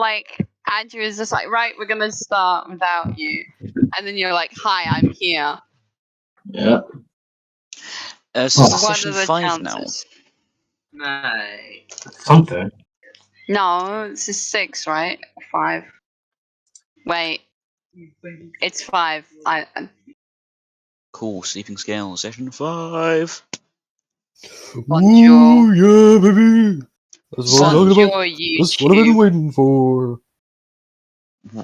like Andrew is just like, right, we're gonna start without you, and then you're like, hi, I'm here. Yeah. So What session are the 5 now. chances? Something. No, this is 6, right? 5. Wait, it's 5. Cool, sleeping scale, session 5. Bonjour. Ooh, yeah, baby. That's what I'm talking about. Bonjour, That's what I've been YouTube. waiting for.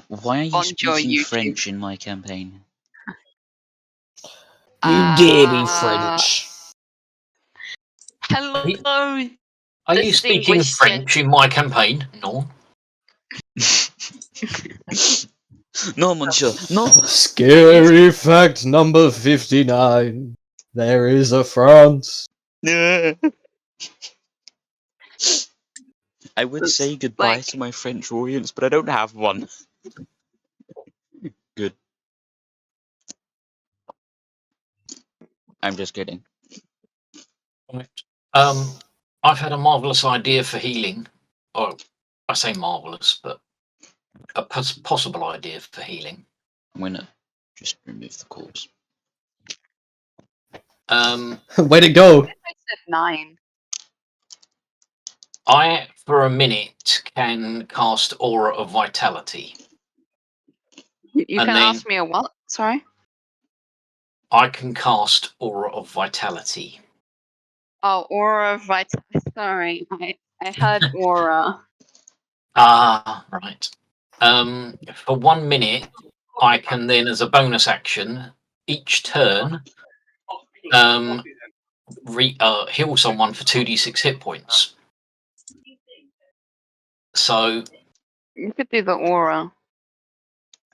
Why are you Bonjour, speaking YouTube. French in my campaign? You dare be French. Hello. Are you speaking distinguished French in my campaign? No. No, monsieur, no! Scary fact number 59. There is a France. I would It's say goodbye like- to my French audience, but I don't have one. Good. I'm just kidding. Right. I've had a marvellous idea for healing. Or I say marvellous, but a possible idea for healing. I'm gonna just remove the corpse. Way to go. I said 9. I, for a minute, can cast Aura of Vitality. You And can then- ask me a what? Sorry. I can cast Aura of Vitality. Oh, aura vitality. Sorry, I heard aura. Ah, right. For 1 minute, I can then, as a bonus action, each turn, heal someone for 2d6 hit points. So You could do the aura.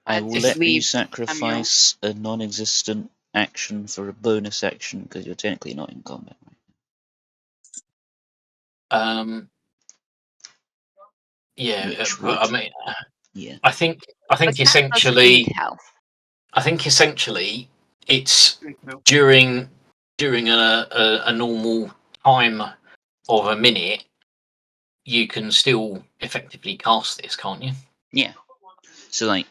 I And will just let you leave sacrifice a non-existent action for a bonus action because you're technically not in combat. yeah, Which but I would- mean, Yeah. I think The cat doesn't essentially, need health. it's during a normal time of a minute, you can still effectively cast this, can't you? Yeah. So, like,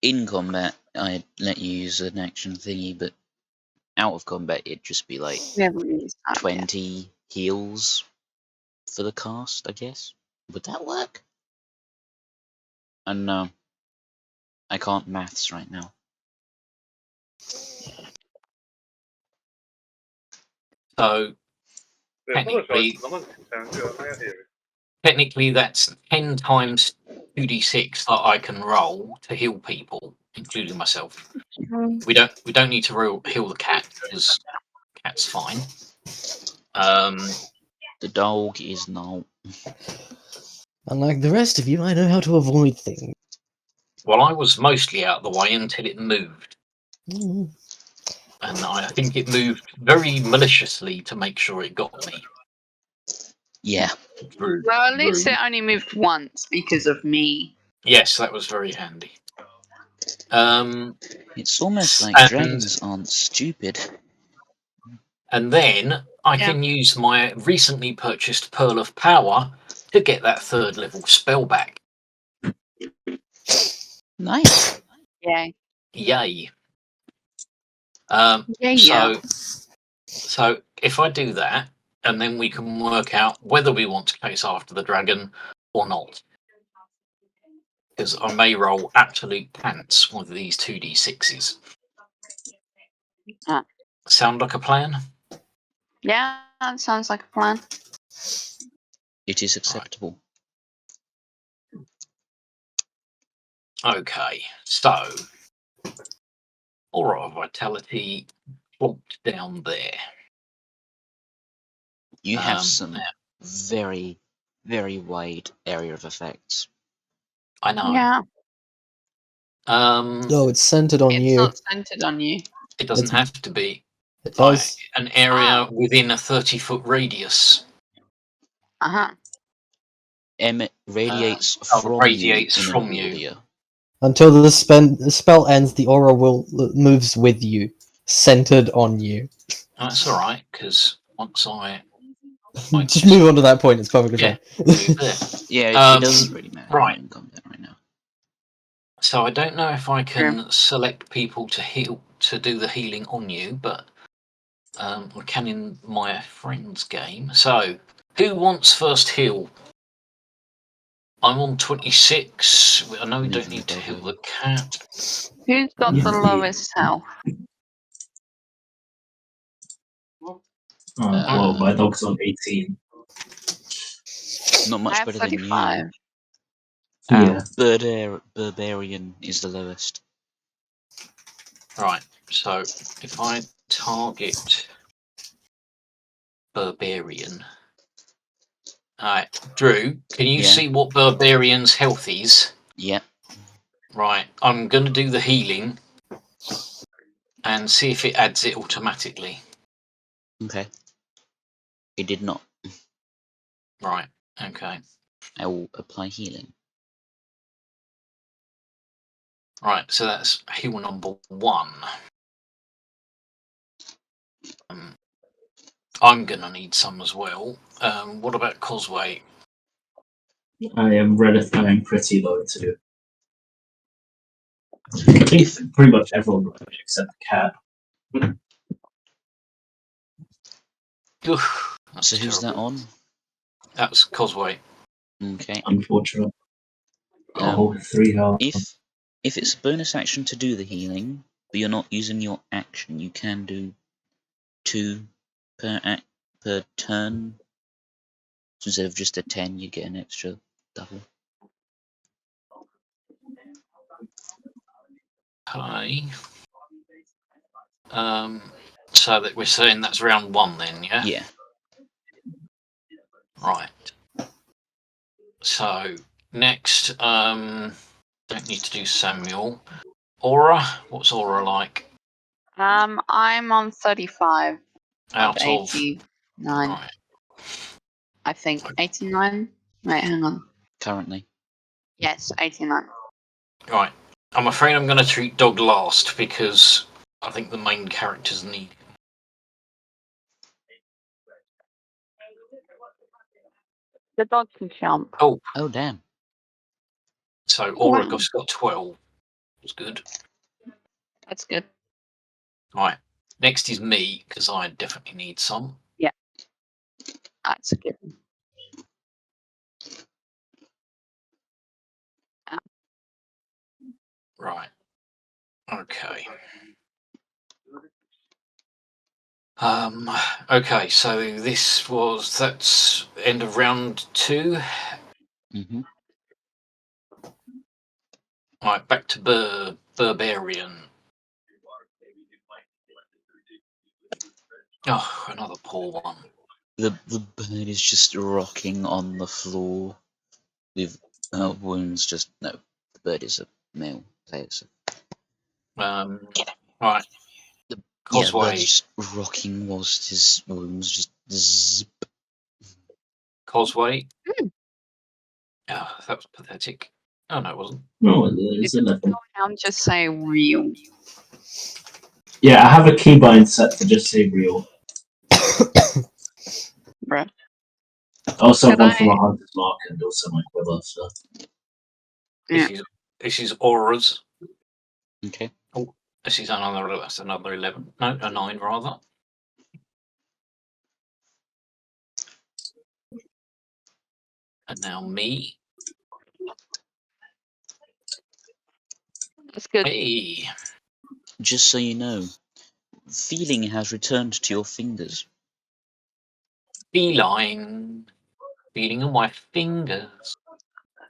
in combat, I'd let you use an action thingy, but out of combat, it'd just be like We haven't used that yet. 20 heals for the cast, I guess. Would that work? And no. I can't maths right now. So technically, that's 10 times 2d6 that I can roll to heal people, including myself. We don't need to heal the cat because the cat's fine. The dog is not. Unlike the rest of you, I know how to avoid things. Well, I was mostly out of the way until it moved. Mm. And I think it moved very maliciously to make sure it got me. Yeah. Well, at least it only moved once because of me. Yes, that was very handy. It's almost like And- dragons aren't stupid. And then I can use my recently purchased Pearl of Power to get that 3rd level spell back. Nice. Yay. Yay. Yeah. So if I do that, and then we can work out whether we want to chase after the dragon or not. Because I may roll absolute pants with these 2d6s. Sound like a plan? Yeah, that sounds like a plan. It is acceptable. Okay, so Aura of Vitality plopped down there. You have some very, very wide area of effects. I know. Yeah. No, it's centered on It's you. not centered on you. It doesn't have to be. It does. An area within a 30-foot radius. Uh-huh. Radiates radiates from from you. you. In an area. Until the spell ends, the aura will moves with you, centered on you. That's all right, because once I Just move on to that point. It's perfectly Yeah. fine. move there. Yeah, it doesn't really matter right. in combat. So I don't know if I can select people to heal to do the healing on you, but I can in my friend's game. So who wants first heal? I'm on 26. I know we don't need to heal the cat. Who's got the lowest health? Well, my dog's on 18. Not I much have better than 35. you. Yeah. Barbarian is the lowest. Right. So if I target Barbarian. Alright, Drew, can you Yeah. see what Barbarian's health is? Yeah. Right, I'm going to do the healing and see if it adds it automatically. Okay. It did not. Right, okay. I will apply healing. Right, so that's heal number 1. I'm going to need some as well. What about Causeway? I am pretty low too. I think pretty much everyone except the cat. Ugh, that's So who's that terrible. on? That's Causeway. Okay. Unfortunate. Oh, 3 health. If it's a bonus action to do the healing, but you're not using your action, you can do 2 per turn. So instead of just a 10, you get an extra double. Okay. So that we're saying that's round 1 then, yeah? Yeah. Right. So next, don't need to do Samuel. Aura, what's Aura like? I'm on 35 Out of 89. right. I think 89. Wait, hang on. Currently. Yes, 89. Right. I'm afraid I'm going to treat Dog last because I think the main characters need. The dog can jump. Oh, Oh damn. so Oh, Aura wow. got 12. That's good. That's good. Right. Next is me because I definitely need some. That's a good. Right. Okay. Okay, so that's end of round 2. Mm-hmm. Right, back to Barbarian. Oh, another poor one. The bird is just rocking on the floor with wounds. Just no. The bird is a male player. So. Right. The bird's Causeway. just rocking whilst his wounds just zip. Causeway. Oh, that was pathetic. Oh no, it wasn't. No, it's 11. I'm just saying real. Yeah, I have a keybind set to just say real. Bruh. I also have Could one from I- a Hunter's Mark and also my quiver, so. Yeah. This is Auras. Okay. This is another 11. No, a 9 rather. And now me. That's good. Hey. Just so you know, feeling has returned to your fingers. Feline. Feeling on my fingers.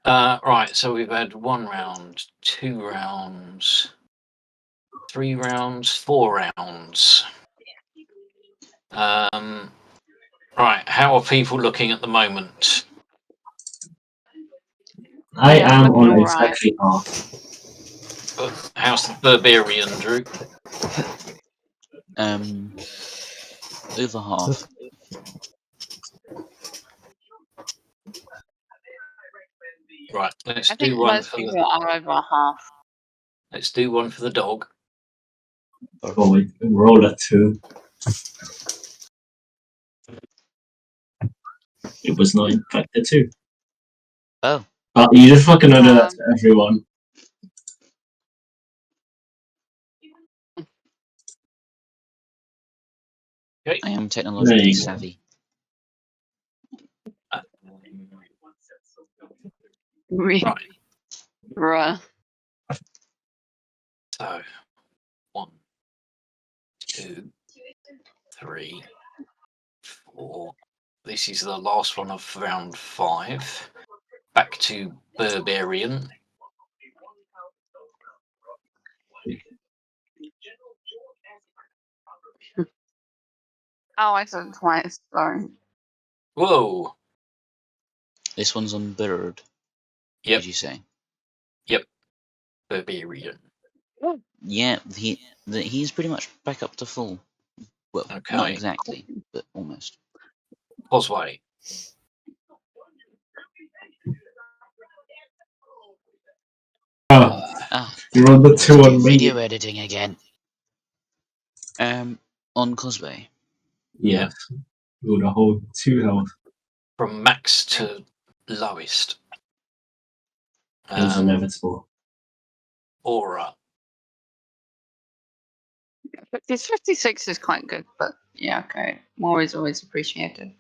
Right, so we've had 1 round, 2 rounds, 3 rounds, 4 rounds. Right, how are people looking at the moment? I Yeah, am looking on alright. exactly half. How's the Barbarian, Drew? Over half. Right, let's I think do one most for people the. are over half. Let's do one for the dog. Oh, wait, roll a 2. It was not in fact a 2. Oh. You just fucking know that to everyone. Okay. I am There technologically you go. savvy. Right. Bruh. So 1, 2, 3, 4. This is the last one of round 5. Back to Barbarian. Oh, I said it twice. Sorry. Whoa. This one's on bird. Yep. Did you say? Barbarian. Yeah, he's pretty much back up to full. Well, not Okay. exactly, but almost. Causeway. Oh, Ah, you're on the let's 2 do on me. video editing again. On Causeway. Yes. You got a whole 2 health. From max to lowest. It's inevitable. Aura. 56 is quite good, but yeah, okay. More is always appreciated.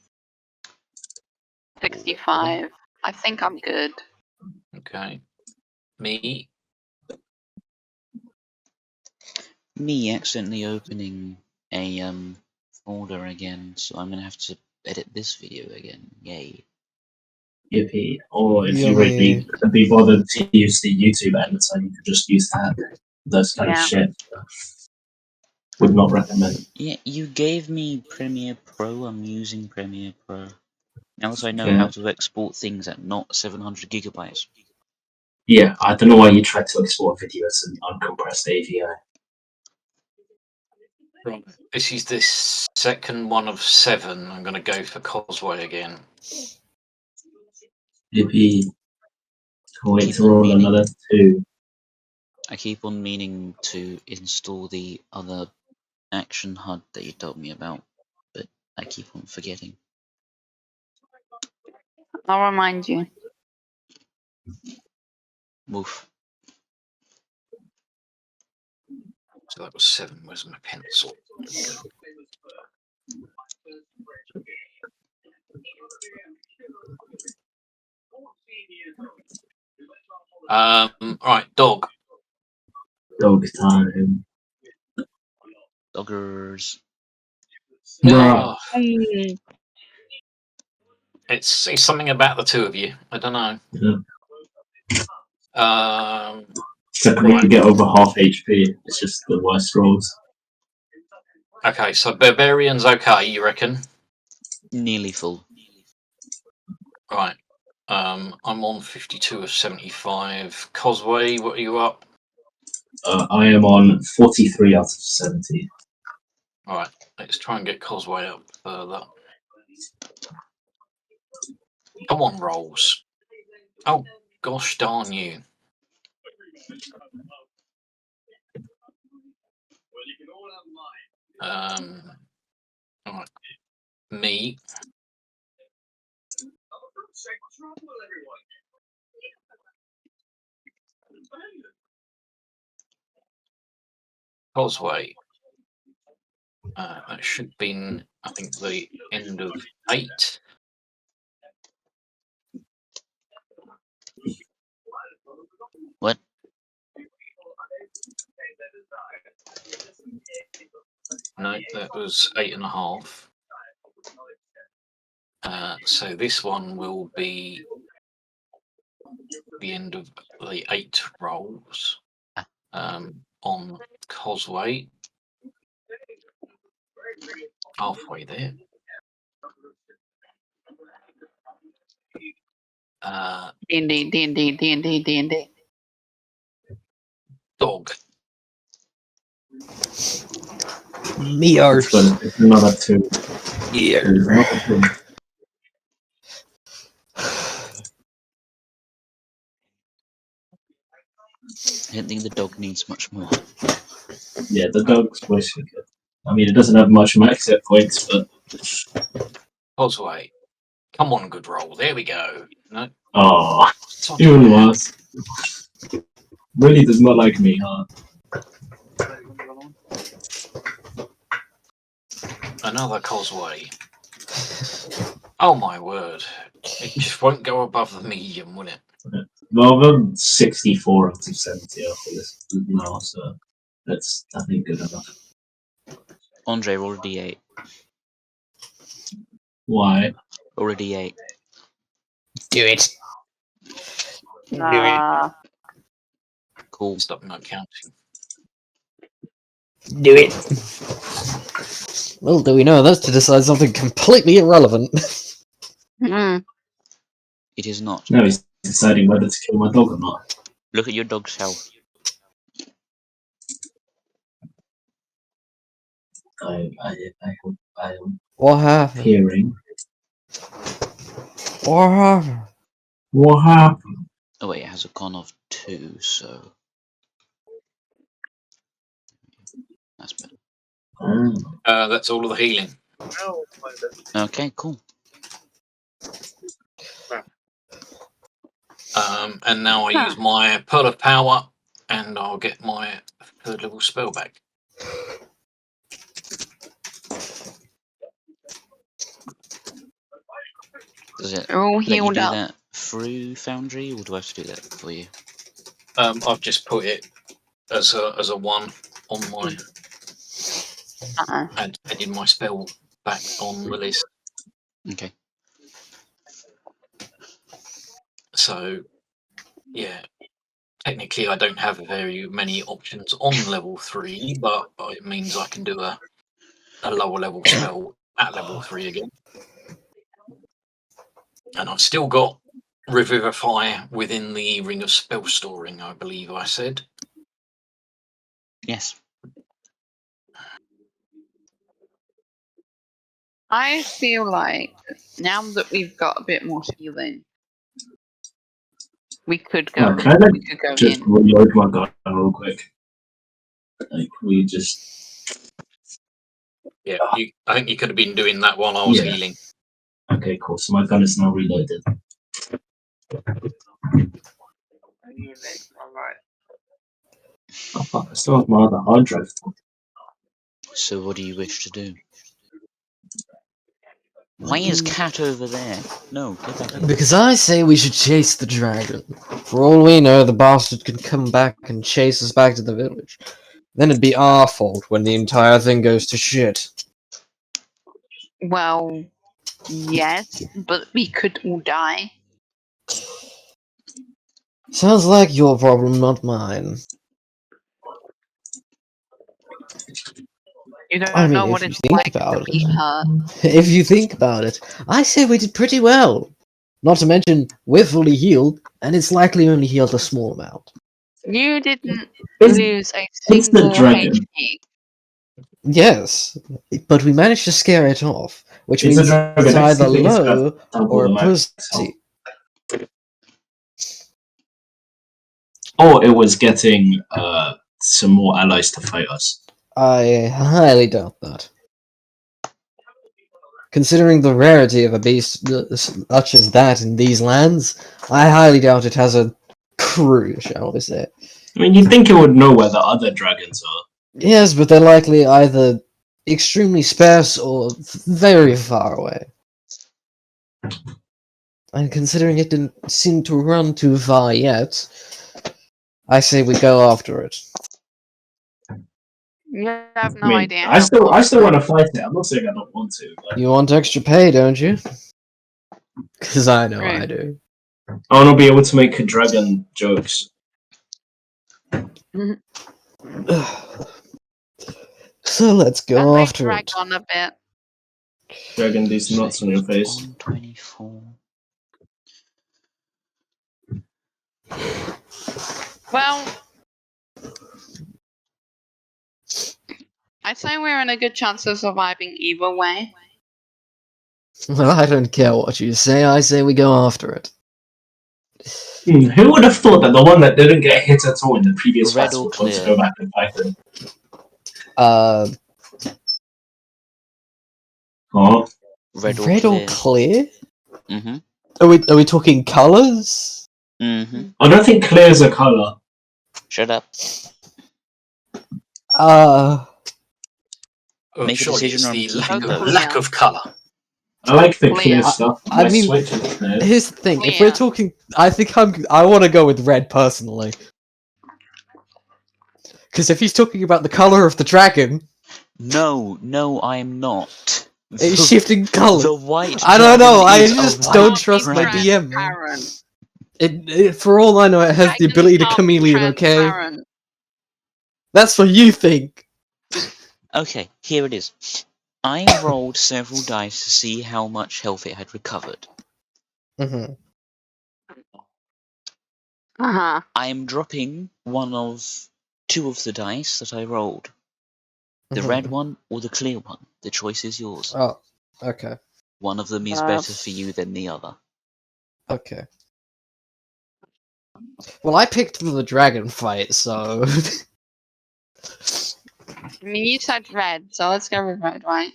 65. I think I'm good. Okay. Me. Me accidentally opening a folder again, so I'm gonna have to edit this video again. Yay. Yippee. Or if you Yummy. really could be bothered to use the YouTube editor, you could just use that. Those kind of Yeah. shit. Would not recommend. Yeah, you gave me Premiere Pro. I'm using Premiere Pro. Now that I know Yeah. how to export things at not 700 gigabytes. Yeah, I don't know why you tried to export video as an uncompressed AVI. Right. This is the second one of 7. I'm going to go for Causeway again. Yippee. Can't wait Keep to on roll meaning- another 2. I keep on meaning to install the other action HUD that you told me about, but I keep on forgetting. I'll remind you. Woof. So that was 7. Where's my pencil? Right, dog. Dog time. Doggers. Bruh. Oh, it's something about the 2 of you. I don't know. Yeah. Except when you get over half HP, it's just the worst rolls. Okay, so Barbarian's okay, you reckon? Nearly full. Right. I'm on 52 of 75. Causeway, what are you up? I am on 43 out of 70. Alright, let's try and get Causeway up further. Come on, rolls. Oh, gosh darn you. Alright. Me. Causeway. That should have been, I think, the end of 8. What? No, that was 8.5. So this one will be the end of the 8 rolls on Causeway. Halfway there. D&D, D&D, D&D, D&D. Dog. Mears. It's another 2. Yeah. There's another 2. I don't think the dog needs much more. Yeah, the dog's voice is good. I mean, it doesn't have much max hit points, but. Causeway. Come on, good roll. There we go. No. Oh, It's even worse. Really does not like me, huh? Another causeway. Oh my word. It just won't go above the medium, will it? Well, we're 64 out of 70 after this now, so that's, I think, good enough. Andre, roll a d8. Why? Roll a d8. Do it. Cool. Stop not counting. Do it. Well, do we know that's to decide something completely irrelevant? Mm. It is not. No, he's deciding whether to kill my dog or not. Look at your dog's health. I am What happened? hearing. What happened? What happened? Oh wait, it has a con of 2, so that's better. That's all of the healing. Okay, cool. And now I use my Pearl of Power, and I'll get my 3rd level spell back. Does it They're all let you healed do up. that through Foundry, or do I have to do that for you? I've just put it as a 1 on my added my spell back on the list. Okay. So yeah, technically I don't have very many options on level 3, but it means I can do a lower level spell at level 3 again. And I've still got Revivify within the Ring of Spell Storing, I believe I said. Yes. I feel like now that we've got a bit more healing, we could go. Can I We could go just in. reload my gun real quick? Like, we just... Yeah, I think you could have been doing that while I was Yeah. healing. Okay, cool. So my gun is now reloaded. Oh, fuck, I still have my other hard drive. So what do you wish to do? Why is Cat over there? No, get back here. Because I say we should chase the dragon. For all we know, the bastard could come back and chase us back to the village. Then it'd be our fault when the entire thing goes to shit. Well, yes, but we could all die. Sounds like your problem, not mine. You don't I mean, know if what you it's think like to about be it. hurt. If you think about it, I say we did pretty well. Not to mention, we're fully healed, and it's likely only healed a small amount. You didn't It's, lose a it's the single dragon. HP. Yes, but we managed to scare it off, which It's a means dragon. it's I either think it's got low double or the a max pussy. Or it was getting some more allies to fight us. I highly doubt that. Considering the rarity of a beast such as that in these lands, I highly doubt it has a crew, shall we say. I mean, you'd think it would know where the other dragons are. Yes, but they're likely either extremely sparse or very far away. And considering it didn't seem to run too far yet, I say we go after it. You have no I mean, idea. I still want to fight it. I'm not saying I don't want to. But You want extra pay, don't you? Because I know Right. I do. I want to be able to make dragon jokes. So let's That go might after drag it. on a bit. Dragon these nuts on your face. 124. Well, I'd say we're in a good chance of surviving either way. Well, I don't care what you say, I say we go after it. Who would have thought that the one that didn't get hit at all in the previous Red battle or would want to clear? go back and fight them? Oh, Red or Red clear? or clear? Mm-hmm. Are we talking colours? Mm-hmm. I don't think clear is a color. Shut up. Oh, Make a surely decision it's or the I'm lack keeping of, both. lack of colour. I like the Clear. clear stuff. I My mean, switch is clear. Here's the thing: if Clear. we're talking, I want to go with red personally, because if he's talking about the color of the dragon, No, I am not. it's shifting color. The white I don't know. dragon I is a just white don't trust my dragon. DM. Transparent. For all I know, it has the Dragons ability to are chameleon. Okay, transparent. that's what you think. Okay, here it is. I rolled several dice to see how much health it had recovered. Mm-hmm. Uh-huh. I am dropping two of the dice that I rolled. The red one or the clear one. The choice is yours. Oh, okay, One of them is better for you than the other. okay. Well, I picked the dragon fight, so I mean, you said red, so let's go with red, right?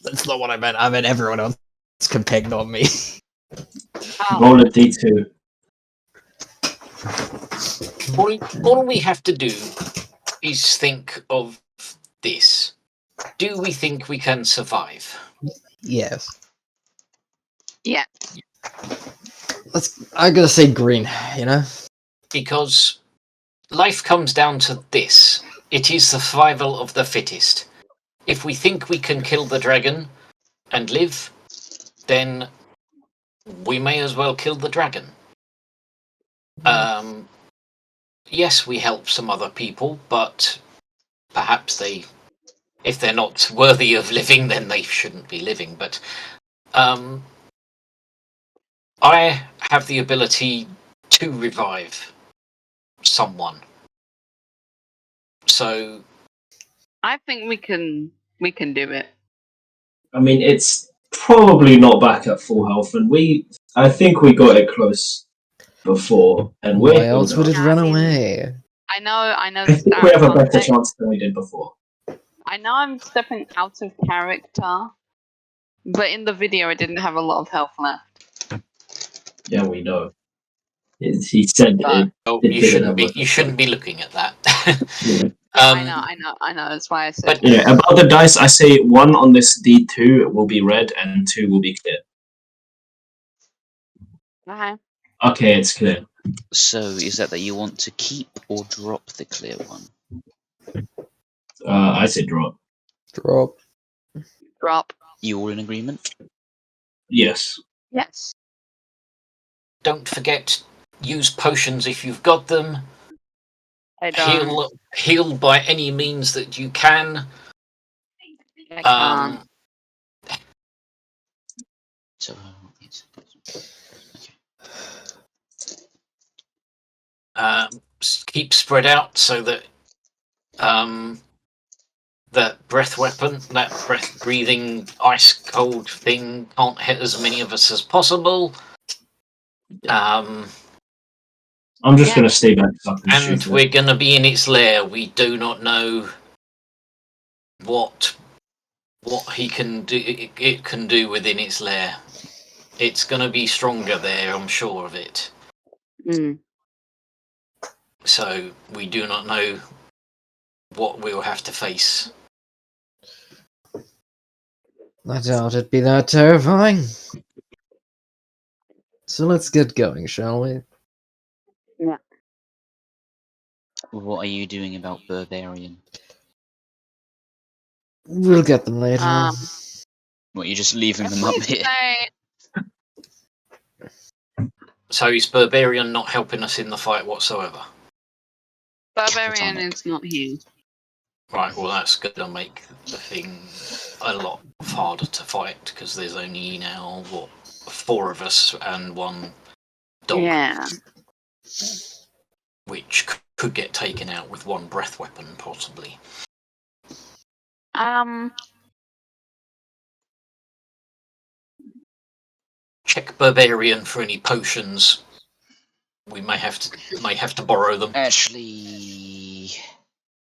that's not what I meant. I meant everyone else can peg on me. Oh, Roll a d2. All we have to do is think of this. Do we think we can survive? Yes. yeah. I'm gonna say green. You know. Because life comes down to this. It is the survival of the fittest. If we think we can kill the dragon and live, then we may as well kill the dragon. Yes, we help some other people, but perhaps if they're not worthy of living, then they shouldn't be living. But I have the ability to revive someone. So I think we can do it. I mean, it's probably not back at full health, and I think we got it close before, and we're Why healed else would up. it run away? I know I the think we have a better context. chance than we did before. I know I'm stepping out of character, but in the video I didn't have a lot of health left. Yeah, we know. He said But it you didn't have shouldn't be looking at that. Yeah. I know. That's why I said. But Yeah, about the dice, I say 1 on this d2 will be red and 2 will be clear. Okay. Okay, it's clear. So, is that you want to keep or drop the clear one? I say drop. Drop. Drop. You all in agreement? Yes. Yes. don't forget, use potions if you've got them. I don't. Heal by any means that you can. I can't. So, Keep spread out so that that breath weapon, that breath breathing ice cold thing can't hit as many of us as possible. I'm just going to stay back up and And shoot we're it. going to be in its lair. We do not know what he can do. It can do within its lair. It's going to be stronger there, I'm sure of it. Mm. So we do not know what we'll have to face. I doubt it'd be that terrifying. So let's get going, shall we? Yeah. what are you doing about Barbarian? We'll get them later. What, you're just leaving If them up we here? say So is Barbarian not helping us in the fight whatsoever? Barbarian Platonic. is not here. Right, well that's going to make the thing a lot harder to fight because there's only now, 4 of us and 1 dog. Yeah. Which could get taken out with 1 breath weapon, possibly. Check Barbarian for any potions. We may have to borrow them. Actually,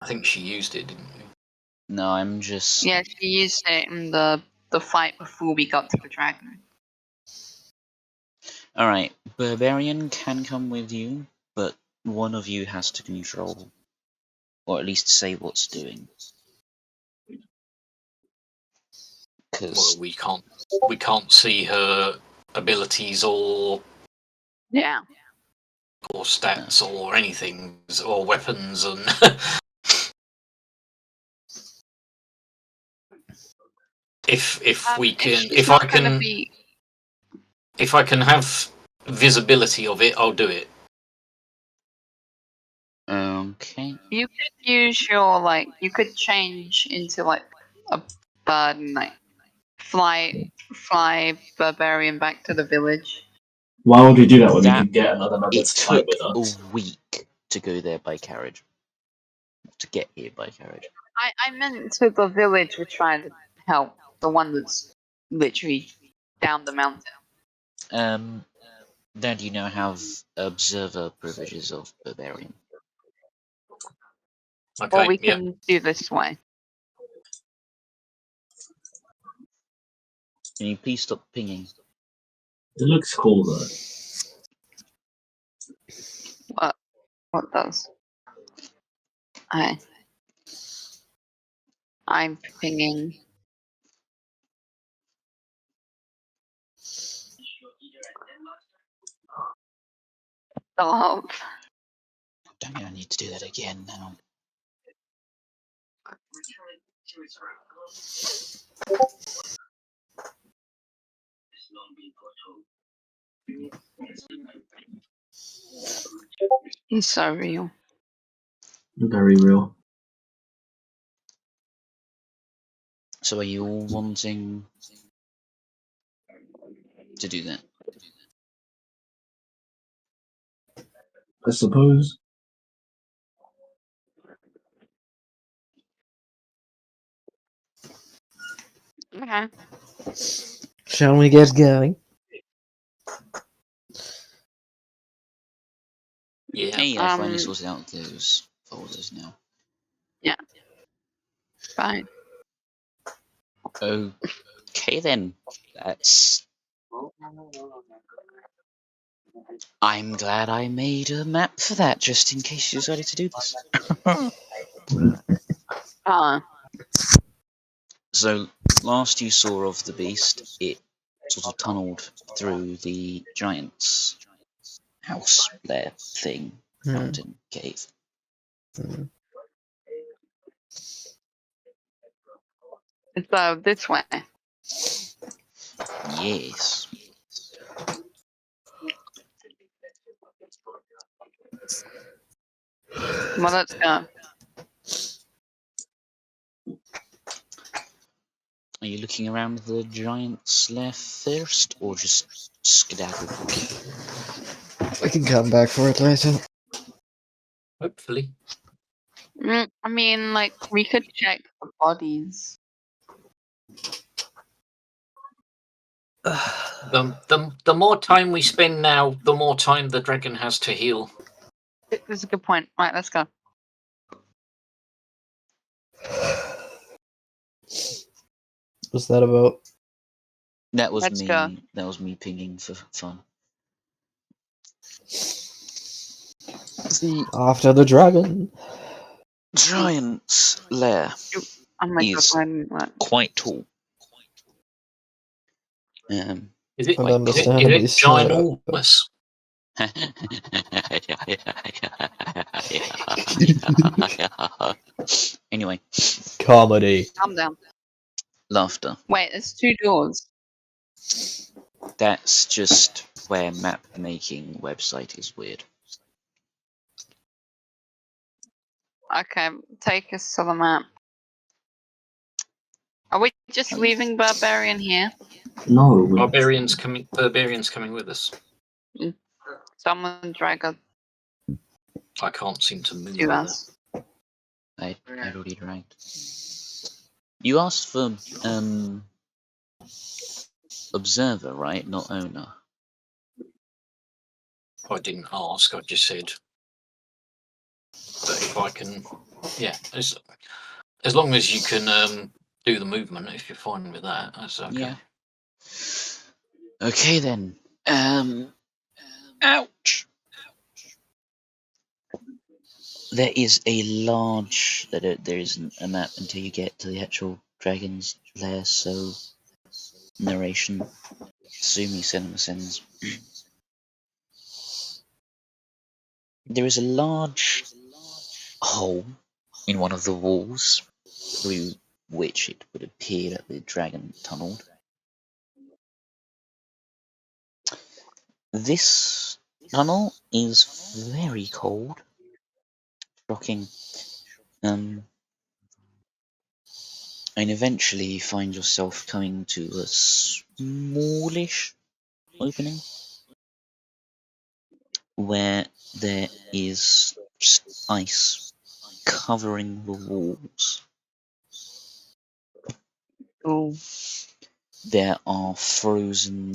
I think she used it, didn't you? no, I'm just... Yeah, she used it in the fight before we got to the dragon. Alright, Barbarian can come with you, but one of you has to control, or at least say what's doing. Because we can't see her abilities or Yeah. stats or anything or weapons and if we can She's not gonna be. if I can have visibility of it, I'll do it. okay. You could use your you could change into a bird and fly barbarian back to the village. Why would we do that when we That- can get another member It to fight took with us? a week to go there by carriage. To get here by carriage. I meant to the village we're trying to help, the one that's literally down the mountain. Then you now have observer privileges of barbarian. Okay, Or we yeah. can do this way. Can you please stop pinging? It looks cool though. What does? I'm pinging. Stop. Damn it, I need to do that again now. He's so real. Very real. So are you all wanting to do that? I suppose. Okay. Shall we get going? Yeah. Hey, I finally sorted out those folders now. Fine. Okay then. I'm glad I made a map for that, just in case you decided to do this. So, last you saw of the beast, it sort of tunneled through the giant's house lair thing, mountain cave. So this way. Yes. Well, let's go. Are you looking around the giant's lair first, or just skedaddle? We can come back for it later. Hopefully. I mean, we could check the bodies. The more time we spend now, the more time the dragon has to heal. That's a good point. Right, let's go. What's that about? That was Let's me. go. That was me pinging for fun. The After the dragon. giant's lair Oh my is god, why didn't it work? quite tall. Is it And Like, understandably so. ginormous? Anyway, Comedy. Calm down. laughter. Wait, there's 2 doors. That's just where map making website is weird. Okay, take us to the map. Are we just leaving Barbarian here? No. Barbarians coming with us. Someone drag us I can't seem to move. to us. I already dragged. You asked for observer, right? Not owner. I didn't ask. I just said that if I can, yeah, as long as you can do the movement, if you're fine with that, that's okay. Yeah. Okay then. Ouch. There is a large. There isn't a map until you get to the actual dragon's lair. So narration. Sumi Cinema sends. There is a large hole in one of the walls through which it would appear that the dragon tunneled. This tunnel is very cold. Shocking. And eventually you find yourself coming to a smallish opening where there is ice covering the walls. Ooh. There are frozen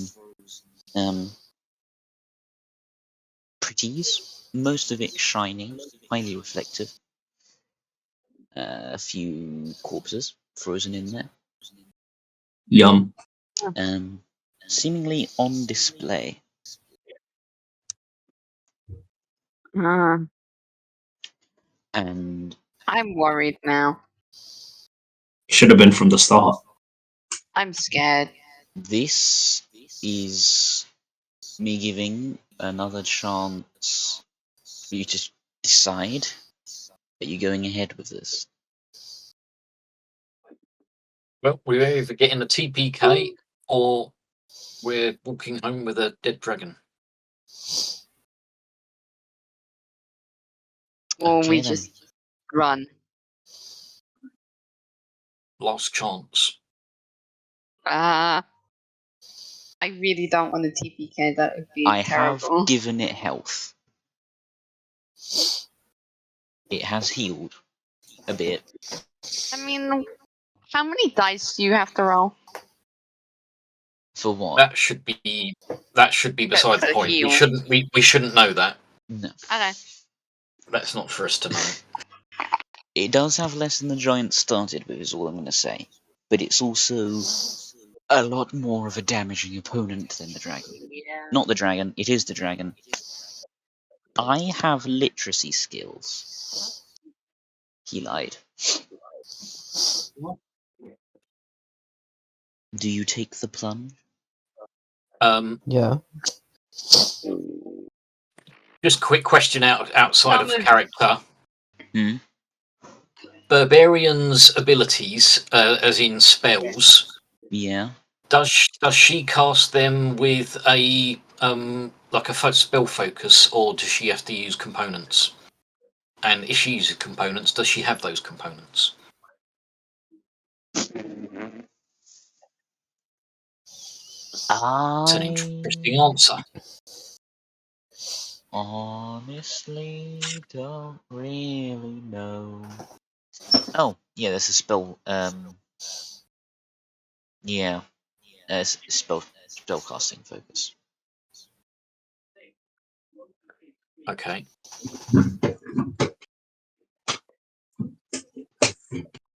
pretties, most of it shiny, highly reflective. A few corpses frozen in there. Yum. Seemingly on display. And I'm worried now. Should have been from the start. I'm scared. this is me giving another chance for you to decide that you're going ahead with this. Well, we're either getting a TPK or we're walking home with a dead dragon. Or Okay, we then. just run. Last chance. I really don't want a TPK. That would be I terrible. have given it health. It has healed a bit. I mean, how many dice do you have to roll? For what? That should be beside the to point. heal. We shouldn't know that. No. Okay. That's not for us to know. It does have less than the giant started with, is all I'm going to say. But it's also a lot more of a damaging opponent than the dragon. Yeah. Not the dragon, it is the dragon. I have literacy skills. He lied. Do you take the plunge? Yeah. Just quick question outside of Some of- character. Hmm? Barbarian's abilities, as in spells, Yeah. does she cast them with a like a spell focus, or does she have to use components? And if she uses components, does she have those components? It's an interesting answer. Honestly don't really know. Oh, yeah, there's a spell. Yeah, it's spell casting focus. Okay.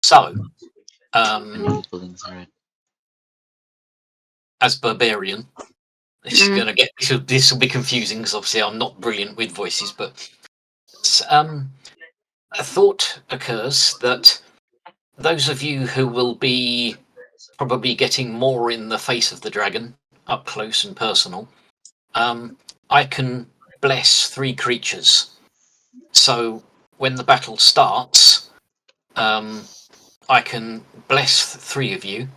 So, Pulling through it. as barbarian, this will be confusing because obviously I'm not brilliant with voices, but a thought occurs that those of you who will be probably getting more in the face of the dragon, up close and personal, I can bless 3 creatures. So when the battle starts, I can bless 3 of you,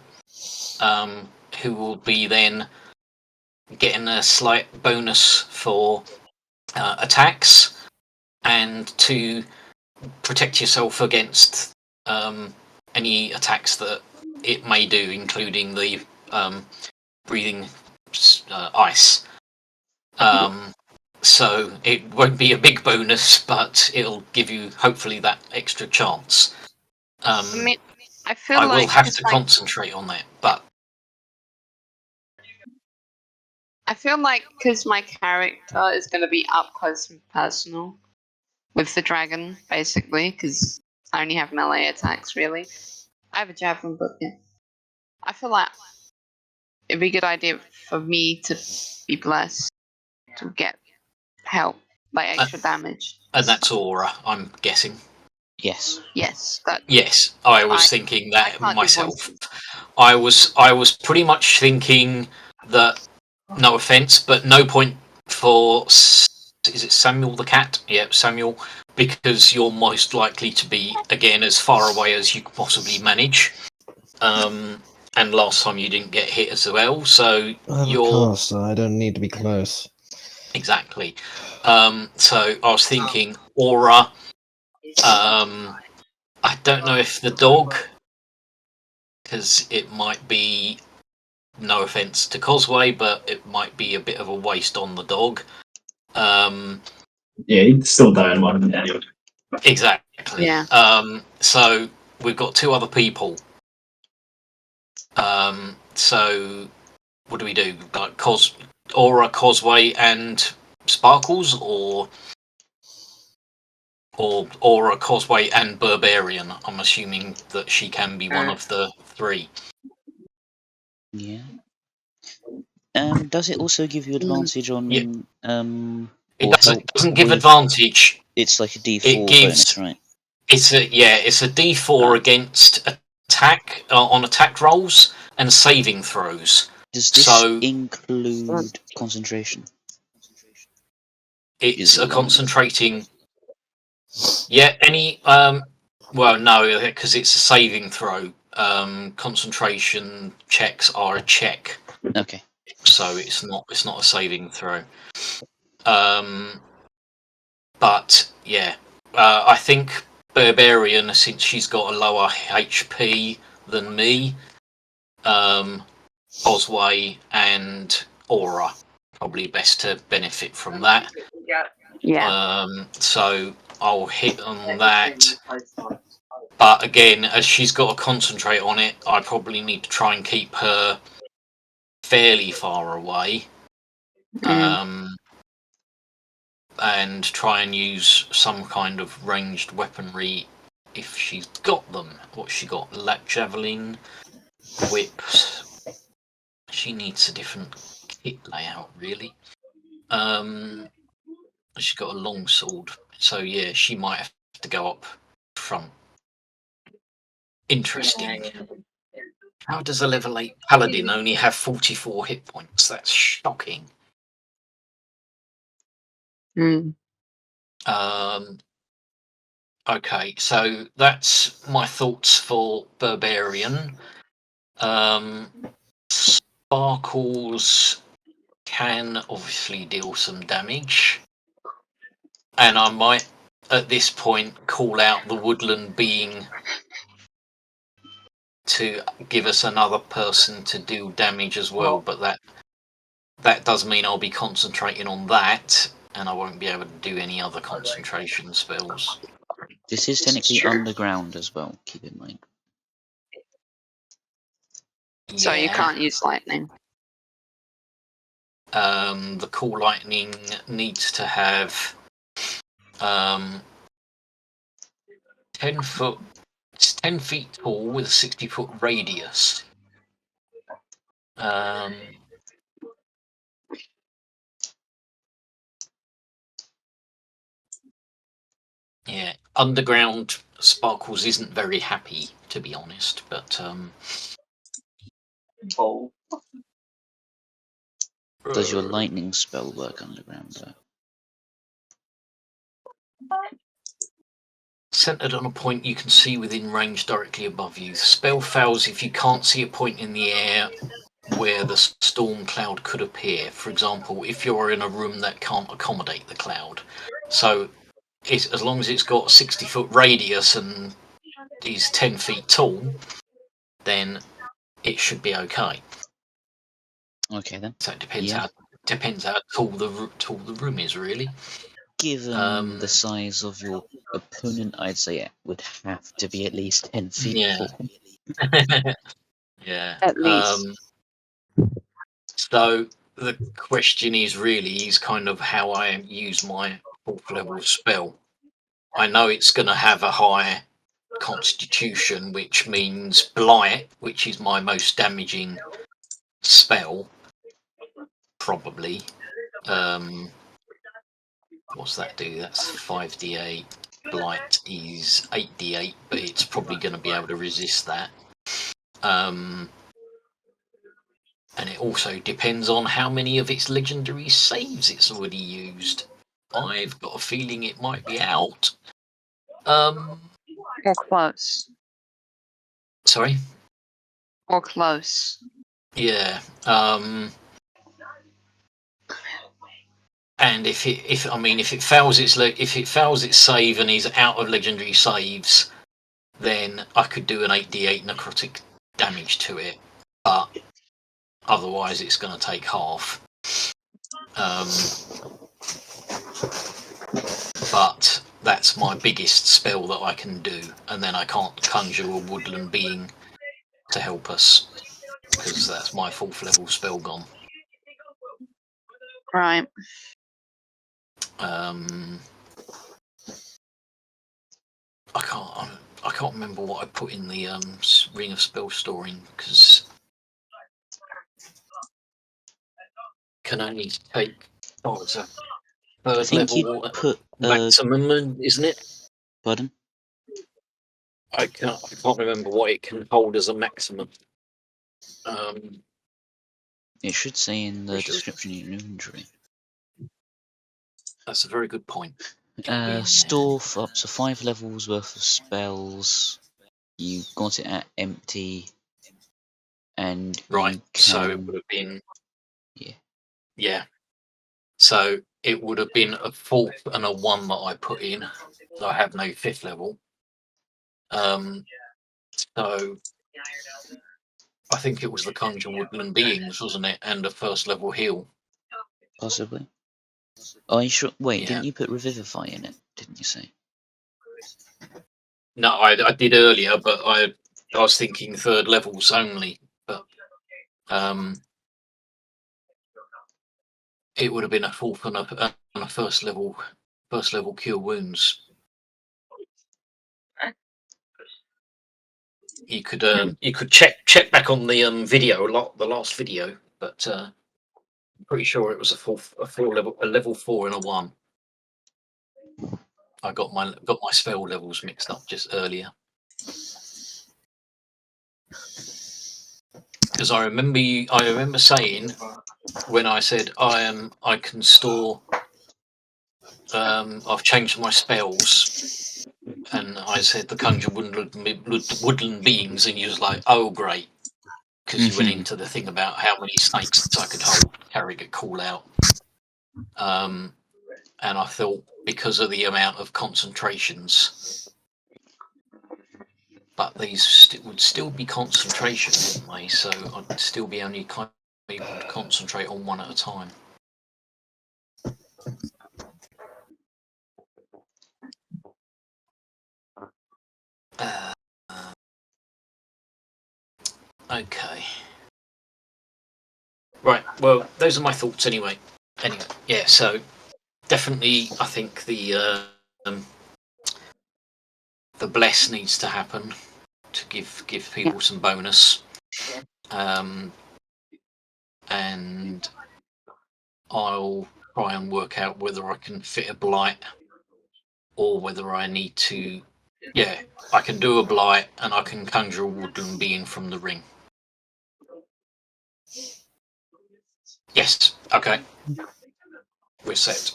who will be then getting a slight bonus for attacks and to protect yourself against any attacks that it may do, including the breathing ice. So it won't be a big bonus, but it'll give you hopefully that extra chance. I mean, I feel I like will have it's to like- concentrate on that, but I feel like because my character is going to be up close and personal with the dragon, basically, because I only have melee attacks, really. I have a javelin, but yeah. I feel like it'd be a good idea for me to be blessed to get help, like extra damage. and that's aura, I'm guessing. Yes. Yes, that Yes, I was I- thinking I that can't do myself. voices. I was pretty much thinking that, no offense, but no point for is it Samuel the cat? Yeah, Samuel, because you're most likely to be again as far away as you could possibly manage. And last time you didn't get hit as well, so I'm a you're caster, I don't need to be close. exactly. So I was thinking aura. I don't know if the dog, because it might be, no offense to Cosway, but it might be a bit of a waste on the dog. Yeah, he'd still die in one anyway. Exactly. Yeah. So we've got two other people. So what do we do? Like Aura, Cosway, and Sparkles, or Aura, Cosway, and Barbarian? I'm assuming that she can be one of the three. Yeah. Does it also give you advantage on Yeah. It or doesn't, help doesn't give with? advantage. It's like a D4 It gives bonus, right? it's a D4 Ah. against attack on attack rolls and saving throws. Does this So include concentration? it's Is a all I'm asking. concentrating. Yeah, any well, no, because it's a saving throw. Concentration checks are a check, Okay. so it's not a saving throw. But yeah, I think Barbarian, since she's got a lower HP than me, Osway and Aura probably best to benefit from that. Yeah. So I'll hit on that. But again, as she's got to concentrate on it, I probably need to try and keep her fairly far away. And try and use some kind of ranged weaponry if she's got them. What's she got? Javelin, whips. She needs a different kit layout, really. She's got a long sword, so yeah, she might have to go up front. Interesting. How does a level 8 paladin only have 44 hit points? That's shocking. Okay, so that's my thoughts for Barbarian. Sparkles can obviously deal some damage, and I might at this point call out the woodland being to give us another person to do damage as well, but that does mean I'll be concentrating on that, and I won't be able to do any other concentration spells. This is technically Sure. underground as well, keep in mind. So you Yeah. can't use lightning. The cool lightning needs to have 10 foot. It's 10 feet tall with a 60-foot radius. Yeah, underground Sparkles isn't very happy, to be honest, but Does your lightning spell work underground though? centered on a point you can see within range directly above you. The spell fails if you can't see a point in the air where the storm cloud could appear. For example, if you're in a room that can't accommodate the cloud. So as long as it's got a 60-foot radius and is 10 feet tall, then it should be okay. Okay then. So it depends Yeah. how tall the room is, really. Given the size of your opponent, I'd say it would have to be at least 10 feet Yeah. tall. Yeah. At least. So the question is kind of how I use my 4th level spell. I know it's going to have a high constitution, which means blight, which is my most damaging spell, probably. What's that do? That's 5d8. blight is 8d8, but it's probably going to be able to resist that. And it also depends on how many of its legendary saves it's already used. I've got a feeling it might be out. Or close. Sorry? Or close. Yeah. And if it fails its save and is out of legendary saves, then I could do an 8d8 necrotic damage to it. But otherwise, it's going to take half. But that's my biggest spell that I can do, and then I can't conjure a woodland being to help us, because that's my 4th level spell gone. Right. I can't remember what I put in the ring of spell storing, because can only take it's a I 3rd think you level put maximum, isn't it? pardon? I can't remember what it can hold as a maximum. It should say in the Which is- description in your inventory. That's a very good point. It'll be in there. Store for up to 5 levels worth of spells. You got it at empty, and Right, you so it can. would have been. Yeah. Yeah. So it would have been a 4th and a 1 that I put in. So I have no 5th level. So I think it was the Conjure Woodland Beings, wasn't it? And a 1st level heal. Possibly. Are you sure? Wait, Yeah. didn't you put Revivify in it? Didn't you say? No, I did earlier, but I was thinking 3rd levels only. But it would have been a 4th and a 1st level cure wounds. You could check back on the video the last video, but I'm pretty sure it was a level 4 and a 1. I got my spell levels mixed up just earlier, because I remember saying when I said I can store. I've changed my spells, and I said the Conjure Woodland Beings, and you was like, oh great, because you went into the thing about how many snakes I could hold, Harrogate call out. And I thought, because of the amount of concentrations, but these would still be concentration, wouldn't they? So I'd still be only able to concentrate on one at a time. Okay. Right. Well, those are my thoughts anyway. Yeah. So definitely, I think the bless needs to happen to give people some bonus. And I'll try and work out whether I can fit a blight or whether I need to. Yeah, I can do a blight and I can conjure a woodland being from the ring. Yes. Okay. We're set.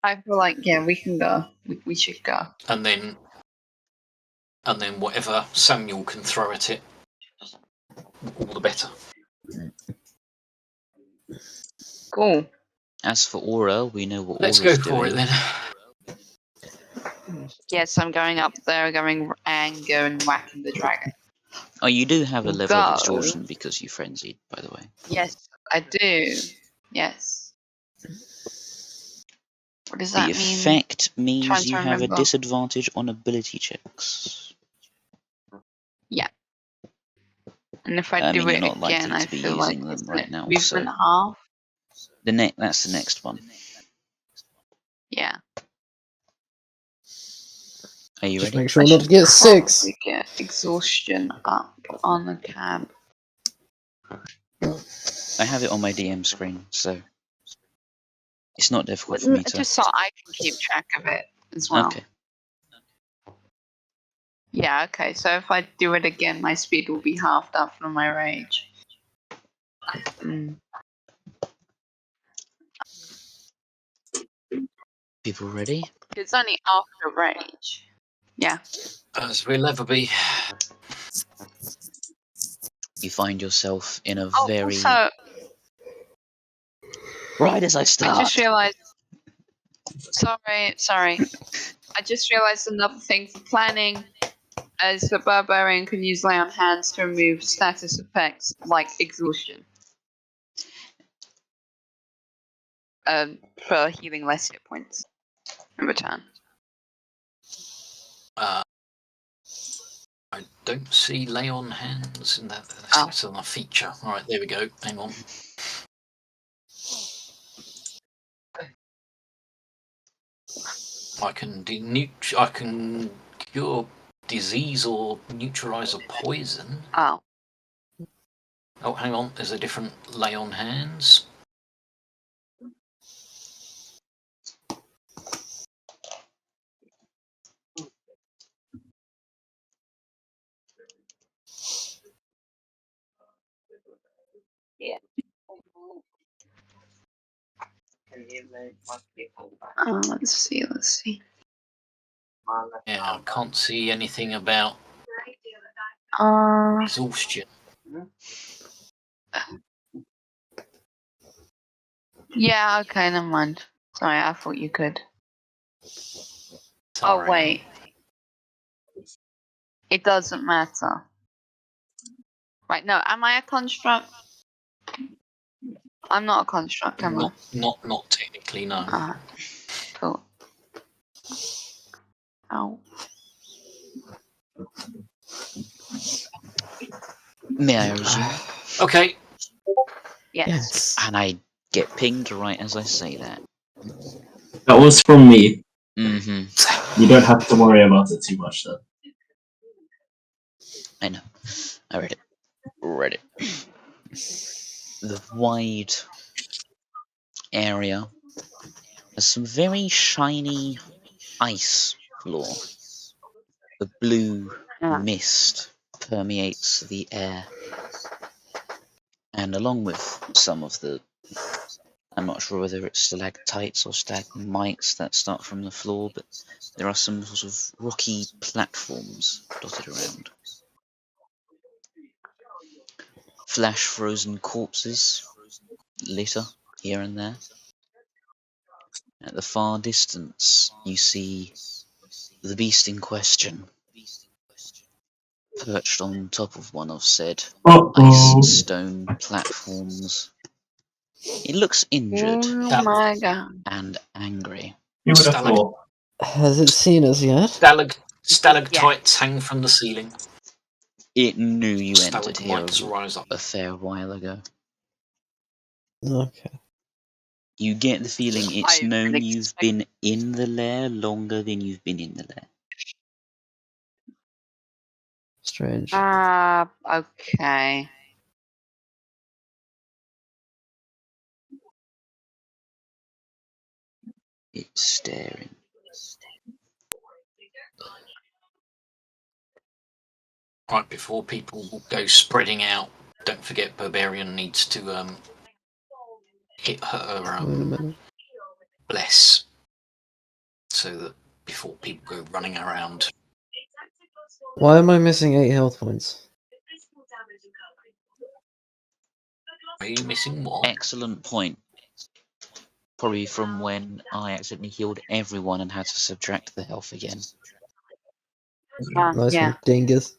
I feel like, yeah, we can go. We should go. And then whatever Samuel can throw at it, all the better. Cool. As for Aura, we know what Let's Aura's go for doing. it then. Yes, I'm going up there, going and whacking the dragon. Oh, you do have a level of Go. exhaustion because you frenzied, by the way. Yes, I do. Yes. What does that The mean? effect means Trying to you have a remember. disadvantage on ability checks. Yeah. And if I I do mean, it you're not again, likely I to be feel like using them it's right now, movement so half. that's the next one. Yeah. Are you Just ready? make sure I not to should get 6. probably get exhaustion up on the tab. I have it on my DM screen, so it's not difficult for me to. Just so I can keep track of it as well. Okay. Yeah, okay, so if I do it again, my speed will be halved after my rage. People ready? It's only after rage. Yeah. As we'll ever be. You find yourself in a Oh, very... also, Right as I I start. just realized. Sorry. I just realized another thing for planning is the barbarian can use lay on hands to remove status effects like exhaustion. For healing less hit points in return. I don't see lay on hands in that. Oh. That's on a feature. All right, there we go. Hang on. I can I can cure disease or neutralize a poison. Oh. Oh, hang on. There's a different lay on hands. Yeah. Let's see. Yeah, I can't see anything about exhaustion. Yeah, okay, never mind. Sorry, I thought you could. Sorry. Oh, wait. It doesn't matter. Right, no, am I a construct? I'm not a construct, am I? Not technically, no. Ah, cool. Ow. May I resume? Okay. Yes. And I get pinged right as I say that. That was from me. Mm-hmm. You don't have to worry about it too much, then. I know. I read it. The wide area has some very shiny ice floor. The blue mist permeates the air. And along with some of the... I'm not sure whether it's stalactites or stalagmites that start from the floor, but there are some sort of rocky platforms dotted around. Flash frozen corpses litter here and there. At the far distance, you see the beast in question, perched on top of one of said ice stone platforms. It looks injured Oh my god. and angry. You would have thought. Has it seen us yet? Stalactites hang from the ceiling. It knew you entered here Stalagmites rise up. a fair while ago. Okay. You get the feeling it's I known didn't you've expect- been in the lair longer than you've been in the lair. Strange. Okay. It's staring. Right before people go spreading out, don't forget Barbarian needs to hit her Wait a minute. bless, so that before people go running around. Why am I missing 8 health points? Are you missing what? Excellent point. Probably from when I accidentally healed everyone and had to subtract the health again. Nice Yeah. one, dingus.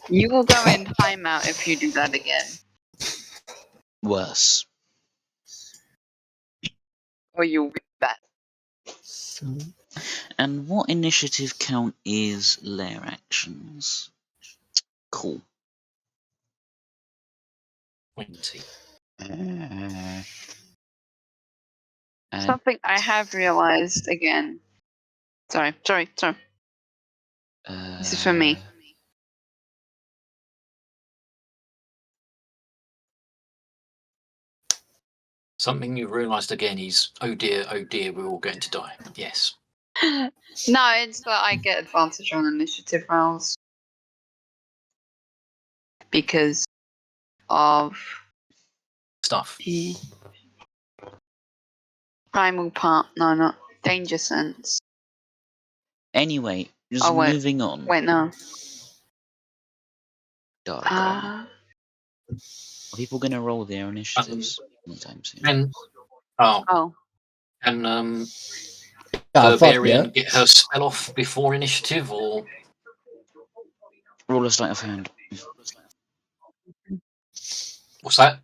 You will go in timeout if you do that again. Worse. Or you'll be bad. And what initiative count is lair actions? Cool. 20. And Something I have realized again. Sorry. This is for me. Something you realised again is, oh dear, we're all going to die. Yes. No, it's that I get advantage on initiative rolls because of Stuff. the primal part. No, not danger sense. Anyway, just Oh, wait. moving on. Wait, no. Dargon. Are people going to roll their initiatives anytime soon? And Oh. and Ah, fuck Barbarian yeah. get her spell off before initiative, or Roll a sleight of hand. what's that?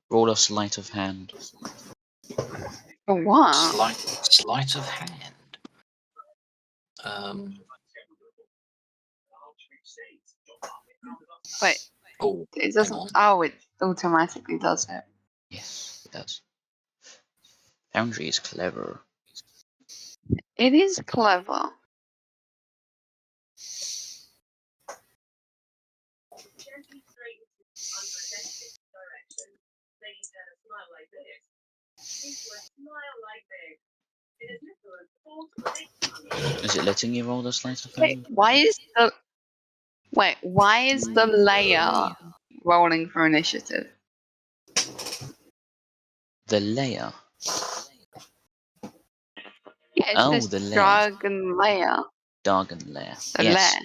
Roll a sleight of hand. For what? Sleight of hand. Wait, Oh, it hang doesn't. on. Oh, it automatically does it. Yes, it does. Foundry is clever. It is clever. Is it letting you roll the sleight of Wait, hand? why is the layer rolling for initiative? The layer. Yeah, it Oh, says the lair. dragon layer. Dargon lair. The Yes.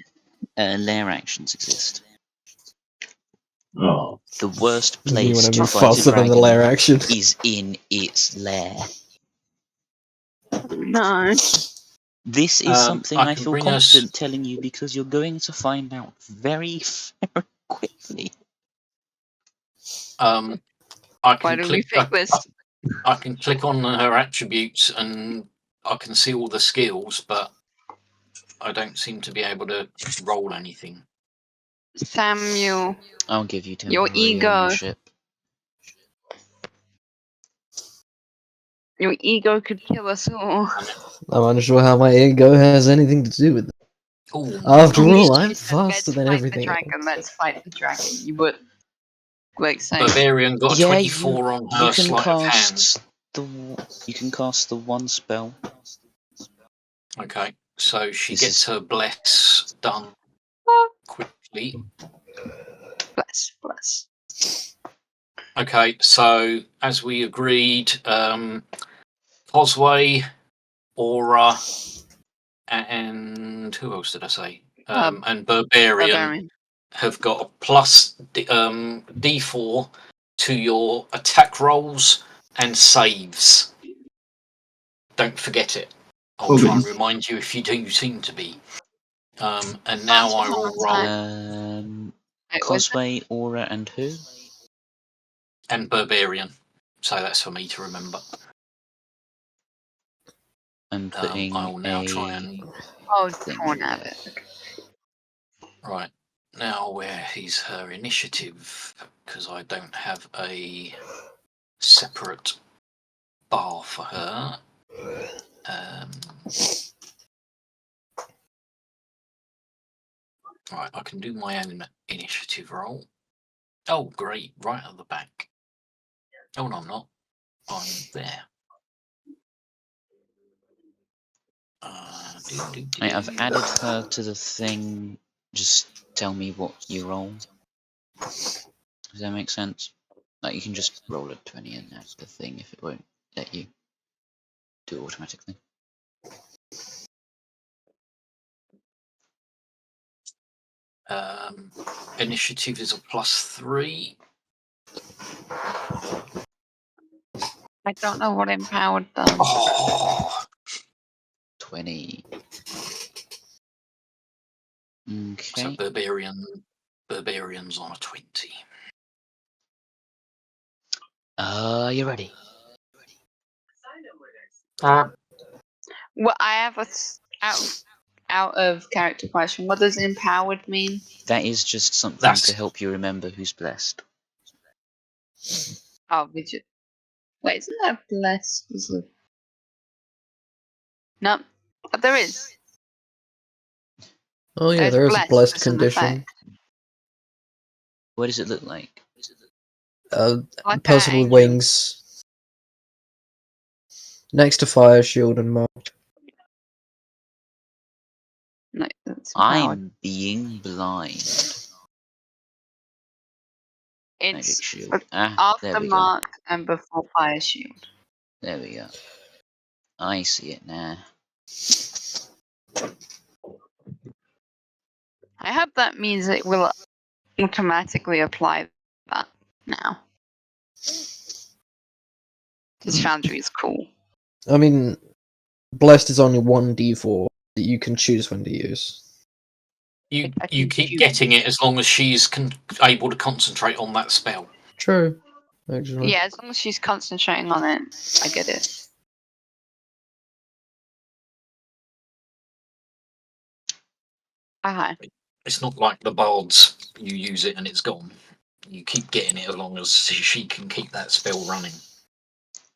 lair. Lair actions exist. Oh. The worst You place wanna to be fight a faster than the dragon lair action. is in its lair. No. This is something I I can feel bring us- confident telling you because you're going to find out very, very quickly. I Why can do we click. think this? I can click on her attributes and I can see all the skills, but I don't seem to be able to roll anything. Samuel, I'll give you Your temporary ego. ownership. your ego could kill us all. I'm unsure how my ego has anything to do with it. Oh, After You all, just I'm said, faster "Let's than fight everything the dragon. else. Let's fight the dragon." You would like say, Barbarian got a Yeah, 24 on her you can sleight of hand. cast you can cast the one spell. Okay, so she This gets is- her bless done "Oh, quickly. bless." Okay, so as we agreed, Cosway, Aura, and who else did I say? And Barbarian Barbarian. have got a plus D4 to your attack rolls and saves. Don't forget it. I'll try and remind you if you do seem to be. And now I will roll Cosway, Aura, and who? and Barbarian. So that's for me to remember. I'm putting I will now try and thing Torn at it. right now where is her initiative? Because I don't have a separate bar for her. Right, I can do my own initiative roll. Oh, great! Right at the back. Oh no, I'm not. I'm there. I've added her to the thing. Just tell me what you roll. Does that make sense? Like you can just roll a 20 and add the thing if it won't let you do it automatically. Initiative is a +3. I don't know what empowered does. Oh, 20. so Okay. Barbarian's on a 20. You ready? Well, I have a out of character question. What does empowered mean? That is just something That's- to help you remember who's blessed. Oh, wait, isn't that blessed? No, but there is. Oh yeah, There's there is a blessed as an condition. effect. What does it look like? Like Person an with angel. wings. Next to fire shield and mark. No, that's empowered. I'm being blind. Magic It's shield. Ah, there after we go. mark and before fire shield. There we go. I see it now. I hope that means it will automatically apply that now. Because Foundry is cool. I mean, Blessed is only 1d4 that you can choose when to use. You I you think keep you- getting it as long as she's able to concentrate on that spell. True. Actually. Yeah, as long as she's concentrating on it, I get it. Okay. It's not like the bards. You use it and it's gone. You keep getting it as long as she can keep that spell running.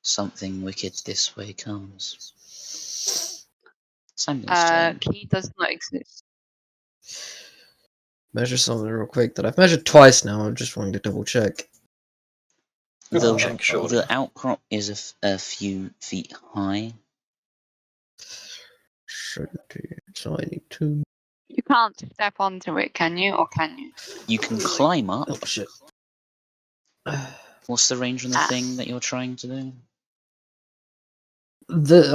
Something wicked this way comes. Samuel's turn. Key does not exist. Measure something real quick that I've measured twice now. I'm just wanting to double check. Double The, check, surely. the outcrop is a few feet high. Shouldn't be. So I need to. You can't step onto it, can you? Or can you? You can climb up. Oh shit. What's the range on the thing that you're trying to do?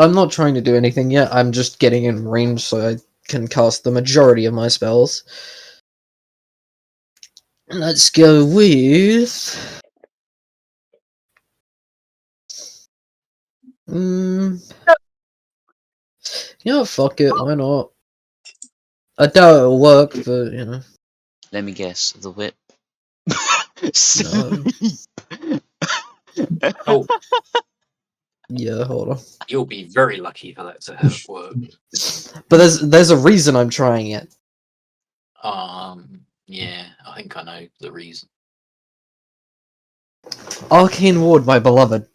I'm not trying to do anything yet. I'm just getting in range so I can cast the majority of my spells. Let's go with. Yeah, fuck it. Why not? I doubt it'll work, but you know. Let me guess. The whip. No. Oh, Yeah, hold on. you'll be very lucky for that to have worked. But there's a reason I'm trying it. Yeah, I think I know the reason. Arcane Ward, my beloved.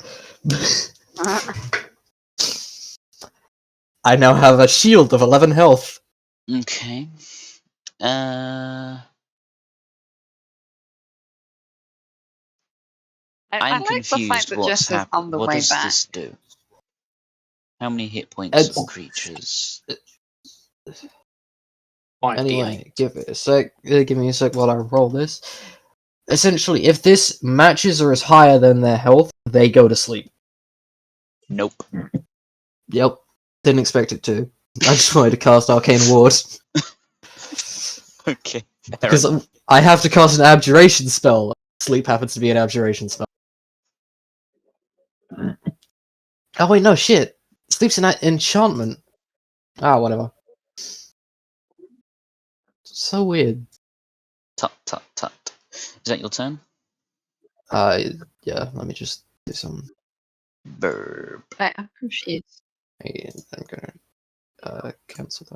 I now have a shield of 11 health. Okay. I I'm like the fact confused. that What's Jess is on happened? the What way does back. this do? How many hit points It's- are creatures? 5d8. Anyway, give it a sec. Give me a sec while I roll this. Essentially, if this matches or is higher than their health, they go to sleep. Nope. Yep. Didn't expect it to. I just wanted to cast Arcane Ward. Okay. Because I have to cast an abjuration spell. Sleep happens to be an abjuration spell. Oh wait, no, shit. Sleep's an enchantment. Ah, whatever. So weird. Tut tut tut. Is that your turn? Yeah, let me just do some. Burp. I'm confused. I'm gonna cancel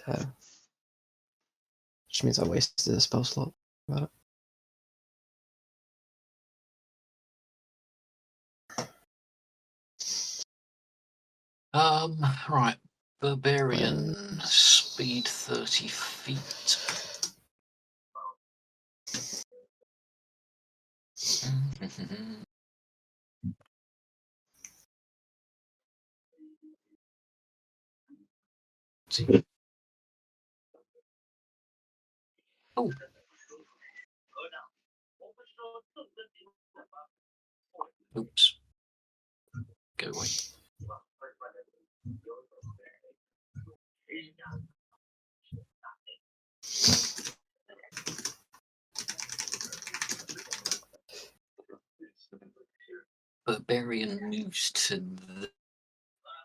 that. Which means I wasted a spell slot. About it. Right. Barbarian, speed 30 feet. See. Oh. Oops. Go away. Barbarian moves to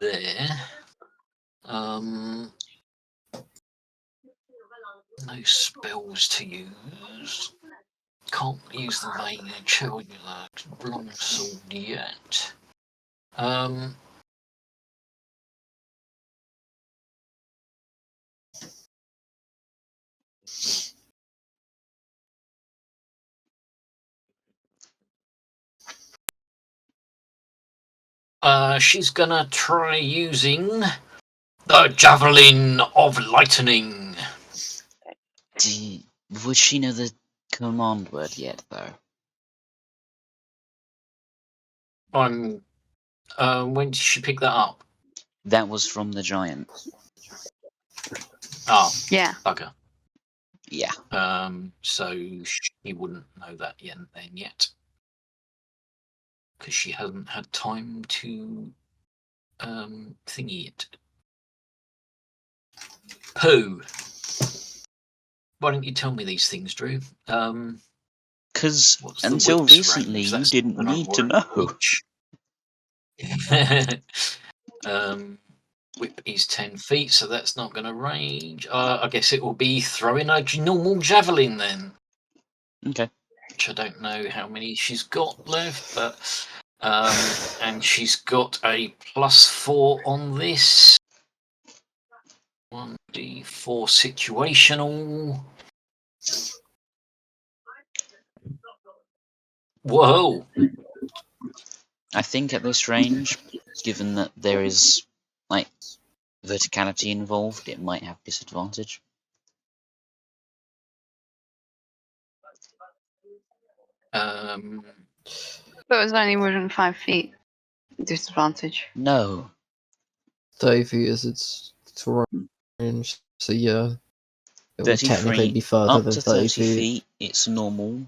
there. No spells to use. Can't use the main cellular longsword yet. She's gonna try using the Javelin of Lightning. Would she know the command word yet, though? When did she pick that up? That was from the giant. Oh, Yeah. bugger. Yeah. So she wouldn't know that yet. Because she hasn't had time to thingy it. Pooh. Why don't you tell me these things, Drew? Because What's the until whip's recently, range? you That's didn't what I need to want. know. Whip is 10 feet, so that's not going to range. I guess it will be throwing a normal javelin then. Okay. Which I don't know how many she's got left, but and she's got a +4 on this. 1d4 situational. Whoa! I think at this range, given that there is like verticality involved, it might have disadvantage. But it was only within 5 feet. Disadvantage. No. 30 feet is its range, so yeah. It would 30 technically feet, be further up than to 30 30 feet, it's normal.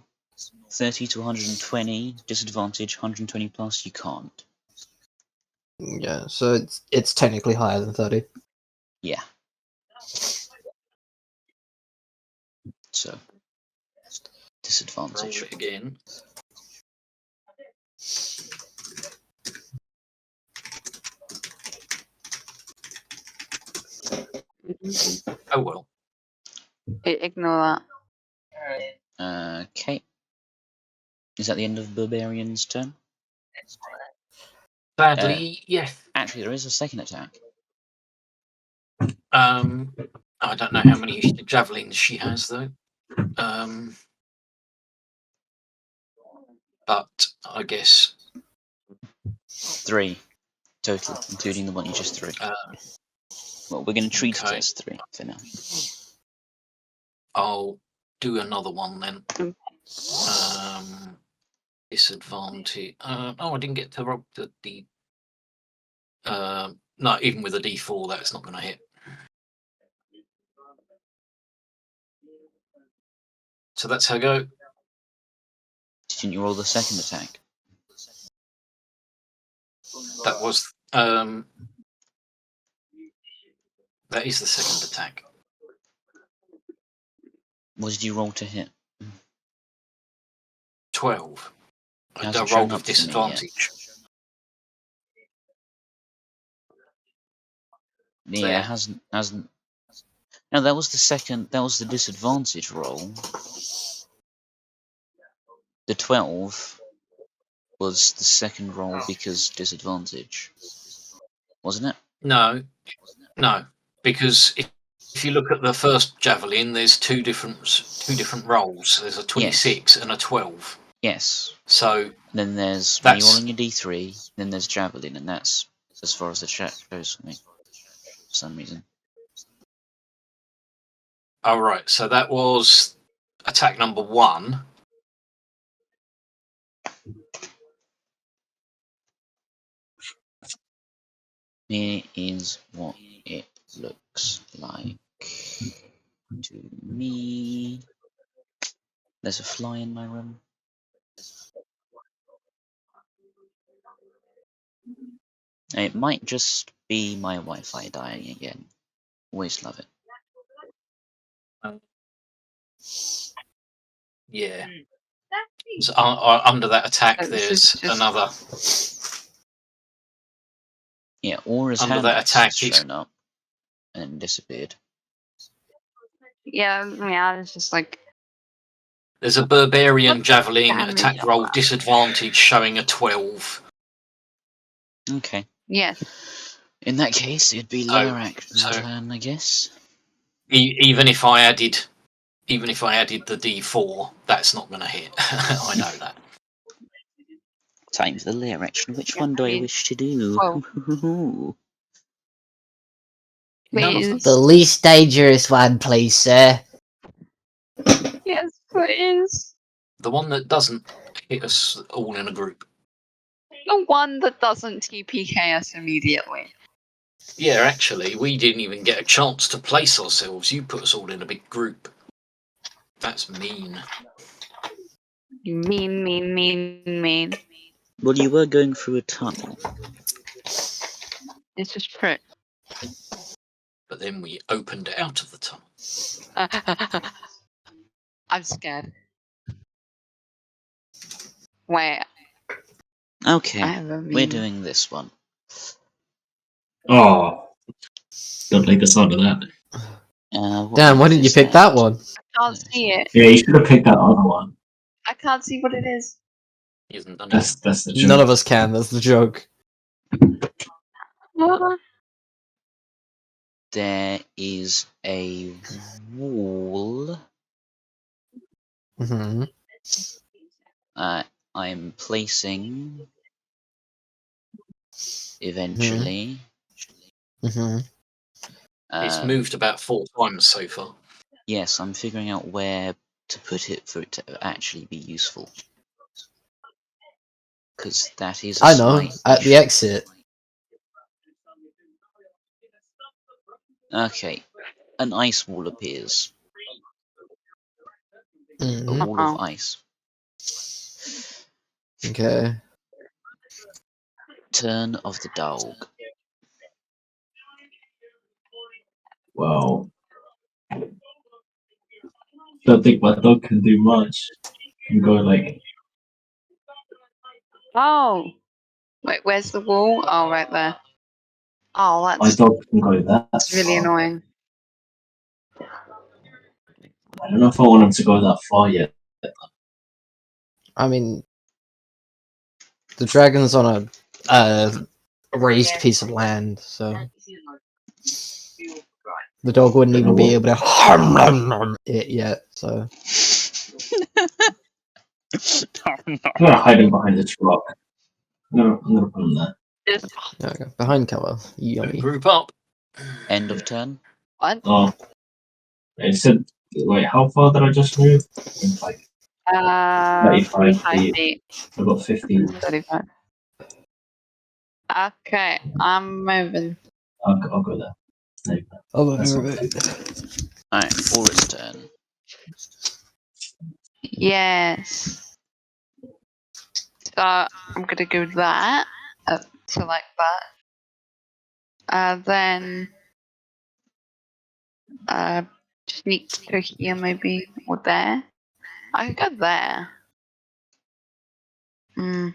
30 to 120, disadvantage, 120 plus, you can't. Yeah, so it's technically higher than 30. Yeah. So, Roll disadvantage. it again. Oh well. Ignore that. Okay. Is that the end of Barbarian's turn? Sadly, yes. Actually, there is a second attack. I don't know how many javelins she has though. But I guess 3 total, including the one you just threw. Well, we're going to treat it as 3 for now. I'll do another one then. Mm. Disadvantage. I didn't get to roll the D. No, even with a D4, that's not going to hit. So that's her go. Didn't you roll the second attack? That was that is the second attack. What did you roll to hit? 12. I Hasn't rolled shown up with to me yet. disadvantage. Yeah, There. hasn't. No, that was the second. That was the disadvantage roll. The 12 was the second roll because disadvantage, wasn't it? No, because if you look at the first javelin, there's two different rolls. There's a 26 and a 12. Yes. So And then there's when you're that's rolling a d3, then there's javelin, and that's as far as the chat goes for me. For some reason. all right. So that was attack number 1. Here is what it looks like to me. There's a fly in my room. It might just be my Wi-Fi dying again. Always love it. Yeah. So under that attack, This there's is just- another. Yeah, Aura's Under hand that axe attack, has it's- shown up and then disappeared. Yeah, it's just like There's a barbarian What javelin damage attack on roll that? disadvantage showing a 12. Okay. yes. In that case, it'd be So- lower action's so- turn, I guess. Even if I added the D4, that's not going to hit. I know that. Time for the lair action. Which Yeah, one do I I mean, wish to do? well- None of them. Please. The least dangerous one, please, sir. Yes, please. The one that doesn't hit us all in a group. The one that doesn't TPK us immediately. Yeah, actually, we didn't even get a chance to place ourselves. You put us all in a big group. That's mean. You mean. Well, you were going through a tunnel. It's just true. But then we opened out of the tunnel. I'm scared. Wait, I Okay, have a we're meme. doing this one. Oh, don't like the sound of that. What Damn, why map didn't you is pick that one? I can't see it. Yeah, you should have picked that other one. I can't see what it is. He hasn't done it. That's the joke. None of us can, that's the joke. There is a wall. Hmm. I'm placing eventually. Hmm. It's moved about 4 times so far. Yes, I'm figuring out where to put it for it to actually be useful. Because that is a I know, slight at the issue. exit. Okay, an ice wall appears. A Mhm. wall of ice. Okay. Turn of the dog. Wow. Don't think my dog can do much. Can go like Oh! Wait, where's the wall? Oh, right there. Oh, my that's dog can go that really far. annoying. I don't know if I want him to go that far yet. I mean, the dragon's on a raised piece of land, so the dog wouldn't even be able to it yet. So I'm gonna hide him behind this rock. I'm gonna put him there. there we go. Behind cover, Don't yummy. group up. End of turn. What? Oh, it said. Wait, how far did I just move? Like 35 45 feet. feet. I've got 15. 35. Okay, I'm moving. I'll go there. There you go. Oh, That's not Alright, Aura's turn. Yes. So I'm gonna do that. Select that. Then sneak to here maybe or there. I could go there. Hmm.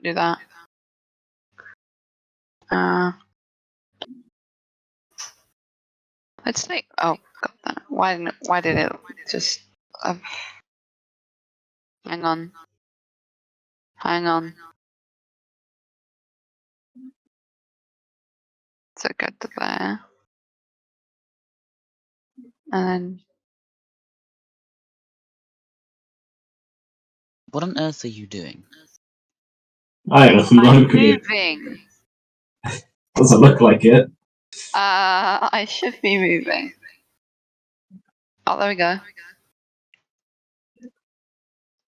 Do that. Let's see. Oh, got that. Why did it just? Hang on. Hang on. So go to there, and then What on earth are you doing? I don't I'm know. moving. Doesn't look like it. I should be moving. Oh, there we go.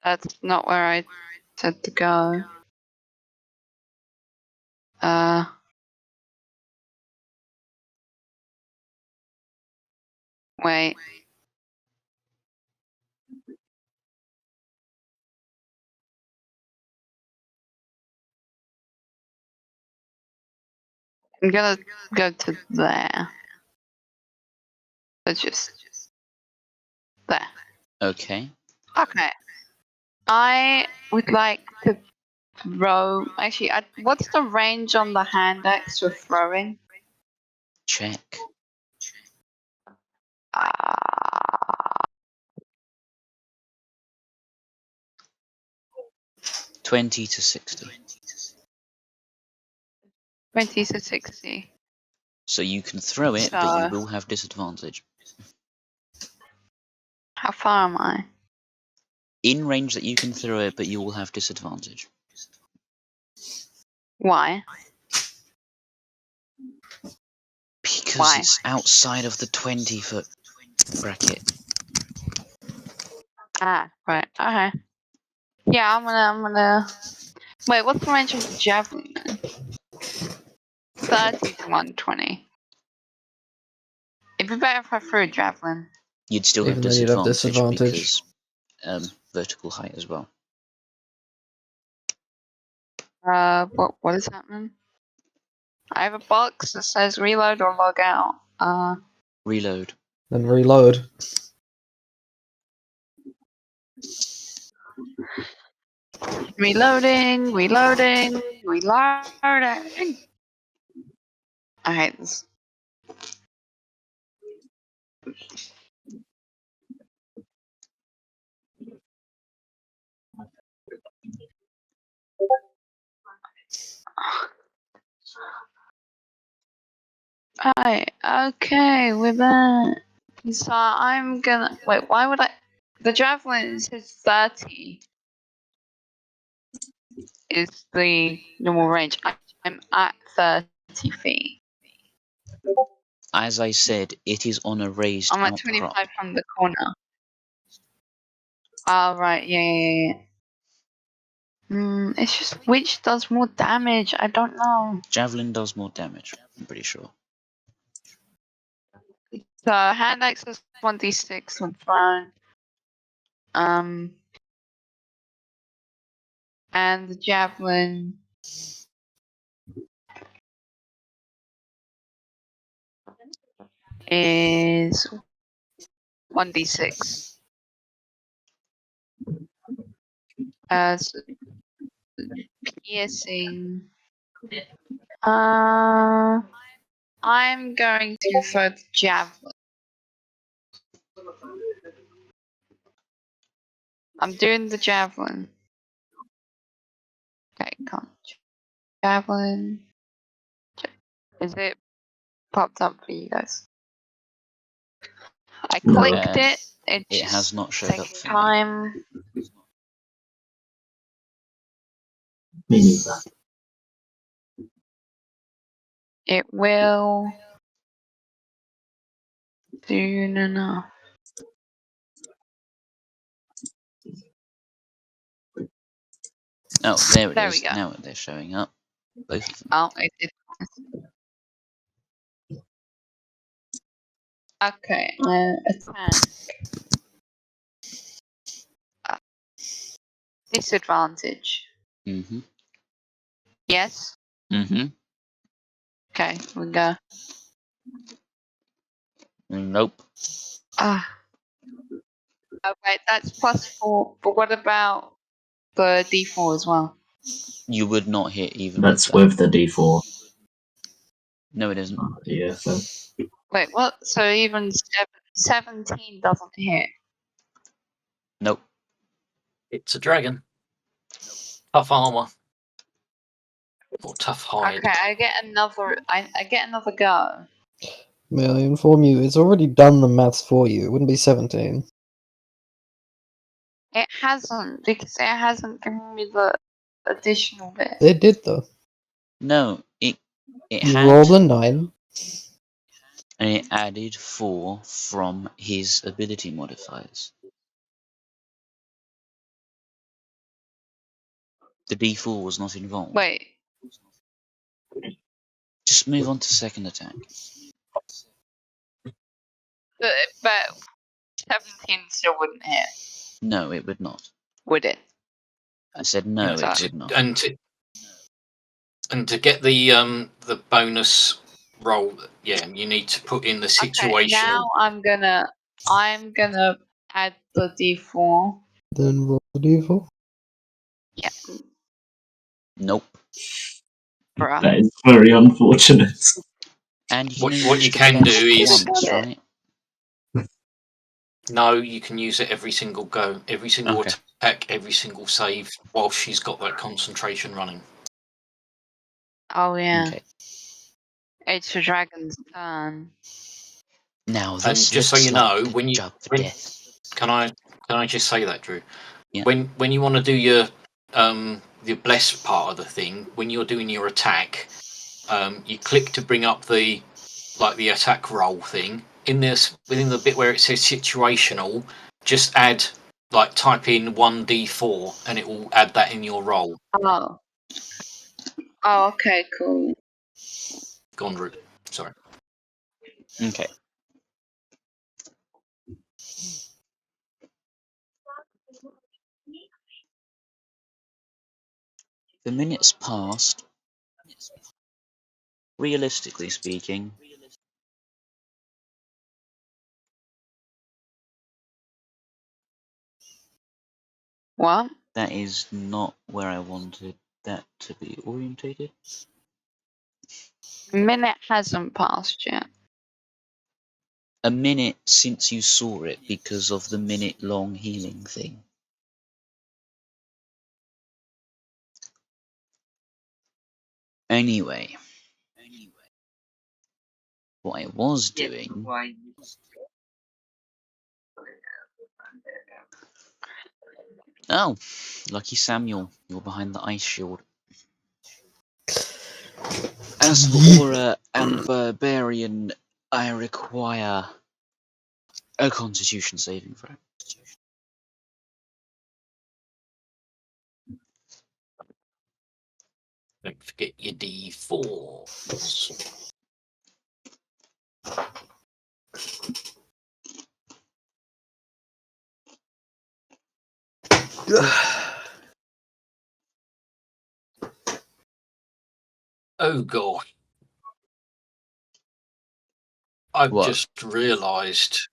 That's not where I said to go. Wait. I'm gonna go to there. It's just there. Okay. Okay. I would like to throw. Actually, what's the range on the hand axe for throwing? Check. 20 to 60. 20 to 60. So you can throw it, but you will have disadvantage. How far am I? In range that you can throw it, but you will have disadvantage. Why? Because Why? it's outside of the 20-foot bracket. Ah, right. Okay. Yeah, I'm gonna. Wait, what's the range of the javelin? 30 to 120. It'd be better if I threw a javelin. You'd still have Even then you'd have disadvantage disadvantage. because vertical height as well. What is happening? I have a box that says reload or log out. Reload. Then reload. Reloading. I hate this. Right, okay, we're back. So I'm gonna wait. Why would I? The javelin says 30 is the normal range. I'm at 30 feet. As I said, it is on a raised I'm at outcrop. 25 from the corner. Oh right, yeah. It's just which does more damage. I don't know. Javelin does more damage, I'm pretty sure. So hand axe is 1d6 when thrown. And the javelin is 1d6. As piercing. I'm going to throw the javelin. I'm doing the javelin. Okay, come. Javelin. Is it popped up for you guys? I No. clicked it. It It just has not showed up takes for me. time. Me neither. It will soon enough. Oh, there it There is. we go. Now they're showing up. Both of them. Oh, it did. Okay, attack. Disadvantage. Mm-hmm. Yes. Mm-hmm. Okay, we go. Nope. Ah. Oh wait, that's +4. But what about the D4 as well? You would not hit even That's with that. with the D4. No, it isn't. Yeah, so Wait, what? So even 17 doesn't hit. Nope. It's a dragon. Tough armor. Or tough hide. Okay, I get another. I get another go. May I inform you, it's already done the maths for you. It wouldn't be 17. It hasn't because it hasn't given me the additional bit. It did though. No, it You had, rolled a 9. and it added 4 from his ability modifiers. The D4 was not involved. Wait, Just move on to second attack. but 17 still wouldn't hit, No, it would not. would it? I said no, Sorry. it would not. And to get the bonus roll, yeah, you need to put in the situation. Okay, now I'm gonna add the D4. Then roll the d4. Yeah, Nope. bruh. that is very unfortunate. And you What can you use the can do best is- once, Got it. right? No, you can use it every single go, every single Okay. attack, every single save, while she's got that concentration running. Oh yeah, Okay. it's the dragon's turn. Now And this just so looks you like know, when you job for when- death. Can I just say that, Drew? Yeah. When you want to do your bless part of the thing, when you're doing your attack, you click to bring up the attack roll thing. In this, within the bit where it says situational, just add Like type in 1d4 and it will add that in your roll. Oh. Oh, okay, cool. Gone route. Sorry. Okay. The minutes passed. Realistically speaking, What? that is not where I wanted that to be orientated. A minute hasn't passed yet. A minute since you saw it because of the minute-long healing thing. Anyway, what I was doing Oh, lucky Samuel, you're behind the ice shield. As for Aura and Barbarian, I require a Constitution saving throw. Don't forget your d4s. Oh god. I've What? just realised.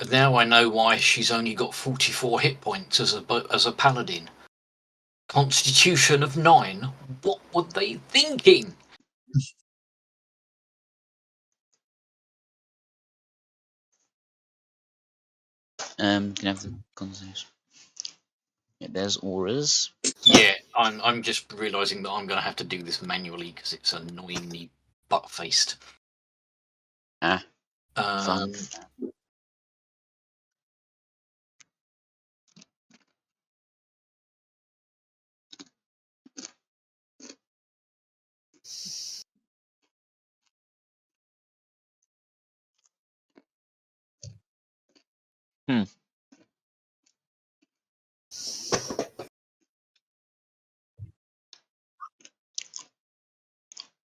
Now I know why she's only got 44 hit points as a paladin. Constitution of 9. What were they thinking? Can I have the Constitution? Yeah, there's auras. Yeah, I'm just realising that I'm going to have to do this manually because it's annoyingly butt-faced. Ah, fun.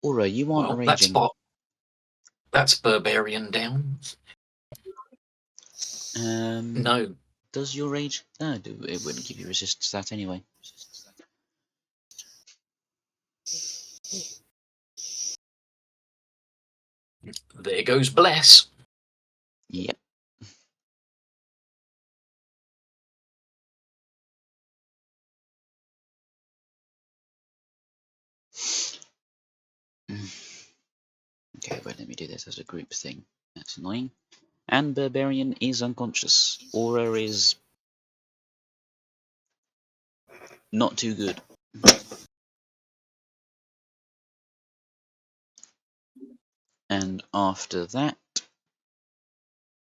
Aura, you aren't Well, raging. that's Barbarian down. No. Does your rage? No, it wouldn't give you resist to that anyway. There goes Bless. Yep. Okay, wait, let me do this as a group thing. That's annoying. And Barbarian is unconscious. Aura is not too good. And after that,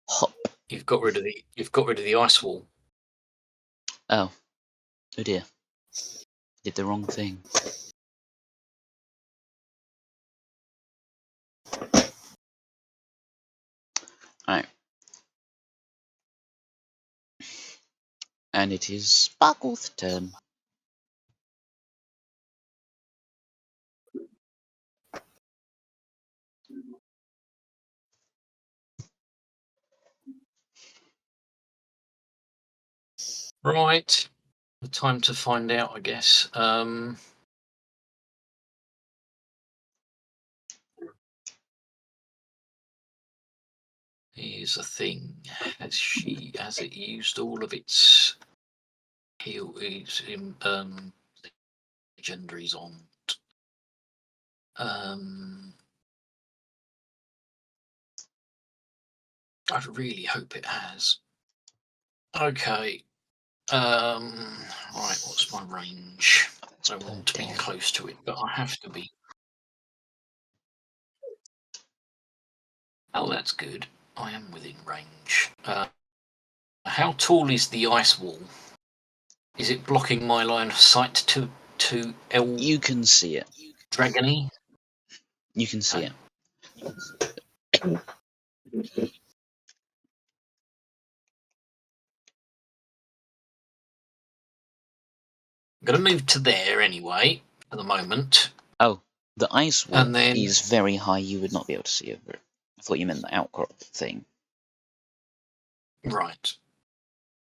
hop. You've got rid of the ice wall. Oh dear. Did the wrong thing. Alright. And it is Sparkle's turn. Right. Time to find out, I guess. Here's the thing: has it used all of its legendaries on? I really hope it has. Okay. Right. What's my range? I want to be close to it, but I have to be. Oh, that's good. I am within range. How tall is the ice wall? Is it blocking my line of sight to El You can see it. Dragony? You can see it. going to move to there anyway, for the moment. Oh, the ice wall And then- is very high. You would not be able to see over it. I thought you meant the outcrop thing. Right.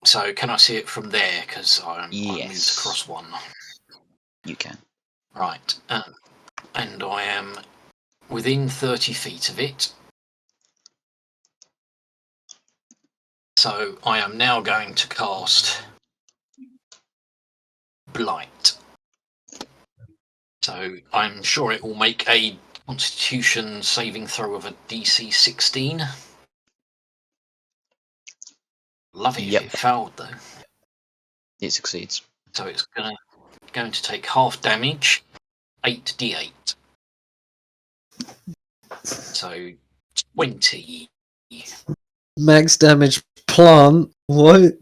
So can I see it from there? Because I moved Yes. across one. You can. Right. And I am within 30 feet of it. So I am now going to cast Blight. So I'm sure it will make a Constitution saving throw of a DC 16. Love it Yep. if it failed though. It succeeds. So it's going to take half damage, 8d8. So 20. Max damage plant. What?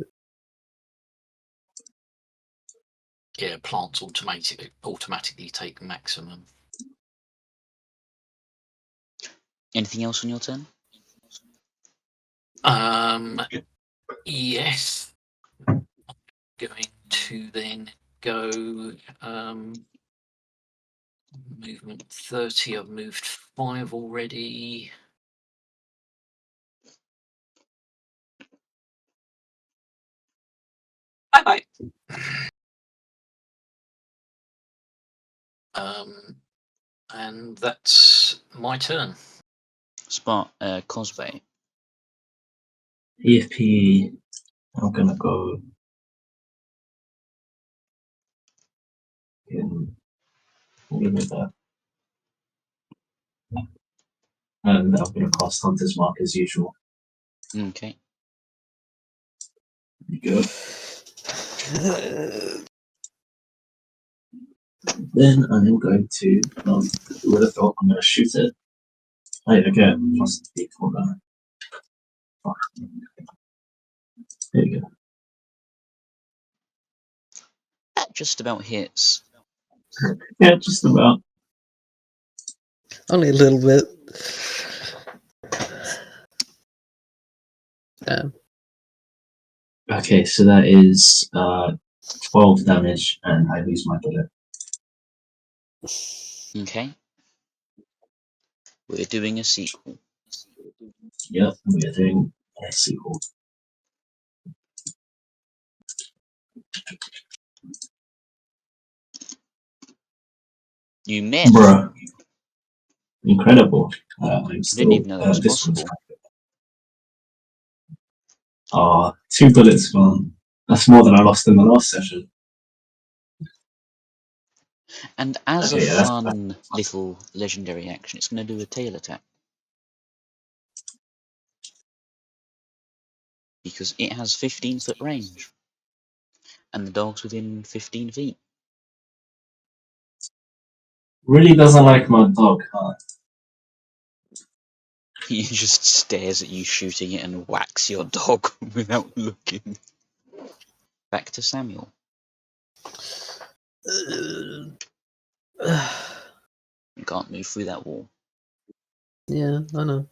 Yeah, plants automatically take maximum. Anything else on your turn? Yes. Going to then go movement 30. I've moved 5 already. Bye bye. And that's my turn. Cosplay. EFP. I'm gonna go in with that. And I'm gonna cast Hunter's Mark as usual. Okay. There you go. Then I'm going to, with a thought, I'm going to shoot it. Hey, again, plus the D4 there. There you go. That just about hits. Yeah, just about. Only a little bit. Damn. Okay, so that is 12 damage, and I lose my bullet. Okay. We're doing a sequel. Yep, we are doing a sequel. You miss. Bruh. Incredible. I'm still, Didn't even know that was this one's possible. Ah, 2 bullets gone. That's more than I lost in the last session. And as Okay, a yeah, that's fun little legendary action, it's going to do a tail attack. Because it has 15-foot range. And the dog's within 15 feet. Really doesn't like my dog, huh? He just stares at you shooting it and whacks your dog without looking. Back to Samuel. You can't move through that wall. Yeah, I know.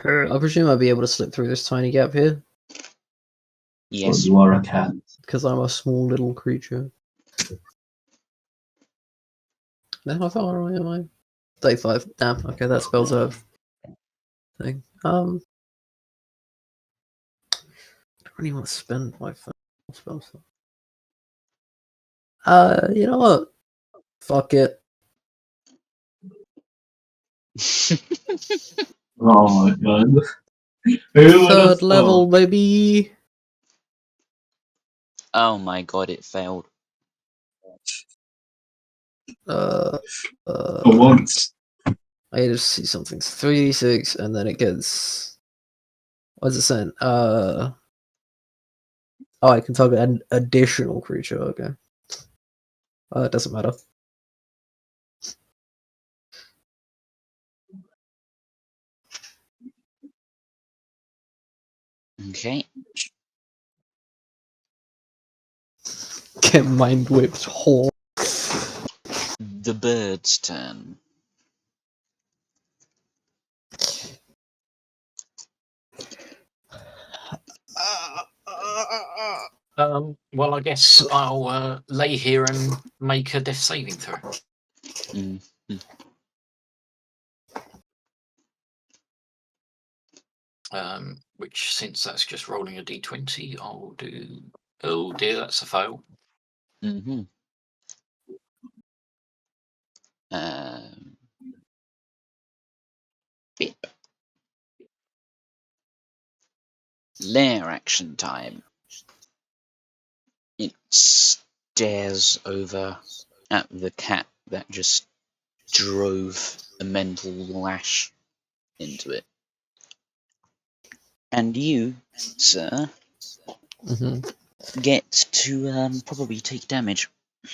I presume I'll be able to slip through this tiny gap here, Well, Yes. you are a cat. because I'm a small little creature. Now how far away am I? 35. Damn, okay, that spells a thing. I really want to spend my spell slot. You know what? Fuck it. Oh my god. Who would have Third level, baby. Oh my god, it failed. For once. I just see something. 3d6, and then it gets. What's it saying? Oh, I can target an additional creature. Okay. It doesn't matter. Okay. Get mind whipped, whore. The bird's turn. Well, I guess I'll lay here and make a death saving throw. Mm. Which, since that's just rolling a d20, I'll do. Oh dear, that's a fail. Mm-hmm. Um, Bip. Lair action time. It stares over at the cat that just drove a mental lash into it. And you, sir, hmm get to probably take damage. You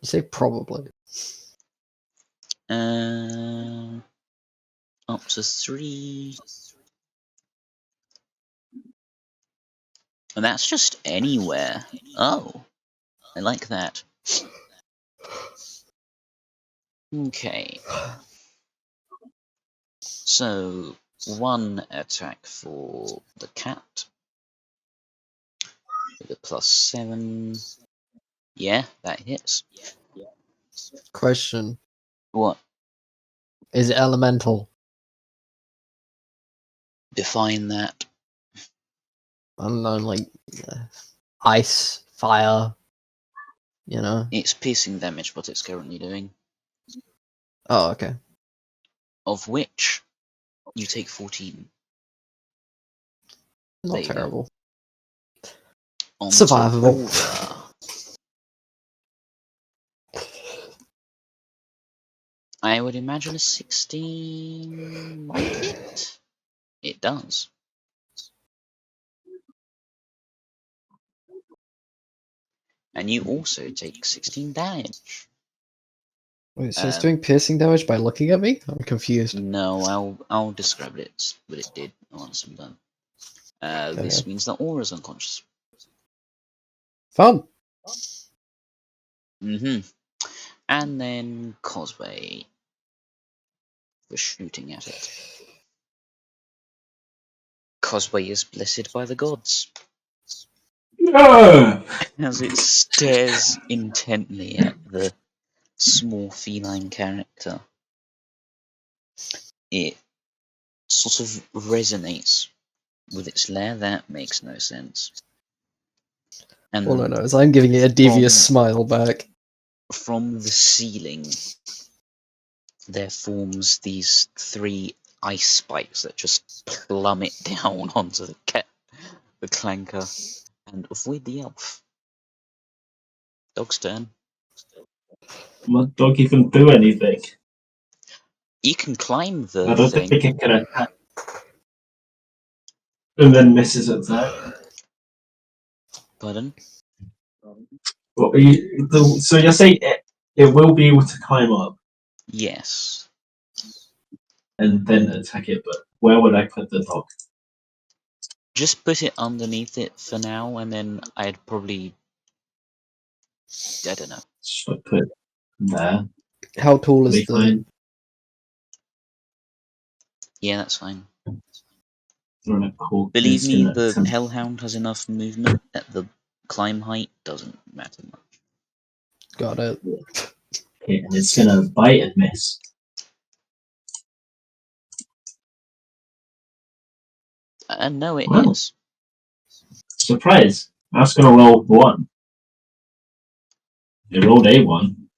say probably. Up to 3. And that's just anywhere. Oh, I like that. Okay. So, 1 attack for the cat. With a +7. Yeah, that hits. Question: What? Is it elemental? Define that. I don't know, like ice, fire. You know. It's piercing damage, what it's currently doing. Oh, okay. Of which you take 14. Not There you go. terrible. On to Survivable. Rover. I would imagine a 16 might hit. It does. And you also take 16 damage. Wait, so it's doing piercing damage by looking at me? I'm confused. No, I'll describe what it did once I'm done. This means that Aura's unconscious. Fun. And then Cosway for shooting at it. Cosway is blessed by the gods. No! As it stares intently at the small feline character, it sort of resonates with its lair. That makes no sense. And All I know is I'm giving it a devious smile back. from the ceiling, there forms these 3 ice spikes that just plummet down onto the clanker, and avoid the elf. Dog's turn. My dog even do anything. You can climb I the don't thing. think it can attack. And then misses attack. Pardon? Well, so you're saying it will be able to climb up Yes. and then attack it, but where would I put the dog? Just put it underneath it for now, and then I'd probably... I don't know. Should I put it there? How tall is Be the... fine. Yeah, that's fine. Cool. Believe It's me, gonna the attempt- Hellhound has enough movement that the climb height doesn't matter much. Got it. Okay, and it's gonna bite and miss. No, it Wow. hits. Surprise! I was gonna roll 1. It rolled a 1.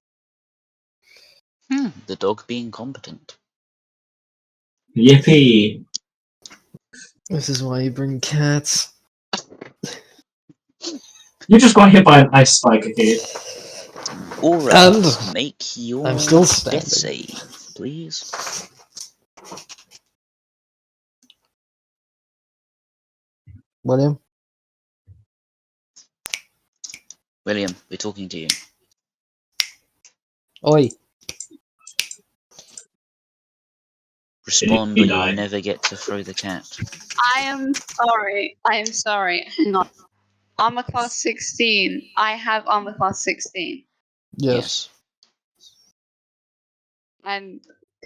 The dog being competent. Yippee! This is why you bring cats. You just got hit by an ice spike again. Aura, And make your I'm still death standing. save, please. William? William, we're talking to you. Oi. Respond He or you'll died. never get to throw the cat. I am sorry. I am sorry. Hang on. Armor class 16. I have armor class 16. Yes. And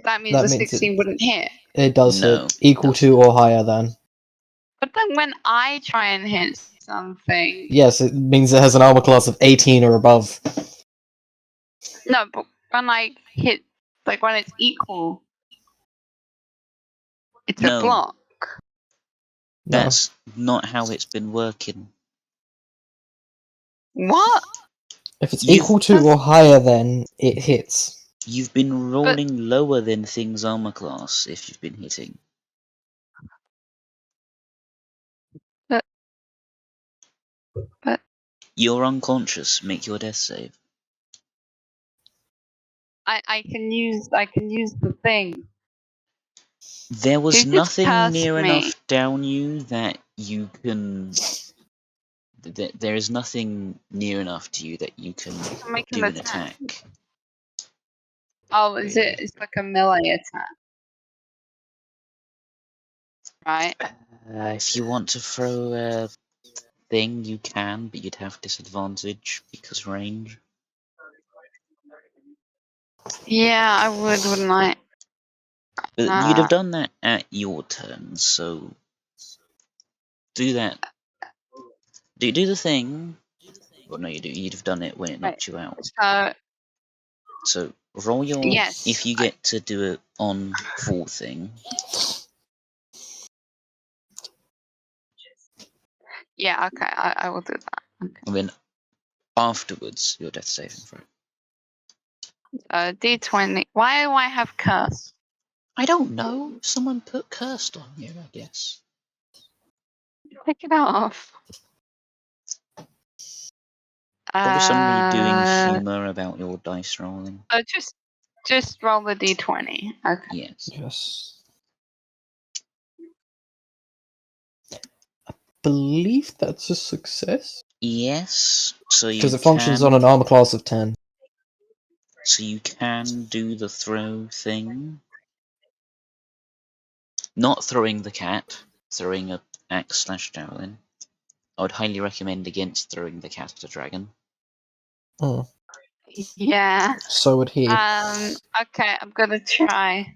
that means That the means 16 wouldn't hit. It does No, hit. Equal it to or higher than. But then when I try and hit something. Yes, it means it has an armor class of 18 or above. No, but when I hit, like when it's equal, it's No. a block. No. That's not how it's been working. What? If it's You've- equal to or higher than, it hits. You've been rolling lower than things armor class if you've been hitting. But You're unconscious. Make your death save. I can use the thing. There was Who just nothing cursed near me? enough down you that you can. There is nothing near enough to you that you can Make do an an attack. attack. Oh, is it? It's like a melee attack, right? If you want to throw a thing, you can, but you'd have disadvantage because range. Yeah, I would, wouldn't I? But you'd have done that at your turn, so do that. Do the thing. Well, no, you'd have done it when it knocked you out. So roll your. Yes, If you get to do it on full thing. Yeah, okay, I will do that. Okay. And then afterwards, your death saving throw. D20. Why do I have curse? I don't know. Someone put cursed on you, I guess. Take it off. Probably somebody doing humour about your dice rolling. Oh, just roll the D20. Okay. Yes. Yes. I believe that's a success. Yes. So you Because it functions on an armor class of 10. So you can do the throw thing. Not throwing the cat, throwing a axe/javelin. I would highly recommend against throwing the cat at a dragon. Mm. Yeah. So would he. Okay, I'm gonna try.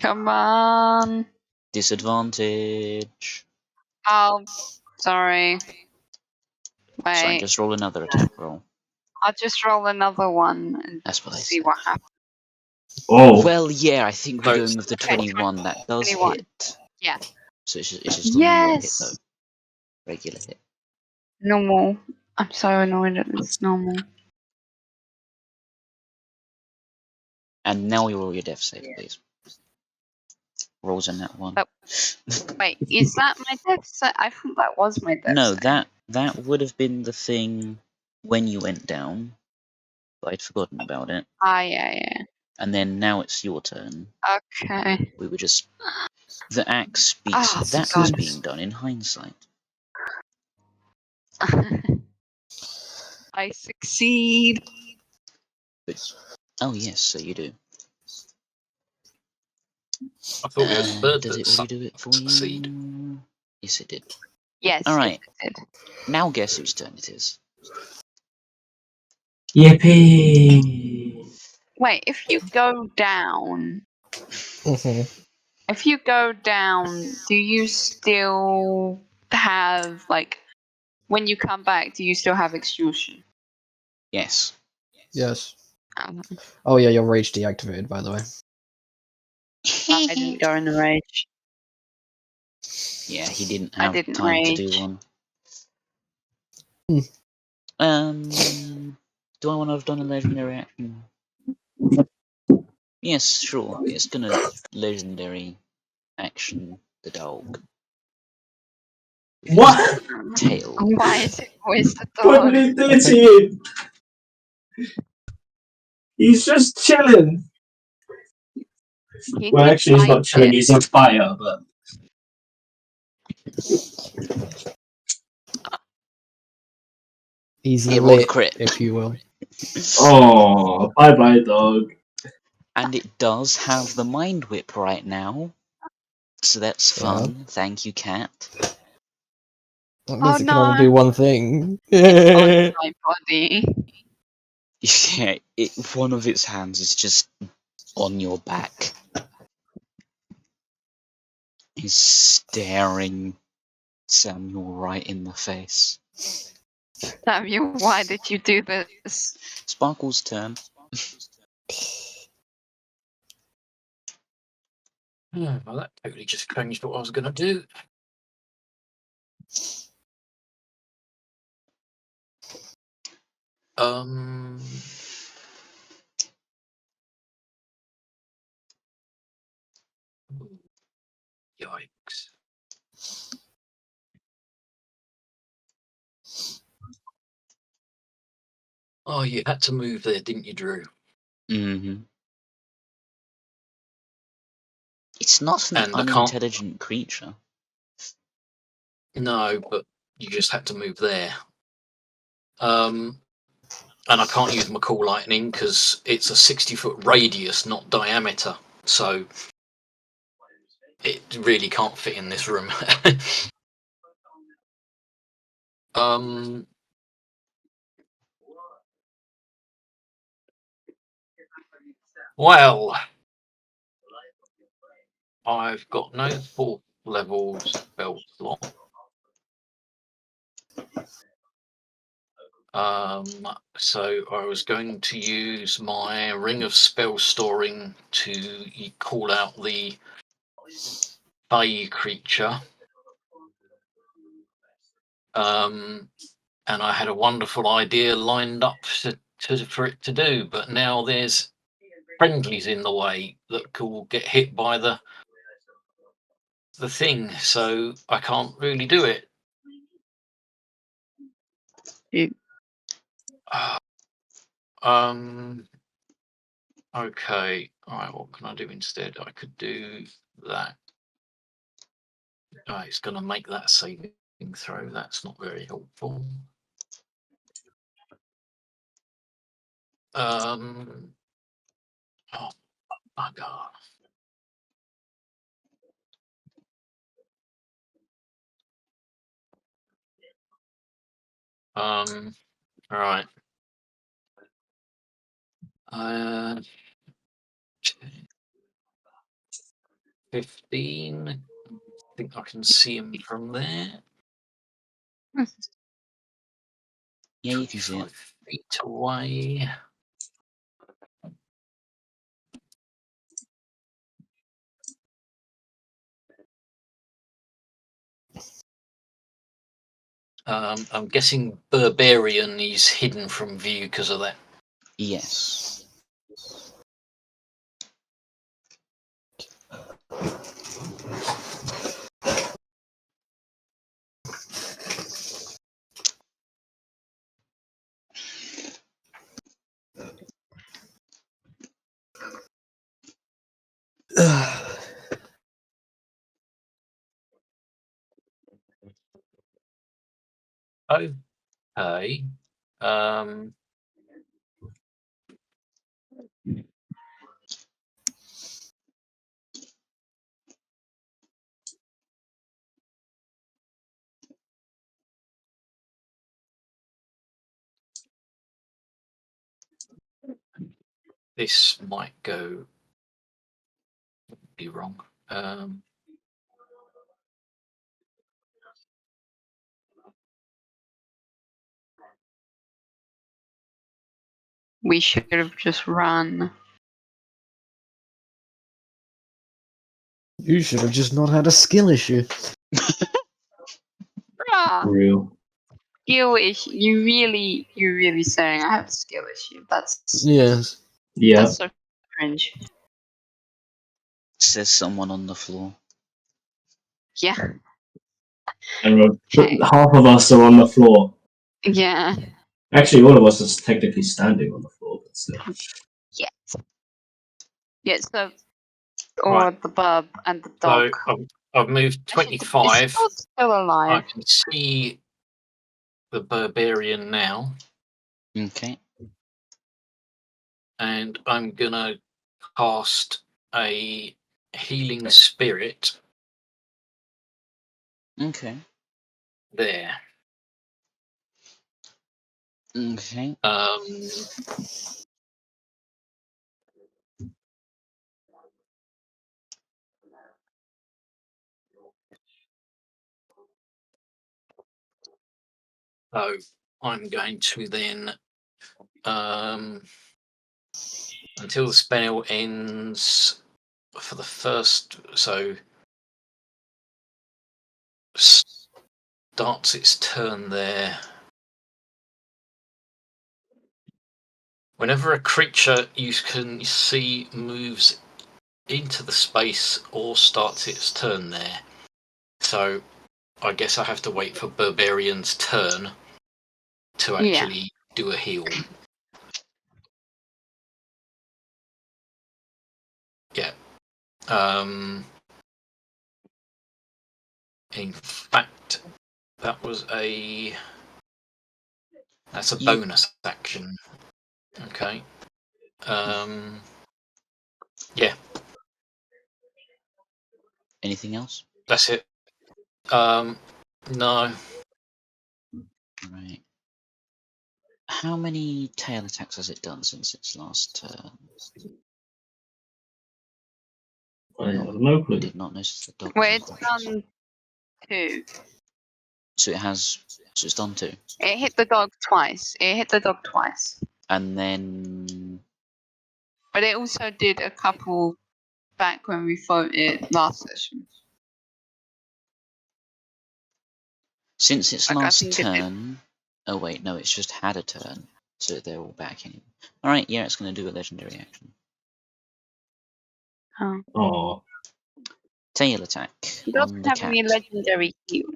Come on. Disadvantage. Oh, sorry. Wait. Sorry, just roll another attack roll. I'll just roll another one and That's what I see said. what happens. Oh, Well, yeah, I think we're So going with the okay, 21. That does 21. hit. Yeah. So it's just a normal hit, Yes. though. Regular hit. Normal. I'm so annoyed at this normal. And now you roll your death save, please. Rolls in that one. Oh. Wait, is that my death set? I thought that was my death No, set. that would have been the thing when you went down. But I'd forgotten about it. Ah, yeah. And then now it's your turn. Okay. We were just... The axe speaks. Oh, That God. was being done in hindsight. I succeed. Oh yes, so you do. I thought it was a bird Does that it already do it for succeed. you? Yes, it did. Yes, Alright. it did. Now guess whose turn it is. yippee! Wait, if you go down, do you still have, like, when you come back, do you still have extrusion? Yes. Yes. Um, Oh yeah, your rage deactivated, by the way. I didn't go in the rage. Yeah, he didn't I have didn't time to rage. do one. Hmm. Do I want to have done a legendary action? Yes, sure. It's gonna legendary action the dog. What? Tail. Why is it always the What dog? did he do to you? He's just chilling. He Well, did actually, he's not bite chilling. it. He's on fire. But He's It rolled lit, crit. if you will. oh, bye bye, dog. And it does have the mind whip right now. So that's fun. Thank you, cat. That means Oh, it can only do no. one thing. On my body. Yeah, one of its hands is just on your back. He's staring Samuel right in the face. Samuel, why did you do this? Sparkle's turn. Well, that totally just changed what I was going to do. Yikes. Oh, you had to move there, didn't you, Drew? Mm-hmm. It's not an And I can't- unintelligent creature. No, but you just had to move there. And I can't use my cool lightning because it's a 60-foot radius, not diameter. So it really can't fit in this room. Well, I've got no 4th level spell slot. So I was going to use my ring of spell storing to call out the Fey creature. And I had a wonderful idea lined up for it to do, but now there's friendlies in the way that will get hit by the thing, so I can't really do it. Okay. All right. What can I do instead? I could do that. It's going to make that saving throw. That's not very helpful. Oh my god. All right. 15. I think I can see him from there. Yeah, you can see it. 5 feet away. I'm guessing Barbarian is hidden from view because of that. Yes. Okay. This might be wrong. We should have just run. You should have just not had a skill issue. Real. Skill issue. You really saying I have a skill issue? Yes. Yeah. That's so cringe. Says someone on the floor. Yeah. And Okay. half of us are on the floor. Yeah. Actually, all of us are technically standing on the floor, but still. Yeah. Yeah. So, or Right. the bub and the dog. So I've moved Actually, 25. is dog still I alive? can see the Barbarian now, Okay. and I'm gonna cast a healing spirit Okay. there. Okay. So I'm going to then, until the spell ends for the first, so starts its turn there. Whenever a creature you can see moves into the space or starts its turn there. So I guess I have to wait for Barbarian's turn to actually do a heal. Yeah. In fact, that's a bonus action. Okay. Yeah. Anything else? That's it. No. Right. How many tail attacks has it done since its last turn? I have no clue. Did not notice the dog. Well, was it's unconscious. done 2. So it has. So it's done 2, It hit the dog twice. and then But it also did a couple back when we fought it last session. since its Like, I last think it did. turn. Oh wait, no, it's just had a turn, so they're all back in. All right, yeah, it's going to do a legendary action. Oh. Oh, Tail attack It on doesn't the have cat. any legendary heal.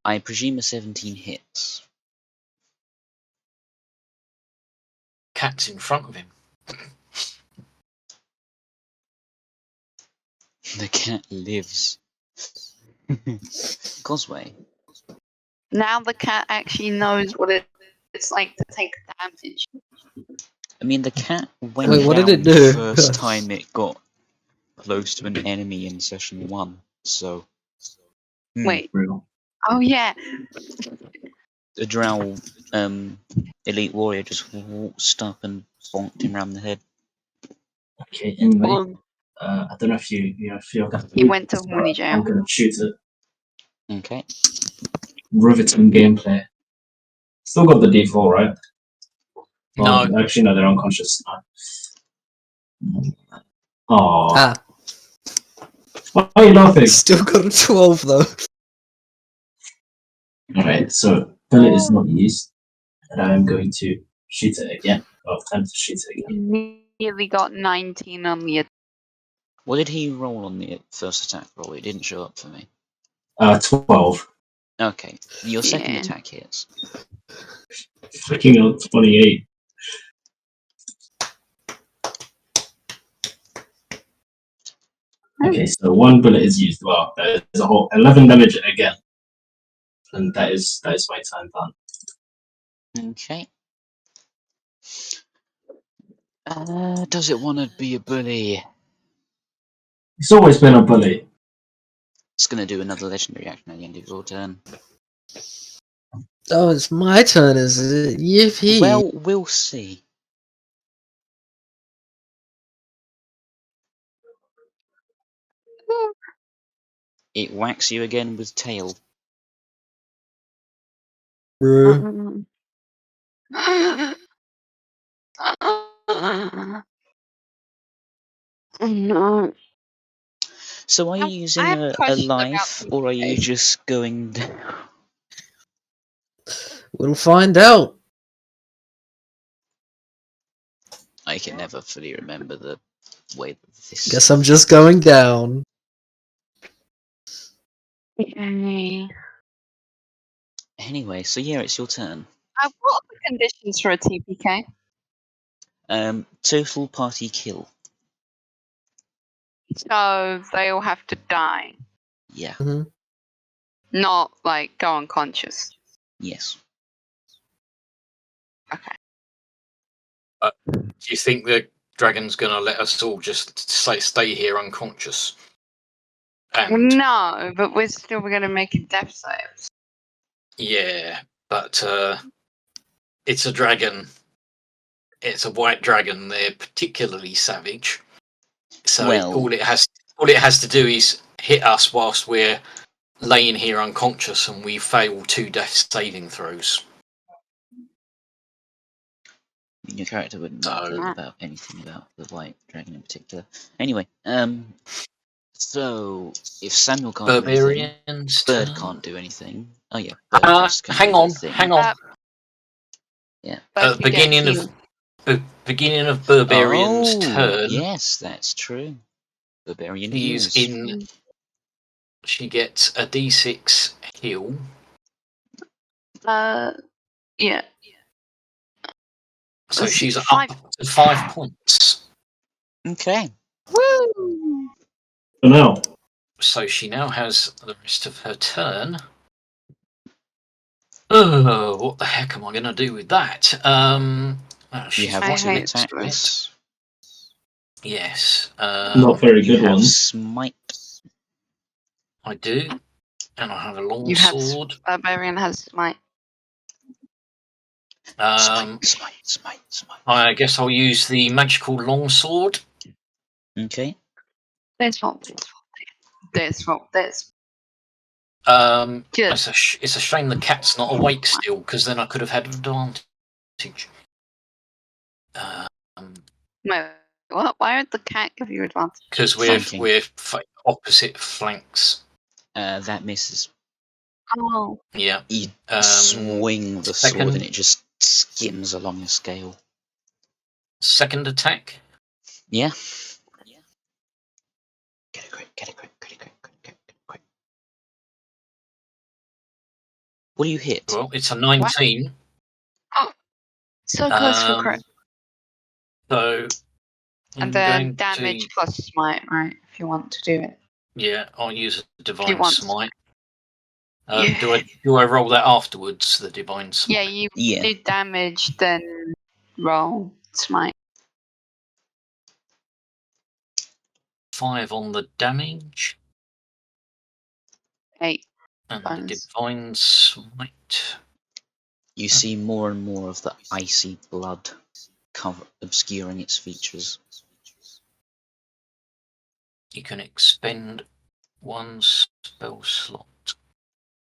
I presume a 17 hits. Cat's in front of him. The cat lives. Cosway. Now the cat actually knows what it's like to take damage. I mean, the cat went Wait, what down did it the do? first time it got close to an enemy in session 1. So Wait. real. Oh yeah. the drow elite warrior just waltzed up and bonked him round the head. Okay, anyway, Well, I don't know if you feel that. he went to horny jail. I'm gonna shoot it. Okay. Riveting gameplay. Still got the D4, right? No. Oh, actually, no, they're unconscious. Oh, Ah, why are you laughing? still got a 12 though. Alright, so bullet is not used, and I am going to shoot it again. Well, time to shoot it again. Nearly got 19 on the What did he roll on the first attack roll? It didn't show up for me. 12. Okay. Your second Yeah. attack hits. Freaking out 28. Okay, so one bullet is used. Well, that is a whole 11 damage again, and that is my time done. Okay. Does it want to be a bully? It's always been a bully. It's going to do another legendary action at the end of your turn. Oh, it's my turn, is it? Yippee! Well, we'll see. It whacks you again with tail. Bro. No. So are you I using have a a question about life, the or are you bully. just going down? We'll find out. I can never fully remember the way that this... Guess I'm just going down. Okay. Anyway, so yeah, it's your turn. What are the conditions for a TPK? Total party kill. So they all have to die, Yeah. not like go unconscious. Yes. Okay. Do you think the dragon's going to let us all just stay here unconscious? And No, but we're still going to make a death save. yeah, but it's a dragon. It's a white dragon. They're particularly savage. So Well- all it has to do is hit us whilst we're laying here unconscious and we fail 2 death saving throws. Your character wouldn't know So- about anything about the white dragon in particular. Anyway, so if Samuel can't do anything, Barbarians. Bird turn. can't do anything. Oh yeah, Bird just can Hang do on, the thing. hang on. Yeah. But you get Beginning of Barbarian's Oh, turn. yes, that's true. Barbarian She's heals. in. She gets a D6 heal. yeah. So Let's see, she's up 5. to 5 points. Okay. Woo! For now. So she now has the rest of her turn. Oh, what the heck am I going to do with that? You She's have I two hate attacks. Yes. Not very You good have ones. smite. I do. And I have a long You have sword. Barbarian has my. Smite. I guess I'll use the magical longsword. Okay. There's not this. Good. It's a shame the cat's not awake still, because then I could have had advantage. No. What? Why would the cat give you advantage? Because Flanking. we're opposite flanks. That misses. Oh. You swing the sword second- and it just skims along the scale. Second attack. Yeah. Get a crit. What do you hit? Well, it's a 19. So close for crit. So And I'm then going damage to, plus smite, right? If you want to do it. yeah, I'll use a You divine want- smite. Yeah. Do I roll that afterwards? The divine smite. Yeah, you Yeah. do damage, then roll smite. 5 on the damage 8. and Bonus. the divine smite. You see more and more of the icy blood obscuring its features. You can expend 1 spell slot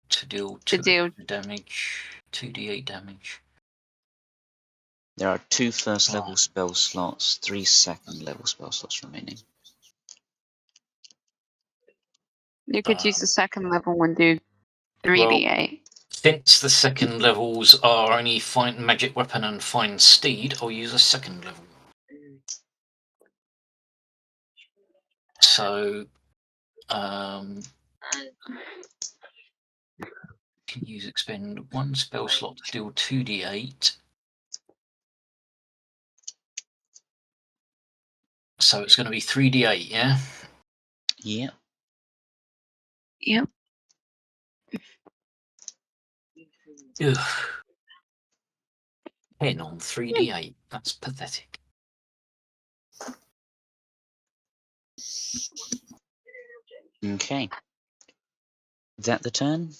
to deal 2 damage, 2d8 damage. There are 2 first level spell slots, 3 second level spell slots remaining. You could use the second level and do 3d8. Since the second levels are only find magic weapon and find steed, I'll use a second level. So, can use expend 1 spell slot to deal 2d8. So it's going to be 3d8, yeah? Yeah. Yep. Ugh. 10 on 3d8. That's pathetic. Okay. Is that the turn?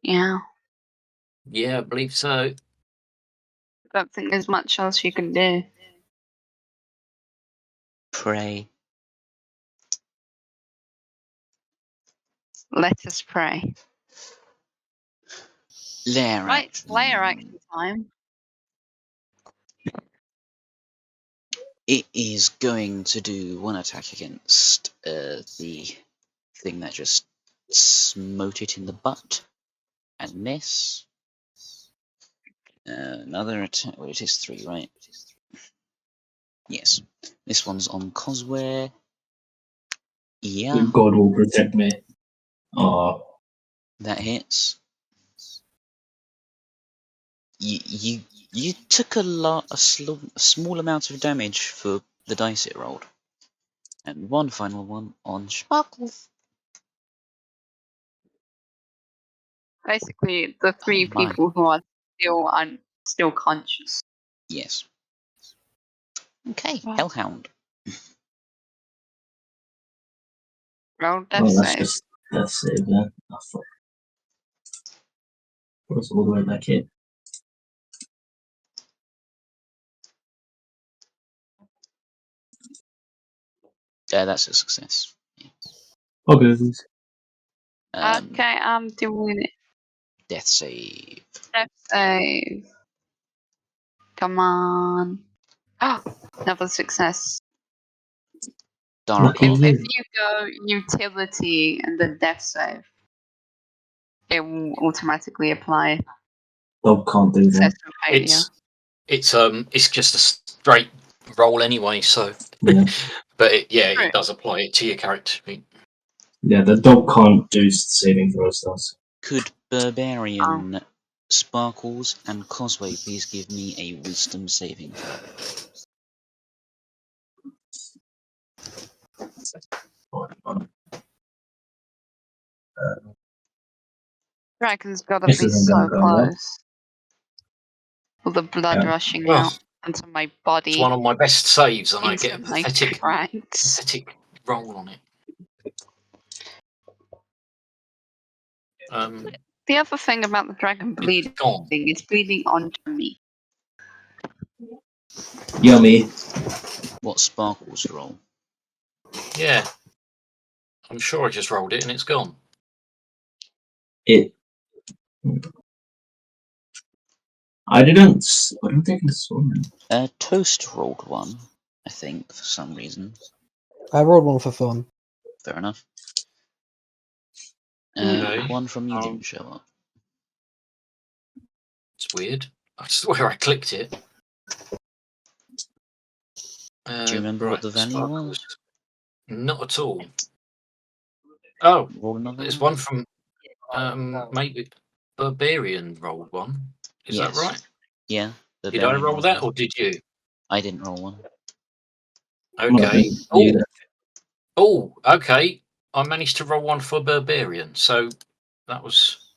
Yeah. Yeah, I believe so. Don't think there's much else you can do. Pray. Let us pray. Lair Right, action. layer action time. It is going to do 1 attack against the thing that just smote it in the butt and miss. Another attack. Well, it is 3, right? Yes. This one's on Cosware. Yeah, God will protect me. Oh, that hits. You took a small amount of damage for the dice it rolled. And one final one on Sparkles. Basically, the 3 my. people who are still conscious. Yes. Okay, Wow. Hellhound. Roll death oh that's save. just that's it then. I thought it was all the way back here. That's a success. Okay. Okay, I'm doing it. Death save. Death save. Come on. Oh, another success. Dark. If you go utility and then death save, it will automatically apply Dog can't do success that. and failure. It's just a straight roll anyway. So, Yeah. but True. it does apply it to your character sheet. Yeah, the dog can't do saving throws, does. Could Barbarian, Sparkles, and Cosway please give me a Wisdom saving throw? Dragon's gotta This be isn't so gonna go well. close. All the blood Yeah. rushing Well, out into my It's body. one of my best saves, and I Into get a my pathetic cracks. roll on it. The other thing about the dragon bleeding, It's gone. it's bleeding onto me. Yummy. What Sparkles roll? Yeah, I'm sure I just rolled it and it's gone. It. I don't think I saw it. Toast rolled one, I think, for some reason. I rolled one for fun. Fair enough. Okay. One from you didn't show up. It's weird. I swear I clicked it. Do you remember what the value was? Not at all. Oh, Roll another there's one? one from maybe Barbarian rolled one. Is that Yes. right? Yeah. Did I roll that or did you? I didn't roll one. Okay. Yeah. Oh, okay. I managed to roll one for Barbarian, so that was.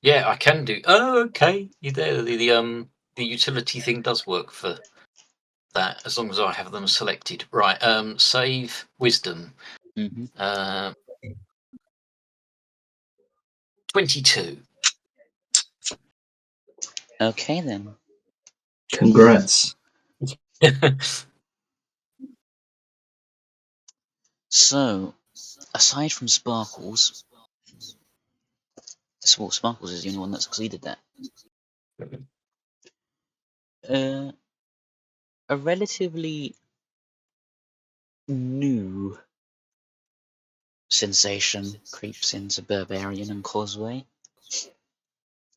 Yeah, I can do. Oh, okay. You there? The utility thing does work for that as long as I have them selected. Right. Save wisdom. Mm-hmm. 22. Okay then. Congrats. So, aside from Sparkles, Sparkles is the only one that succeeded that. A relatively new sensation creeps into Barbarian and Causeway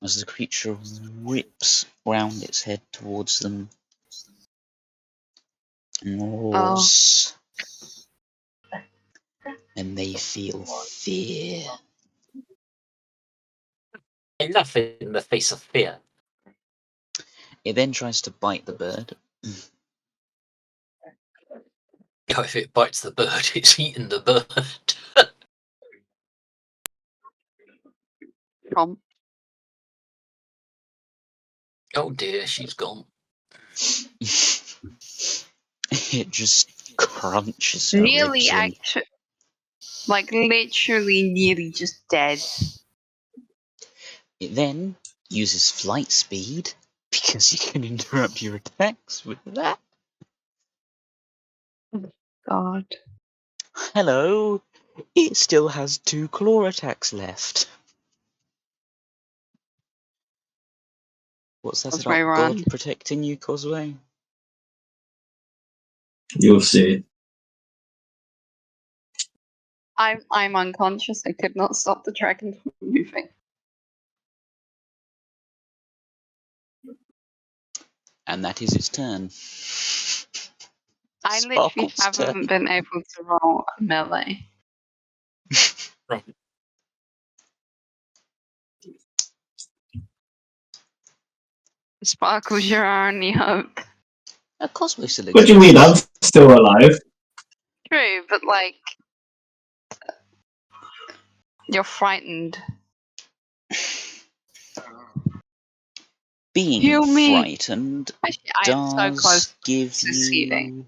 as the creature whips round its head towards them and roars, and they feel fear. I laugh in the face of fear. It then tries to bite the bird. Oh, if it bites the bird, it's eaten the bird. Chomp. Oh dear, she's gone. It just crunches her Nearly ribs in. like literally nearly just dead. It then uses flight speed because you can interrupt your attacks with that. God. Hello, it still has 2 claw attacks left. What's that Causeway about run. God protecting you, Causeway? You'll see. I'm unconscious. I could not stop the dragon from moving. And that is its turn. I literally Sparkle's haven't been able to roll a melee. Right. Sparkles your only hope. Causeway still What do you mean? I'm still alive. True, but like you're frightened. Being Heal me. frightened Actually, I am so close does to give succeeding. you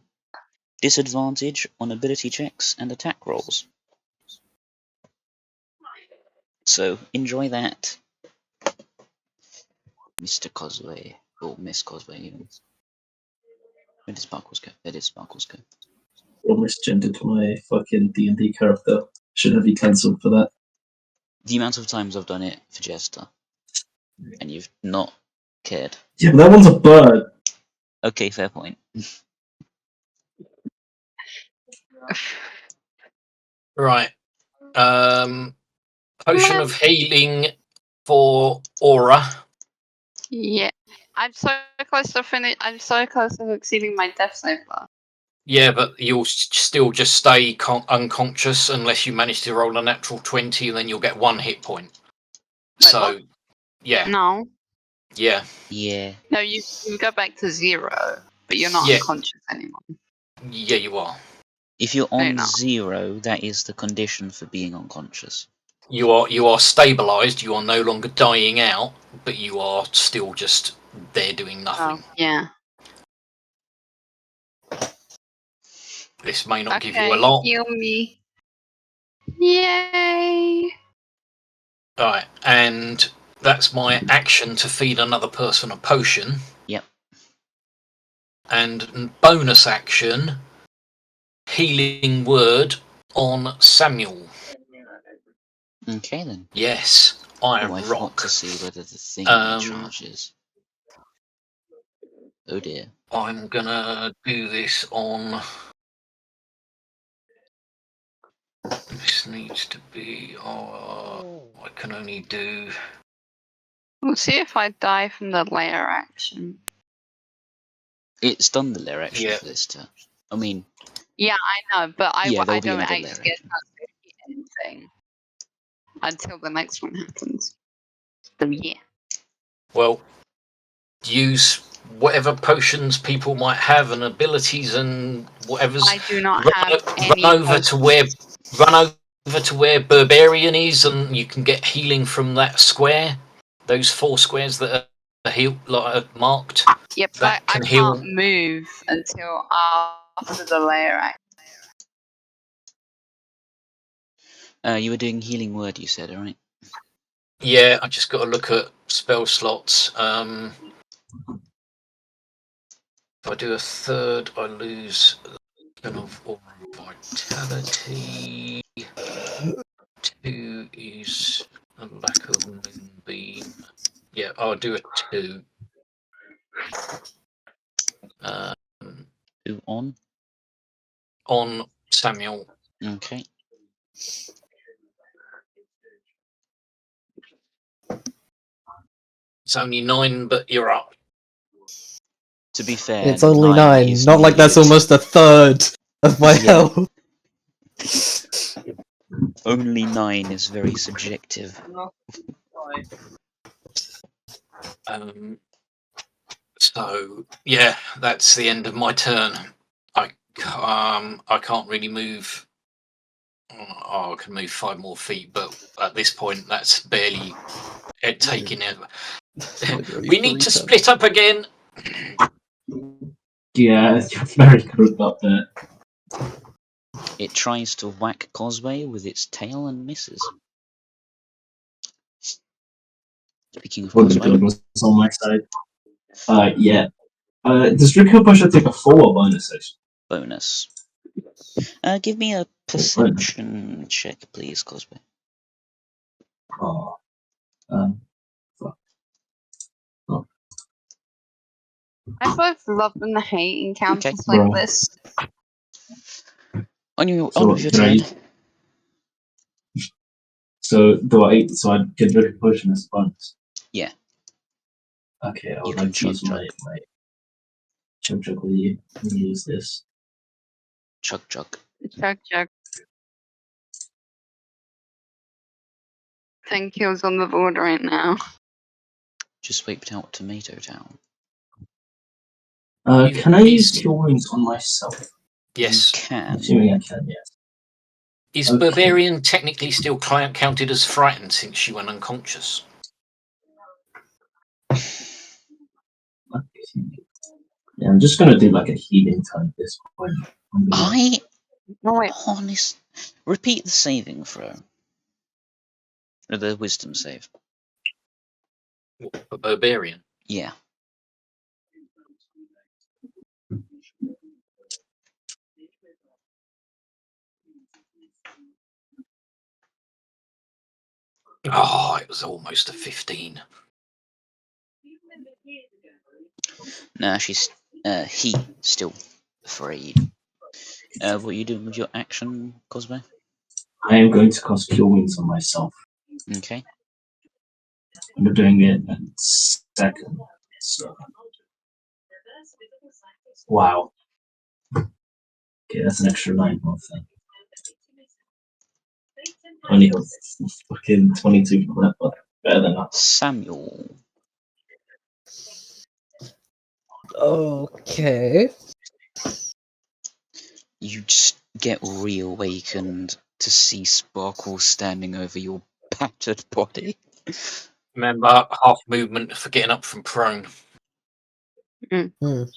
disadvantage on ability checks and attack rolls. So enjoy that, Mr. Causeway, or Miss Causeway even. Where did Sparkles go? There did Sparkles go. misgendered my fucking D&D character. Should have you cancelled for that. The amount of times I've done it for Jester, and you've not cared. Yeah, but that one's a bird. Okay, fair point. Right. Potion of healing for aura. Yeah. I'm so close to finish. I'm so close to succeeding my death save bar. Yeah, but you'll still just stay unconscious unless you manage to roll a natural 20, and then you'll get 1 hit point. Wait, So, what? yeah, No. yeah, Yeah. No, you go back to 0, but you're not Yeah. unconscious anymore. yeah, you are. If you're No, on you're not. 0, that is the condition for being unconscious. You are stabilized. You are no longer dying out, but you are still just there doing nothing. Oh, yeah. This may not give you a Okay, lot. heal me. Yay! Right, and that's my action to feed another person a potion. Yep. And bonus action, healing word on Samuel. Okay then. Yes, I Oh, I am forgot rock. to see whether the thing recharges. Oh dear. I'm gonna do this on. This needs to be. I can only do. We'll see if I die from the lair action. It's done the lair action Yeah. for this turn. I mean, Yeah, I know, but yeah, I there'll be don't another actually lair get action. to hit anything until the next one happens. So yeah. Well, use whatever potions people might have and abilities and whatever's. I do not Run, have run any over to where. Run over to where Barbarian is, and you can get healing from that square. Those 4 squares that are healed, like are marked. Yep, That I can heal. can't move until after the lair action. You were doing healing word, you said, alright? Yeah, I just got to look at spell slots. If I do a third, I lose kind of aura vitality. 2 is a lack of moonbeam. Yeah, I'll do a 2. Who on? On Samuel. Okay. It's only 9, but you're up. To be fair, It's only 9. is Not like that's needed. almost a third of my Yeah. health. Only 9 is very subjective. So yeah, that's the end of my turn. I can't really move. Oh, I can move 5 more feet, but at this point, that's barely taking it. We need to split up again. Yeah, you're very grouped up there. It tries to whack Cosway with its tail and misses. Speaking of What the Cosway, god was on my side. Yeah. Does Rico Pusher take a full or bonus action? bonus. Give me a perception check, please, Cosway. Oh. Fuck. Oh. I both love and hate encounters Okay. like Bro. this. On your So with your can I- turn. So I get Rico Pusher as a bonus? Yeah. Okay, I You would can like to use chug my chug with you and use this. chug. Chug. 10 kills on the board right now. Just wiped out Tomato Town. Can I use Cure Wounds on myself? Yes. You can. Assuming I can, yes. Is Okay. Barbarian technically still counted as frightened since she went unconscious? Yeah, I'm just gonna do like a healing turn at this point. No, wait. Repeat the saving throw. Or the wisdom save. For Barbarian. Yeah. Oh, it was almost a 15. Nah, he still afraid. What are you doing with your action, Cosmo? I am going to cast Cure Wounds on myself. Okay. I'm doing it in second. So. Wow. Okay, that's an extra 9 health then. Only have fucking 22 from that, but better than that. Samuel. Okay. You just get reawakened to see Sparkle standing over your battered body. Remember, half movement for getting up from prone. Hmm. Well,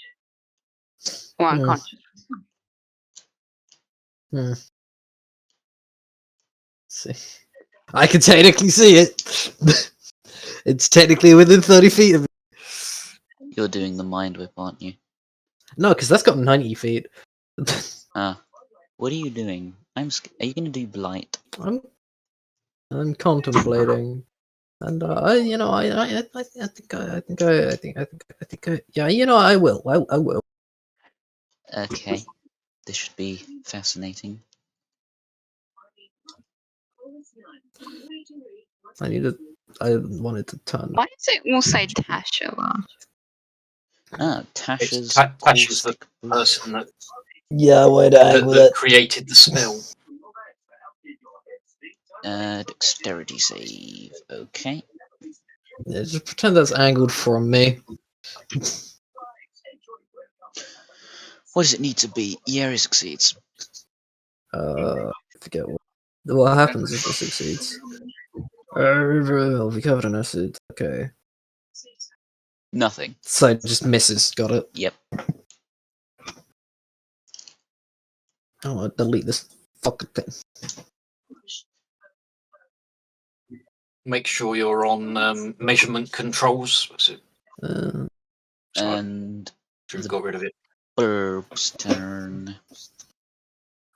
Hmm. unconscious. See. I can technically see it. It's technically within 30 feet of me. You're doing the mind whip, aren't you? No, because that's got 90 feet. What are you doing? Are you going to do blight? I'm contemplating, and I will. I will. Okay. This should be fascinating. I wanted to turn. Why does it all say Tasha? Tasha's Tasha's the caustic person that, Yeah, why the hang with that it? created the spell. Dexterity save. Okay. Yeah, just pretend that's angled from me. What does it need to be? Yeah, it succeeds. I forget what happens if it succeeds. Will be covered in acid. Okay, Nothing. so it just misses. Got it. Yep. I'll delete this fucking thing. Make sure you're on measurement controls. So And we've got rid of it. Burb's turn.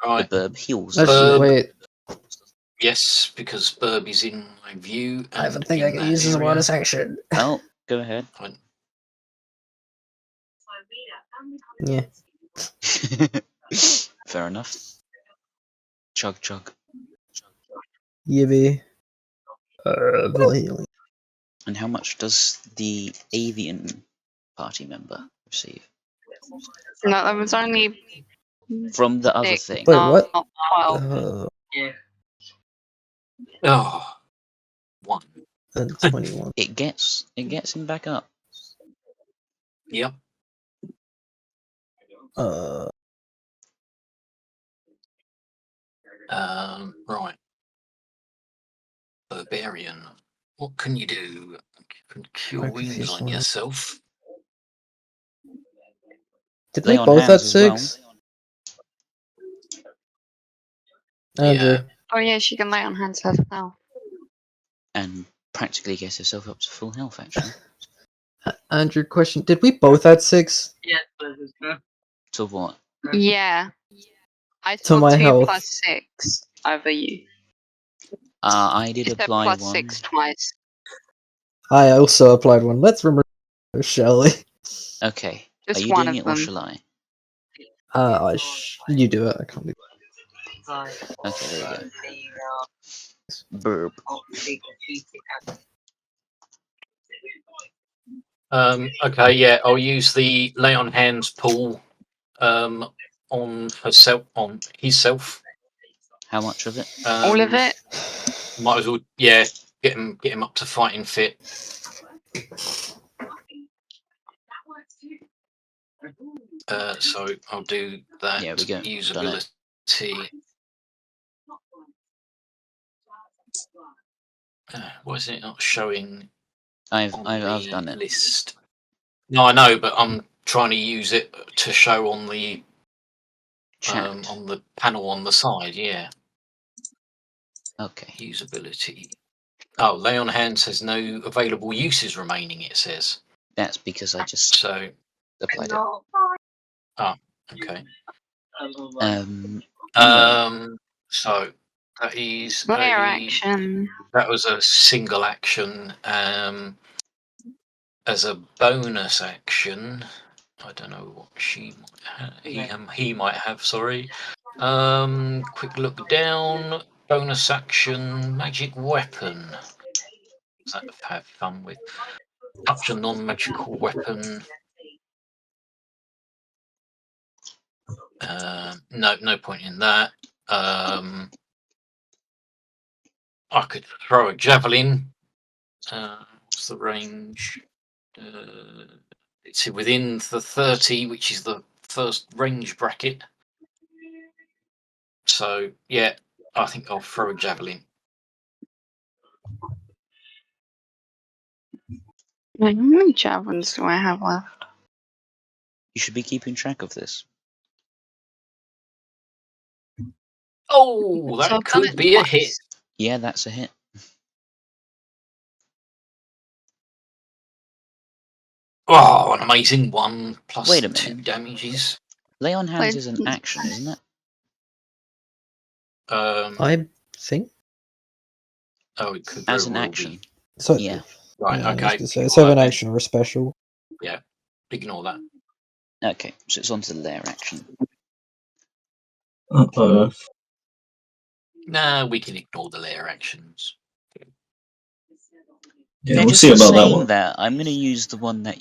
Right. The Burb heals. Actually, wait. Yes, because Burb is in my view. I have a and thing I in can that use as a area. bonus action. Oh, go ahead. Fine. Yeah. Fair enough. Chug chug. Yippee. Healing. And how much does the avian party member receive? No, there was only From the other 6, thing. Wait, not what? 12. Oh, 1. And 21. It gets him back up. Yep. Right. Barbarian. What can you do? You can cure I'm wounds confused on now. yourself. Did Lay we on both hands at as well. 6? Andrew. Yeah. Oh yeah, she can lay on hands herself. And practically gets herself up to full health, actually. Andrew, question. Did we both at 6? So what? Yeah. I To saw my 2 health. plus 6 over you. I did You said apply plus one. 6 twice. I also applied one. Let's remember, shall we? Okay. Are Just you one doing of it or them. shall I? You do it. I can't do Okay, there you go. Burp. Okay, yeah, I'll use the lay on hands pool on herself, on himself. How much of it? All of it? Might as well, yeah, get him up to fighting fit. So I'll do that. Yeah, we go. Done Usability. Why is it not showing I've on the done it. list? No, I know, but I'm trying to use it to show on the Chat. on the panel on the side. Yeah. Okay. Usability. Oh, lay on hand says no available uses remaining. It says. That's because I just So. applied it. Oh, okay. Anyway. So That is Lair a action. that was a single action. As a bonus action, I don't know what she might have. He might have. Sorry. Quick look down. Bonus action, magic weapon. Does that have fun with? Touch a non-magical weapon. No, no point in that. I could throw a javelin. What's the range? It's within the 30, which is the first range bracket. So yeah, I think I'll throw a javelin. How many javelins do I have left? You should be keeping track of this. Oh, So that I've done could it be a twice. hit. Yeah, that's a hit. Oh, an amazing one plus Wait a 2 minute. damages. Lay on hands Wait. is an action, isn't it? I think Oh, it could As very an well action. be. so. Yeah. Right, Yeah, I was okay. gonna say, it's Ignore either that an then. action or a special. Yeah, ignore that. Okay, so it's on to the lair action. Uh-oh. Nah, we can ignore the layer actions. Yeah, Now, we'll just see for about that saying one. that, I'm going to use the one that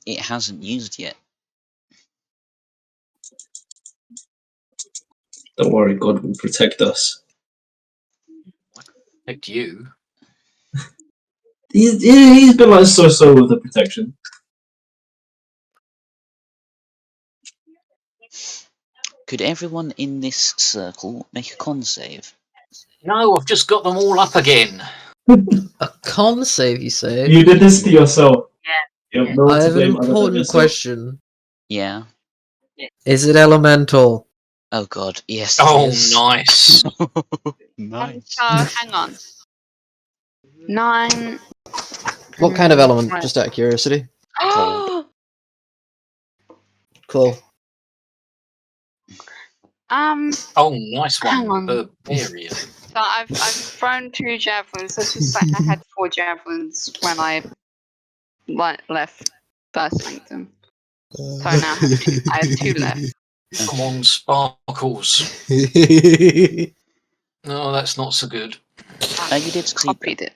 it hasn't used yet. Don't worry, God will protect us. Protect you. He's been like so with the protection. Could everyone in this circle make a con save? No, I've just got them all up again. A con save, you say? You did this to yourself. You have no one I to have an blame other than important yourself. question. Yeah. Is it elemental? Oh god, yes Oh, it is. nice. Nice. So hang on. 9. What kind of element? Right. Just out of curiosity. Cold. Cool. Oh, nice Hang one. on. Barbarian. So I've thrown 2 javelins. Let's just say I had 4 javelins when I left First Sanctum. So now I have 2 left. Come on, Sparkles. No, that's not so good. You did succeed, Copied it.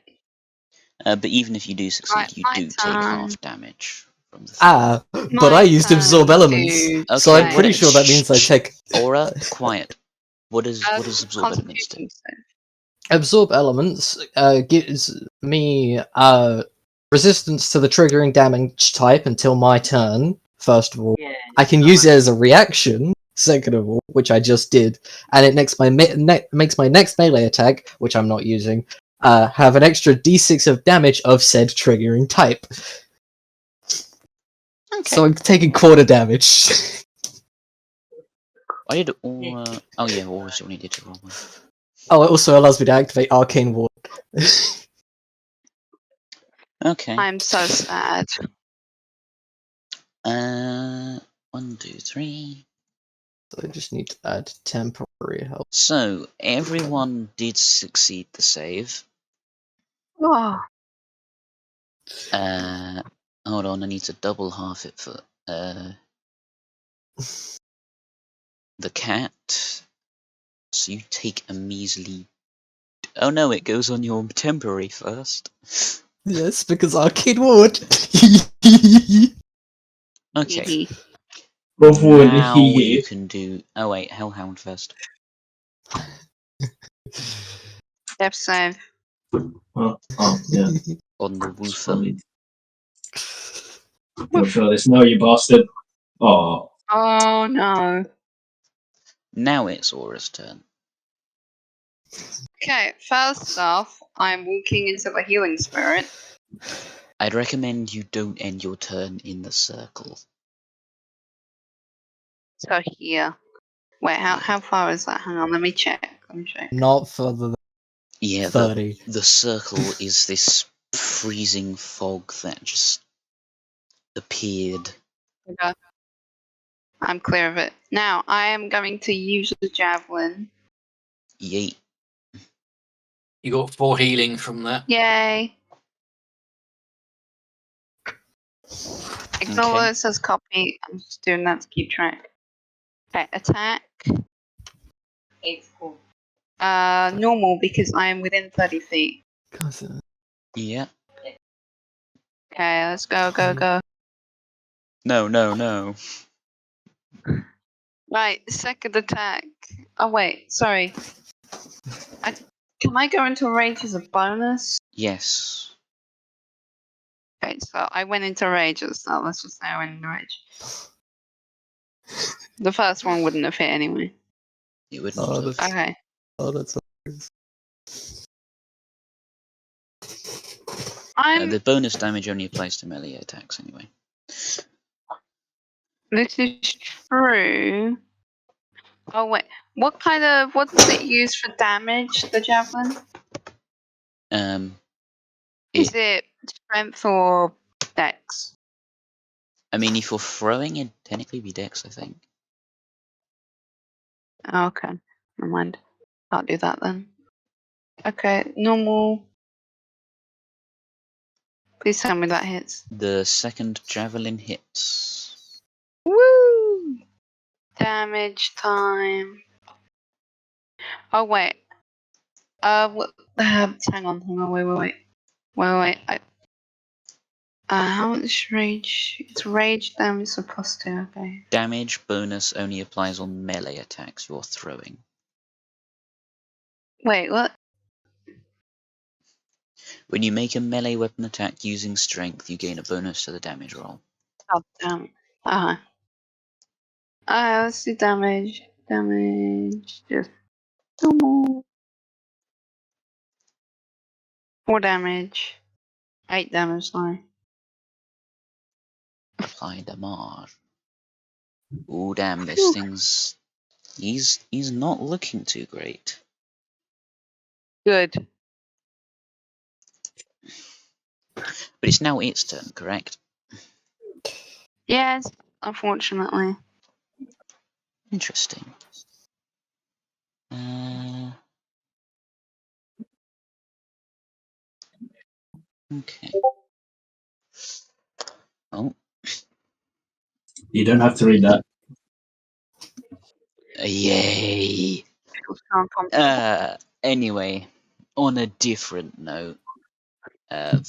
but even if you do succeed, Right, you my do take turn. half damage from the thing. But I used absorb elements, so I'm Okay, pretty what- sure that means I take Aura, quiet. What does absorb elements do? Constitution save. absorb elements. Gives me resistance to the triggering damage type until my turn. First of all, I can use it as a reaction. Second of all, which I just did, and it makes my next melee attack, which I'm not using, have an extra d6 of damage of said triggering type. Okay. So I'm taking quarter damage. I did aura. Oh yeah, aura's only did to roll one. Oh, it also allows me to activate Arcane Ward. Okay. I'm so sad. 1, 2, 3. So I just need to add temporary help. So everyone did succeed the save. Oh, Hold on, I need to double half it for the cat. So you take a measly. Oh no, it goes on your temporary first. Yes, because Arcane Ward. Okay. Go forward, Now you can do. Oh wait, Hellhound first. death save. Oh, yeah. On the It's woofer. funny. You'll show this now, you bastard. Oh, Oh no. Now it's Aura's turn. Okay, first off, I'm walking into the healing spirit. I'd recommend you don't end your turn in the circle. So here. Wait, how far is that? Hang on, let me check. Not further than Yeah, 30. the circle is this freezing fog that just appeared. Okay. I'm clear of it. Now, I am going to use the javelin. Yeet. You got 4 healing from that. Yay! Ignore Okay. that it says copy. I'm just doing that to keep track. Okay, attack. It's cool. Normal because I am within 30 feet. Yeah. Okay, let's go, go. No. Right, second attack. Oh wait, sorry. Can I go into rage as a bonus? Yes. Okay, so I went into rage at the start. Let's just say I went into rage. The first one wouldn't have hit anyway. It would Oh, not have. that's- Okay. Oh, that's I'm. The bonus damage only applies to melee attacks anyway. This is true. Oh wait, what does it use for damage? The javelin? Is it strength or dex? I mean, if you're throwing, it'd technically be dex, I think. Oh, okay, never mind. Can't do that then. Okay, normal. Please tell me that hits. The second javelin hits. Woo! Damage time. Oh wait. Hang on. Wait. How much rage? It's rage damage supposed to. Okay. Damage bonus only applies on melee attacks you're throwing. Wait, what? When you make a melee weapon attack using strength, you gain a bonus to the damage roll. Oh damn. Alright, let's do damage. Just normal. 4 damage. 8 damage, sorry. Apply damage. Ooh, damn, this thing's... He's not looking too great. Good. But it's now its turn, correct? Yes, unfortunately. Interesting. Okay. Oh. You don't have to read that. Yay! Anyway, on a different note,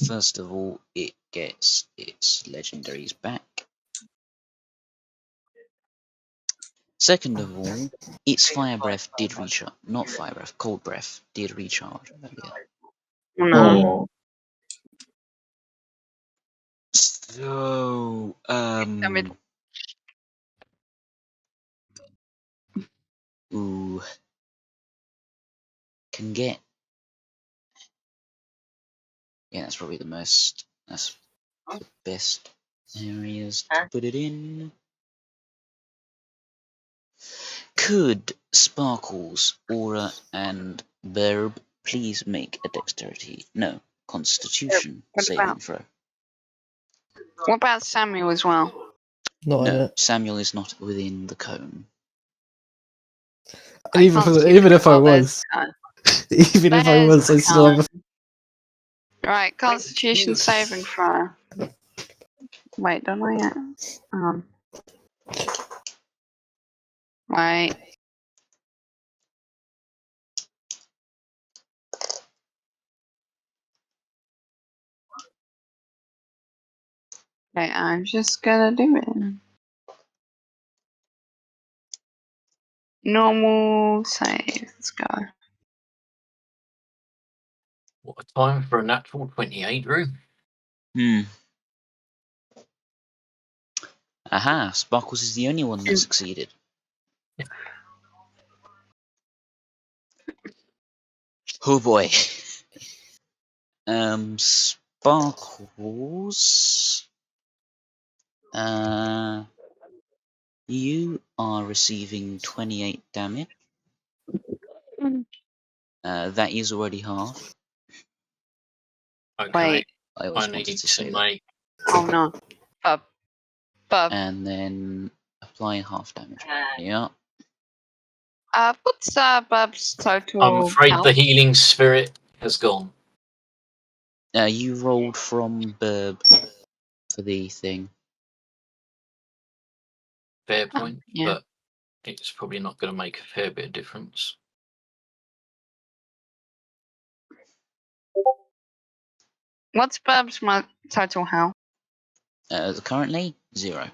first of all, it gets its legendaries back. Second of all, its fire breath did recharge. Not fire breath, cold breath did recharge earlier. No. Oh, So, ooh, can get. Yeah, that's probably the most. That's the best areas to put it in. Could Sparkles, Aura, and Burb please make a dexterity? No, Constitution saving throw. What about Samuel as well? not No, yet. Samuel is not within the cone. And even if I was, even if I was, I still have. Right, Constitution saving throw. Wait, don't I yet? Wait. Okay, I'm just gonna do it. Normal save. Let's go. What a time for a natural 28, Drew. Aha, Sparkles is the only one that succeeded. Oh boy. Sparkles. You are receiving 28 damage. That is already halved. Okay. Wait. I always I wanted need to to say that. make. Oh no. Bub. And then apply half damage. Yeah. What's Bub's total I'm afraid health? the healing spirit has gone. You rolled from Burb for the thing. Fair Oh, point, yeah. but it's probably not going to make a fair bit of difference. What's Burb's total health? Currently 0.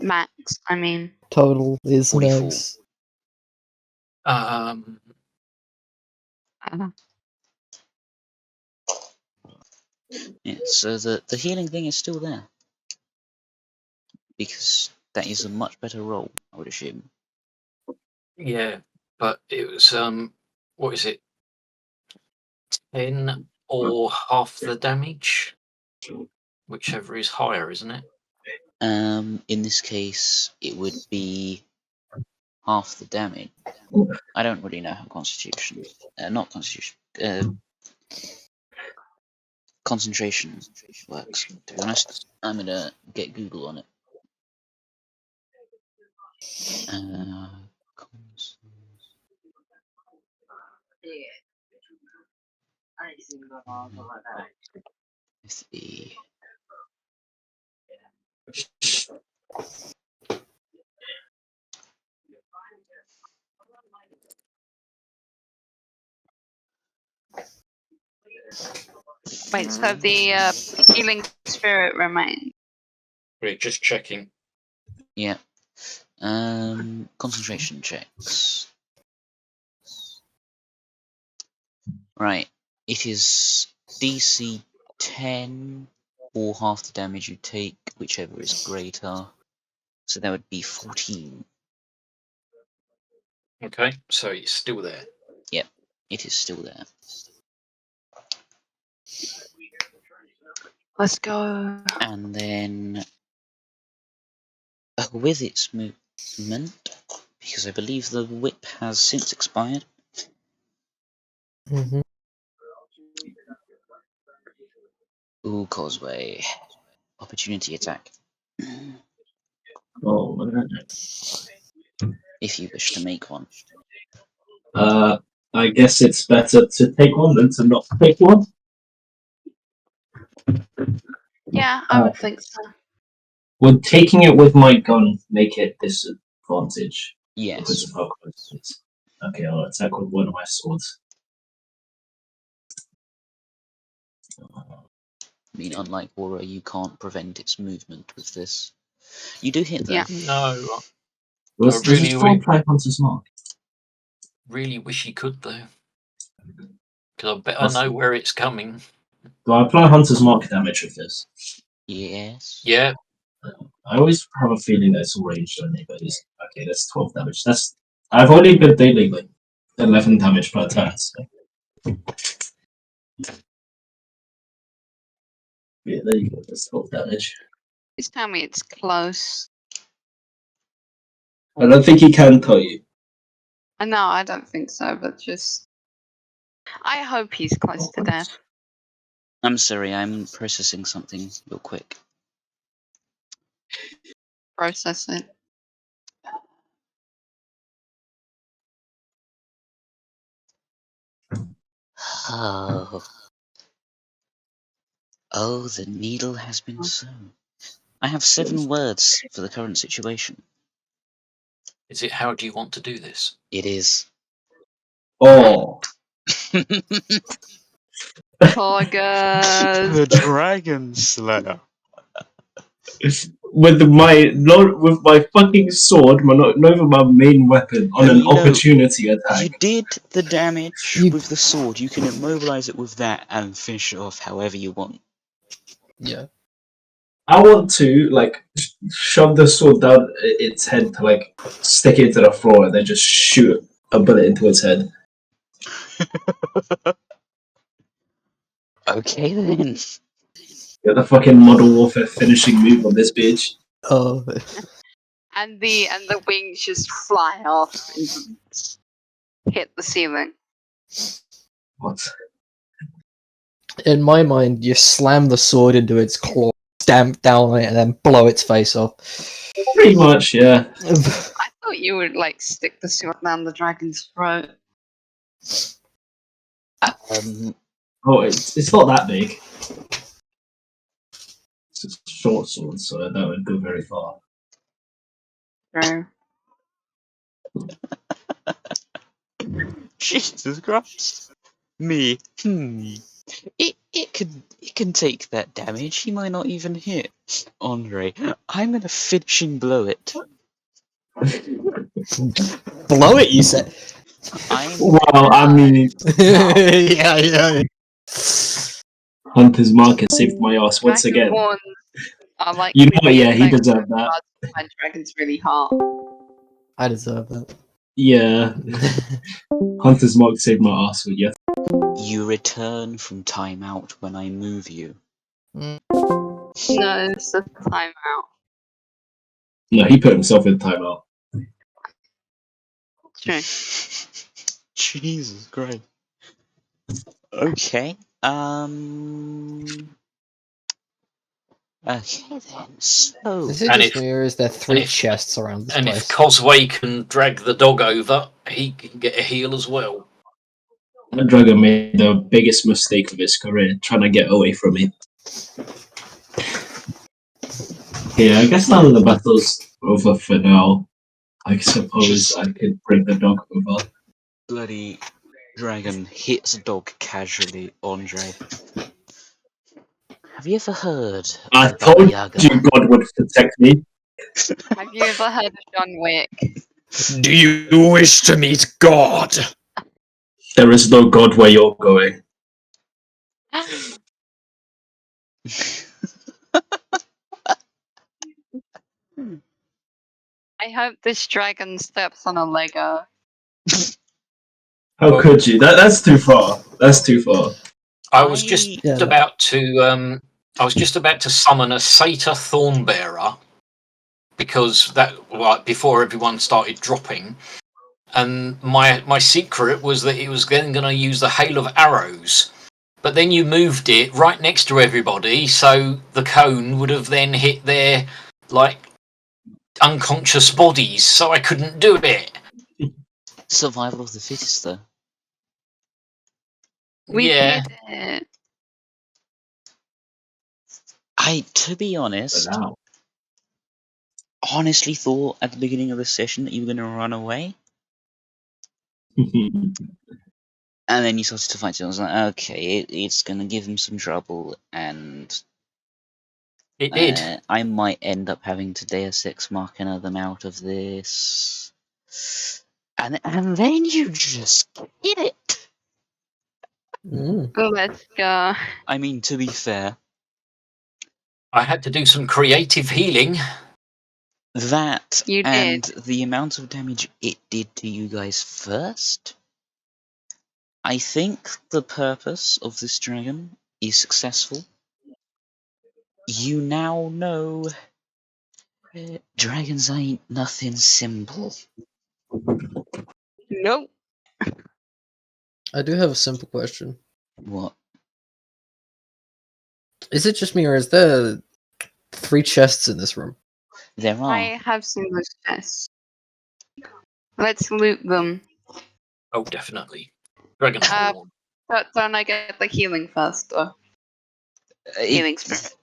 Max, I mean. Total is 44. max. Uh, Yeah, so the healing thing is still there. Because that is a much better roll, I would assume. Yeah, but it was what is it? 10 or half the damage, whichever is higher, isn't it? In this case, it would be half the damage. I don't really know how Constitution, not Constitution, concentration works. To be honest, I'm gonna get Google on it. If the wait, so the healing spirit remains. We're just checking. yeah, concentration checks. Right, it is DC 10 or half the damage you take, whichever is greater. So that would be 14. Okay, so it's still there. Yep, it is still there. Let's go. And then with its movement, because I believe the whip has since expired. Mm-hmm. Ooh, causeway. Opportunity attack. Oh, man. If you wish to make one. I guess it's better to take one than to not take one. Yeah, I would think so. Would taking it with my gun make it disadvantage because Yes. of how close it is? Okay, I'll attack with one of my swords. I mean, unlike Aura, you can't prevent its movement with this. You do hit though. Yeah. No, Does it still apply Hunter's Mark? really wish he could though, because I bet I That's- know where it's coming. Do I apply Hunter's Mark damage with this? Yes. Yeah, I always have a feeling that it's all ranged only, but it's okay. That's 12 damage. I've only been dealing like 11 damage per turn. So. Yeah, there you go. That's 12 damage. Please tell me it's close. I don't think he can tell you. No, I don't think so, but just. I hope he's close to death. I'm sorry, I'm processing something real quick. Process it. Oh. Oh, the needle has been sewn. I have 7 words for the current situation. is it how do you want to do this? It is. Oh, Tigers. The Dragon Slayer. with my fucking sword, not even my main weapon, on And an you know, opportunity attack. You did the damage You- with the sword. You can immobilize it with that and finish it off however you want. Yeah. I want to shove the sword down its head to stick it into the floor and then just shoot a bullet into its head. Okay then. Get the fucking Modern Warfare finishing move on this bitch. Oh, And the wings just fly off and hit the ceiling. What? in my mind, you slam the sword into its claw, stamp down on it, and then blow its face off. Pretty much, yeah. I thought you would stick the sword down the dragon's throat. Oh, it's not that big. It's a short sword, so that would go very far. True. Jesus Christ. Me. It can take that damage. He might not even hit. Andre, I'm gonna finishing blow it. Blow it, you said. Well, I mean, yeah. Hunter's Mark has saved my ass once again. Dragonborn are like You know, really yeah, he effective, deserved that. but my dragon's really hard. I deserve that. Yeah, Hunter's Mark saved my ass with you. You return from timeout when I move you. No, it's a timeout. No, he put himself in timeout. True. Jesus Christ. Okay. Okay then. So Is it And just if- me, or is there and 3 if- chests around this And place? if Cosway can drag the dog over, he can get a heal as well. That dragon made the biggest mistake of his career, trying to get away from me. Yeah, I guess now that the battle's over for now, I suppose I could bring the dog over. bloody dragon hits a dog casually, Andre. Have you ever heard I of Baba told Yaga? you God would protect me. Have you ever heard of John Wick? Do you wish to meet God? There is no God where you're going. I hope this dragon steps on a Lego. How could you? That's too far. That's too far. I was just Yeah, no. about to summon a Satyr Thornbearer because before everyone started dropping, and my secret was that it was then going to use the hail of arrows, but then you moved it right next to everybody, so the cone would have then hit their unconscious bodies, so I couldn't do it. Survival of the fittest, though. We Yeah. did it. To be honest, But now, honestly thought at the beginning of the session that you were going to run away, and then you started to fight. So I was like, okay, it's going to give him some trouble, and It did. I might end up having to Deus Ex Machina them out of this. And then you just hit it. Let's go. I mean, to be fair, I had to do some creative healing. that You and did. the amount of damage it did to you guys first, I think the purpose of this dragon is successful. You now know dragons ain't nothing simple. Nope. I do have a simple question. What? Is it just me, or is there 3 chests in this room? There are. I have seen those chests. Let's loot them. Oh, definitely. Dragon Uh, Horn. But don't I get the healing first, or healing spirit?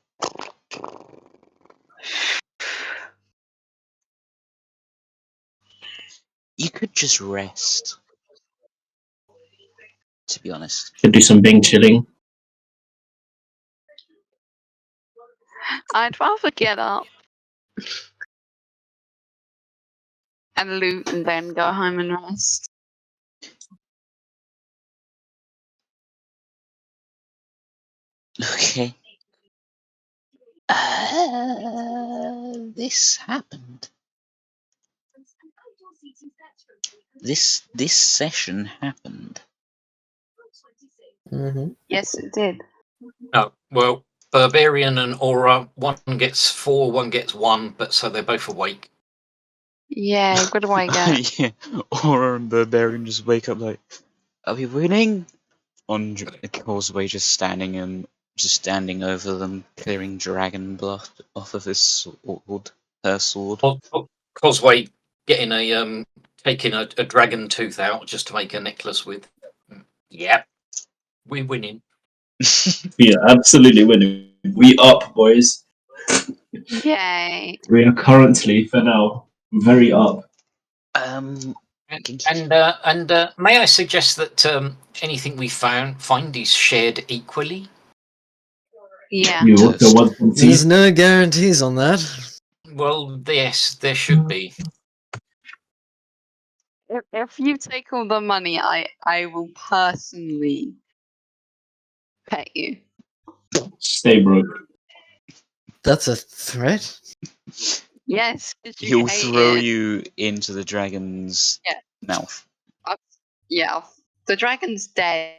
You could just rest. To be honest. should do some Bing chilling. I'd rather get up and loot and then go home and rest. Okay. This happened. This session happened. Mm-hmm. Yes, it did. Oh, well, Barbarian and Aura, one gets 4, one gets 1, but so they're both awake. Yeah, what do I get? Yeah. Aura and Barbarian just wake up like, are we winning? On Causeway just standing over them, clearing dragon blood off of his sword, her sword. Cosway getting taking a dragon tooth out just to make a necklace with. Yep. We're winning. We are absolutely winning. We up, boys. Yay. We are currently, for now, very up. Um, And may I suggest that anything we find is shared equally? Yeah. You also Toast. want some tea? There's no guarantees on that. Well, yes, there should be. If you take all the money, I will personally pet you. Stay broke. That's a threat. Yes, because you He'll hate throw it. you into the dragon's Yeah. mouth. Yeah. The dragon's dead.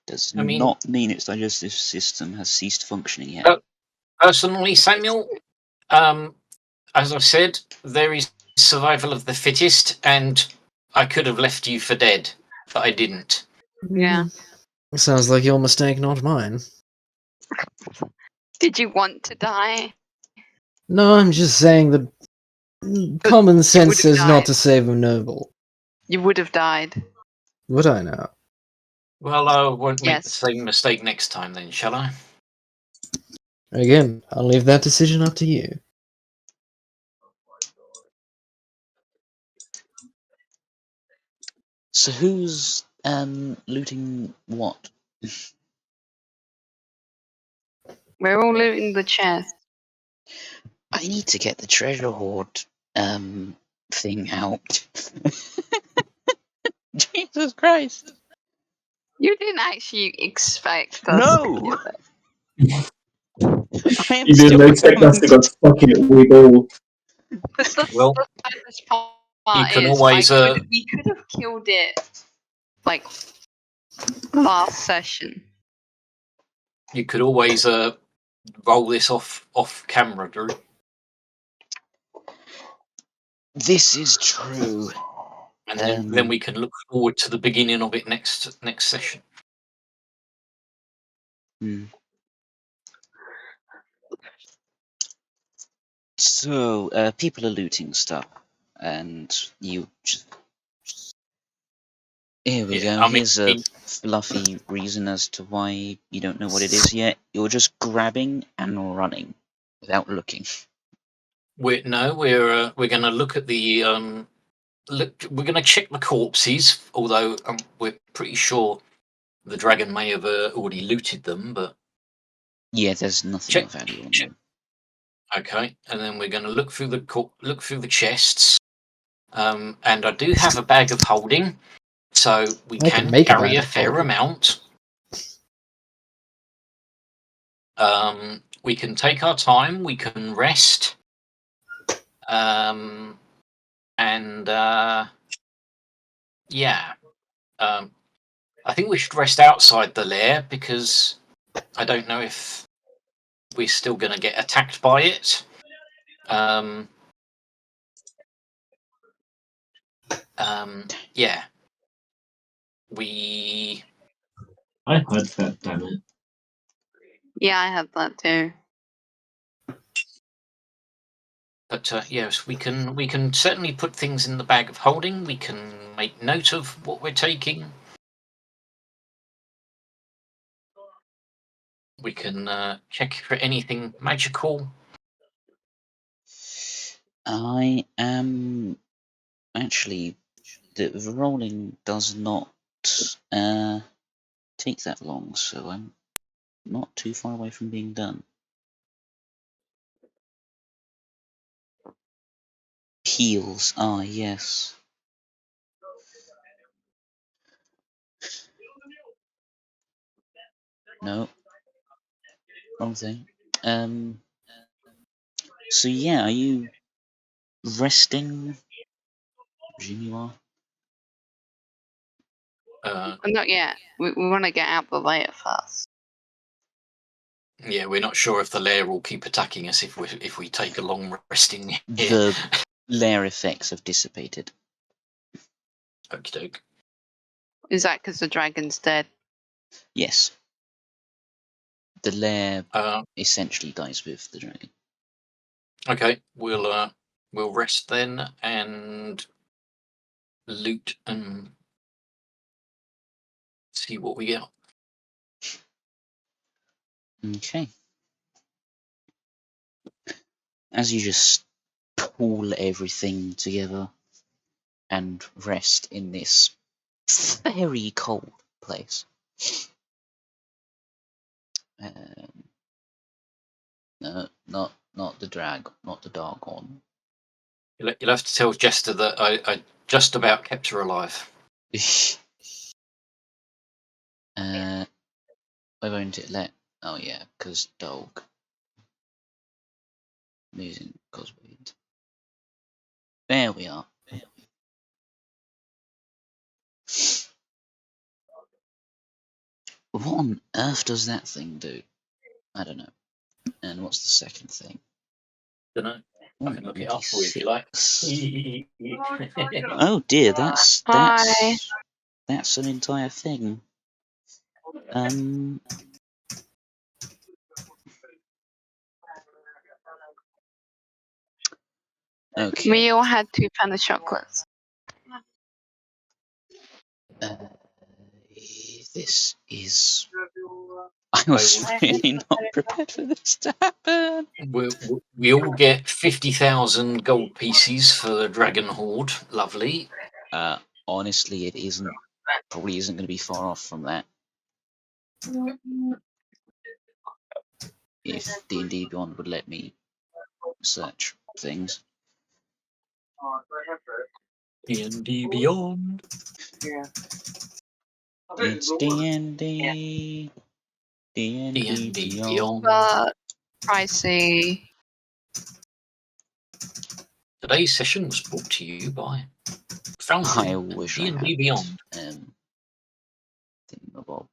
Does I mean- not mean its digestive system has ceased functioning yet. Oh. Personally, Samuel, as I've said, there is survival of the fittest, and I could have left you for dead, but I didn't. Yeah. Sounds like your mistake, not mine. Did you want to die? No, I'm just saying that common sense would've says not died. to save a noble. You would have died. Would I know? Well, I won't make the Yes. same mistake next time, then, shall I? Again, I'll leave that decision up to you. So who's looting what? We're all looting the chest. I need to get the treasure hoard thing out. Jesus Christ! You didn't actually expect us No! to kill it. I am You didn't still expect us to going go, fuck it, we go. Well, The saddest part you can is always, we could have killed it like last session. You could always roll this off camera, Drew. This is true. And then we can look forward to the beginning of it next session. So, people are looting stuff, and you just... Here we Yeah, go. I mean- Here's a fluffy reason as to why you don't know what it is yet. You're just grabbing and running without looking. We're going to look at the we're going to check the corpses, although we're pretty sure the dragon may have already looted them. But Yeah, there's nothing Check- of value on check. them. okay, and then we're going to look through the chests. And I do have a bag of holding, so we I can can make a carry bag a of fair holding. amount. We can take our time. We can rest. Yeah. I think we should rest outside the lair because I don't know if we're still going to get attacked by it. Yeah. I heard that, damn it. Yeah, I had that too. But yes, we can certainly put things in the bag of holding. We can make note of what we're taking. We can check for anything magical. I am... Actually, the rolling does not take that long, so I'm not too far away from being done. Heals. Ah, yes. No. Wrong thing. So yeah, are you resting? I presume you are. Not yet. We want to get out the layer first. Yeah, we're not sure if the lair will keep attacking us if we take a long resting here. The lair effects have dissipated. Okie doke. Is that because the dragon's dead? Yes. The lair Uh, essentially dies with the dragon. okay, we'll rest then and loot and See what we get. Okay. As you just pull everything together and rest in this very cold place. No, not the not the doggone. You'll have to tell Jester that I just about kept her alive. Why won't it let? Oh yeah, because dog. Losing cosplay. There we are. What on earth does that thing do? I don't know. And what's the second thing? Don't know. I can look it up for you if you like. Oh dear, that's Hi. that's an entire thing. Okay. We all had 2 pound of chocolates. This is. I was really not prepared for this to happen. We all get 50,000 gold pieces for the Dragon Horde. Lovely. Honestly, it isn't. Probably isn't going to be far off from that. If D&D Beyond would let me search things. D&D Beyond. It's D&D. D&D Beyond. But pricey. Today's session was brought to you by I Foundry wish I D&D had Beyond. Thingamabob.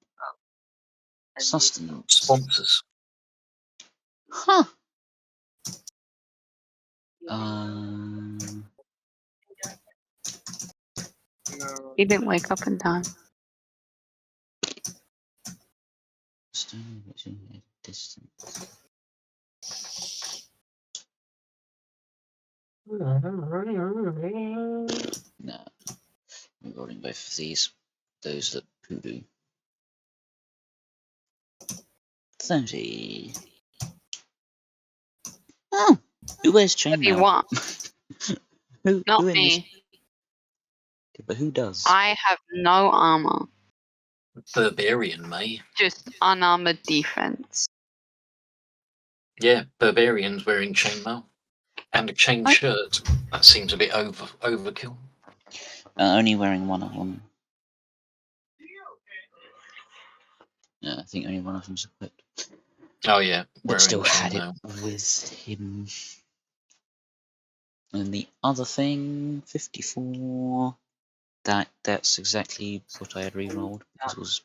Sustenance. Sponsors. Huh. He didn't wake up in time. Distance. No. I'm rolling both of these. Those that poodoo. 30. Oh! Who wears What do you chainmail? want? Who Not in this? me. But who does? I have no armor. Barbarian, May. Just unarmored defense. Yeah, Barbarian's wearing chainmail. And a chain What? shirt. That seems a bit overkill. Only wearing one of them. I think only one of them's equipped. Oh yeah, But wearing still had it chainmail. with him. And the other thing, 54. That's exactly what I had re-rolled because it was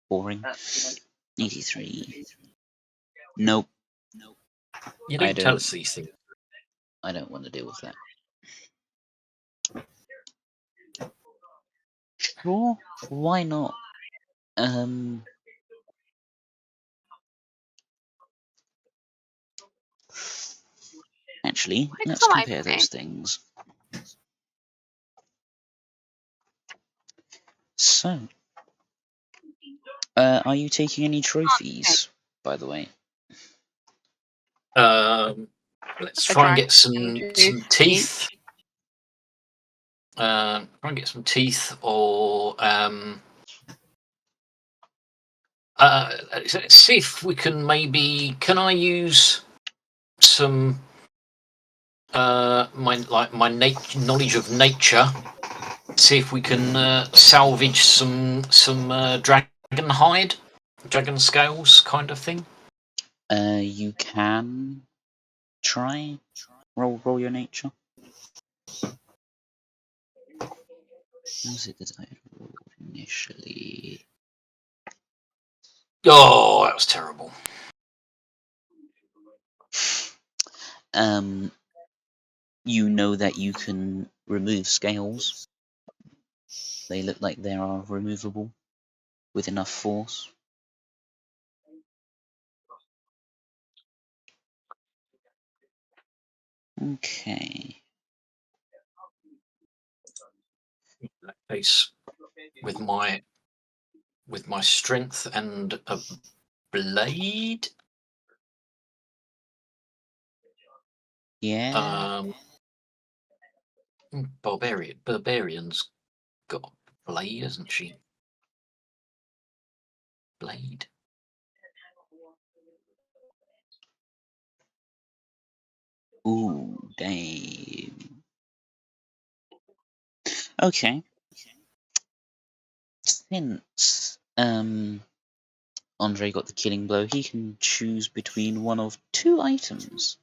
boring. 83. Nope. You I don't tell don't. us these things. I don't want to deal with that. Sure, why not? Actually, Quick let's for my compare thing. those things. So, are you taking any trophies, by the way? Let's A try and get dragon some juice teeth. Try and get some teeth, or let's see if we can maybe. Can I use some my knowledge of nature? See if we can salvage some dragon hide, dragon scales, kind of thing. You can try. Roll your nature. What was it that I had rolled initially? Oh, that was terrible. You know that you can remove scales. They look like they are removable with enough force. Okay. In that case, with my strength and a blade. Yeah. Barbarian's got a blade, hasn't she? Blade. Ooh, damn. Okay. Since Andre got the killing blow, he can choose between one of two items.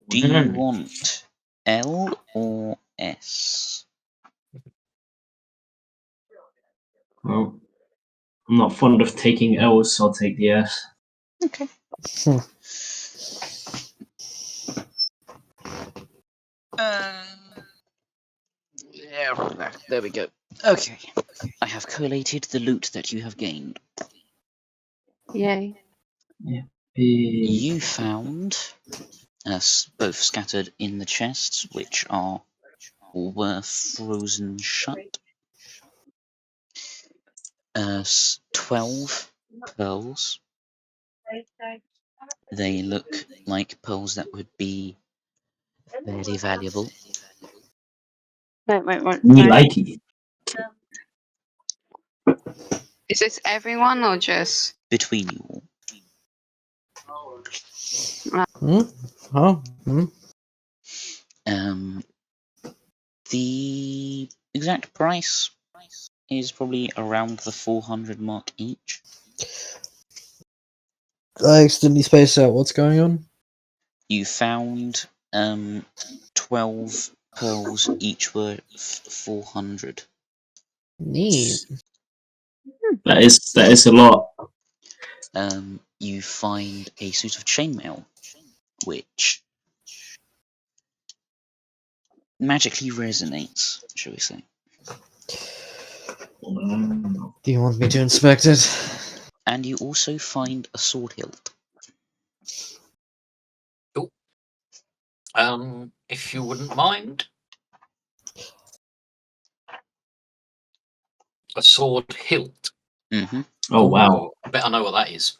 Do you want L or S? Well, I'm not fond of taking L's, so I'll take the S. Okay. Yeah, there we go. Okay. I have collated the loot that you have gained. Yay. You found both scattered in the chests, which were frozen shut. 12 pearls. They look like pearls that would be very valuable. Wait. Me Sorry. like it. Is this everyone or just? Between you all. Huh? The exact price is probably around the 400 mark each. I accidentally spaced out what's going on. You found 12 pearls, each worth 400. Neat. That is a lot. You find a suit of chainmail, which magically resonates, shall we say. Do you want me to inspect it? And you also find a sword hilt. If you wouldn't mind. A sword hilt. Mm-hmm. Oh wow. I bet I know what that is.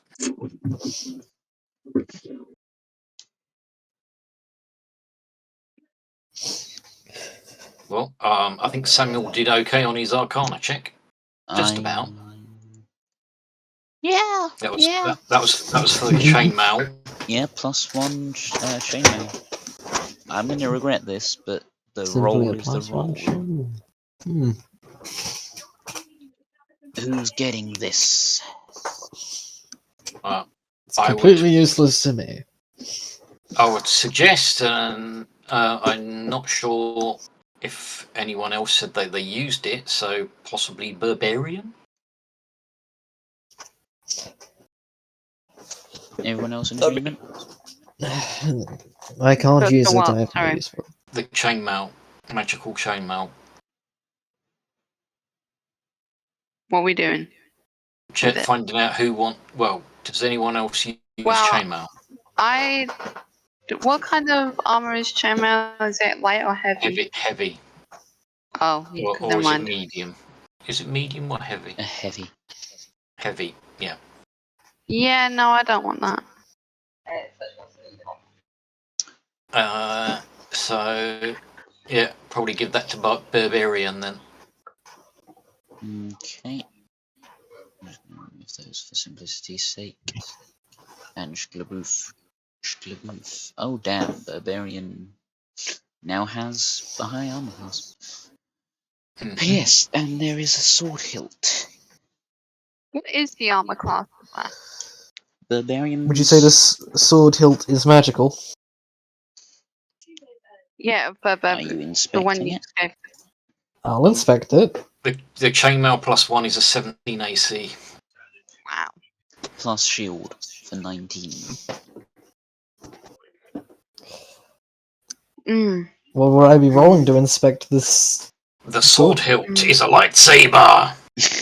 Well, I think Samuel did okay on his Arcana check. Just about. Yeah. That was for the chainmail. Yeah, +1 chainmail. I'm gonna regret this, but the Simply roll a is the roll. Who's getting this? It's completely useless to me. I would suggest, and I'm not sure if anyone else said that they used it, so possibly Barbarian? Everyone else in agreement? I can't The use it. what? I have no Sorry. use for it. The chainmail. Magical chainmail. What are we doing? with it? Finding out does anyone else use chainmail? What kind of armor is chainmail? Is it light or heavy? Heavy. Oh, Or never is it mind. medium? Is it medium or heavy? Heavy. Heavy, yeah. Yeah, no, I don't want that. So, yeah, probably give that to Barbarian then. Okay. Remove those for simplicity's sake. And Shglaboof. Oh damn, Barbarian now has a high armor class. Yes, and there is a sword hilt. What is the armor class of that? Barbarian. Would you say this sword hilt is magical? Yeah, but Are you the inspecting one you it? gave. I'll inspect it. The chainmail +1 is a 17 AC. Wow. Plus shield for 19. What would I be rolling to inspect this? The sword hilt is a lightsaber.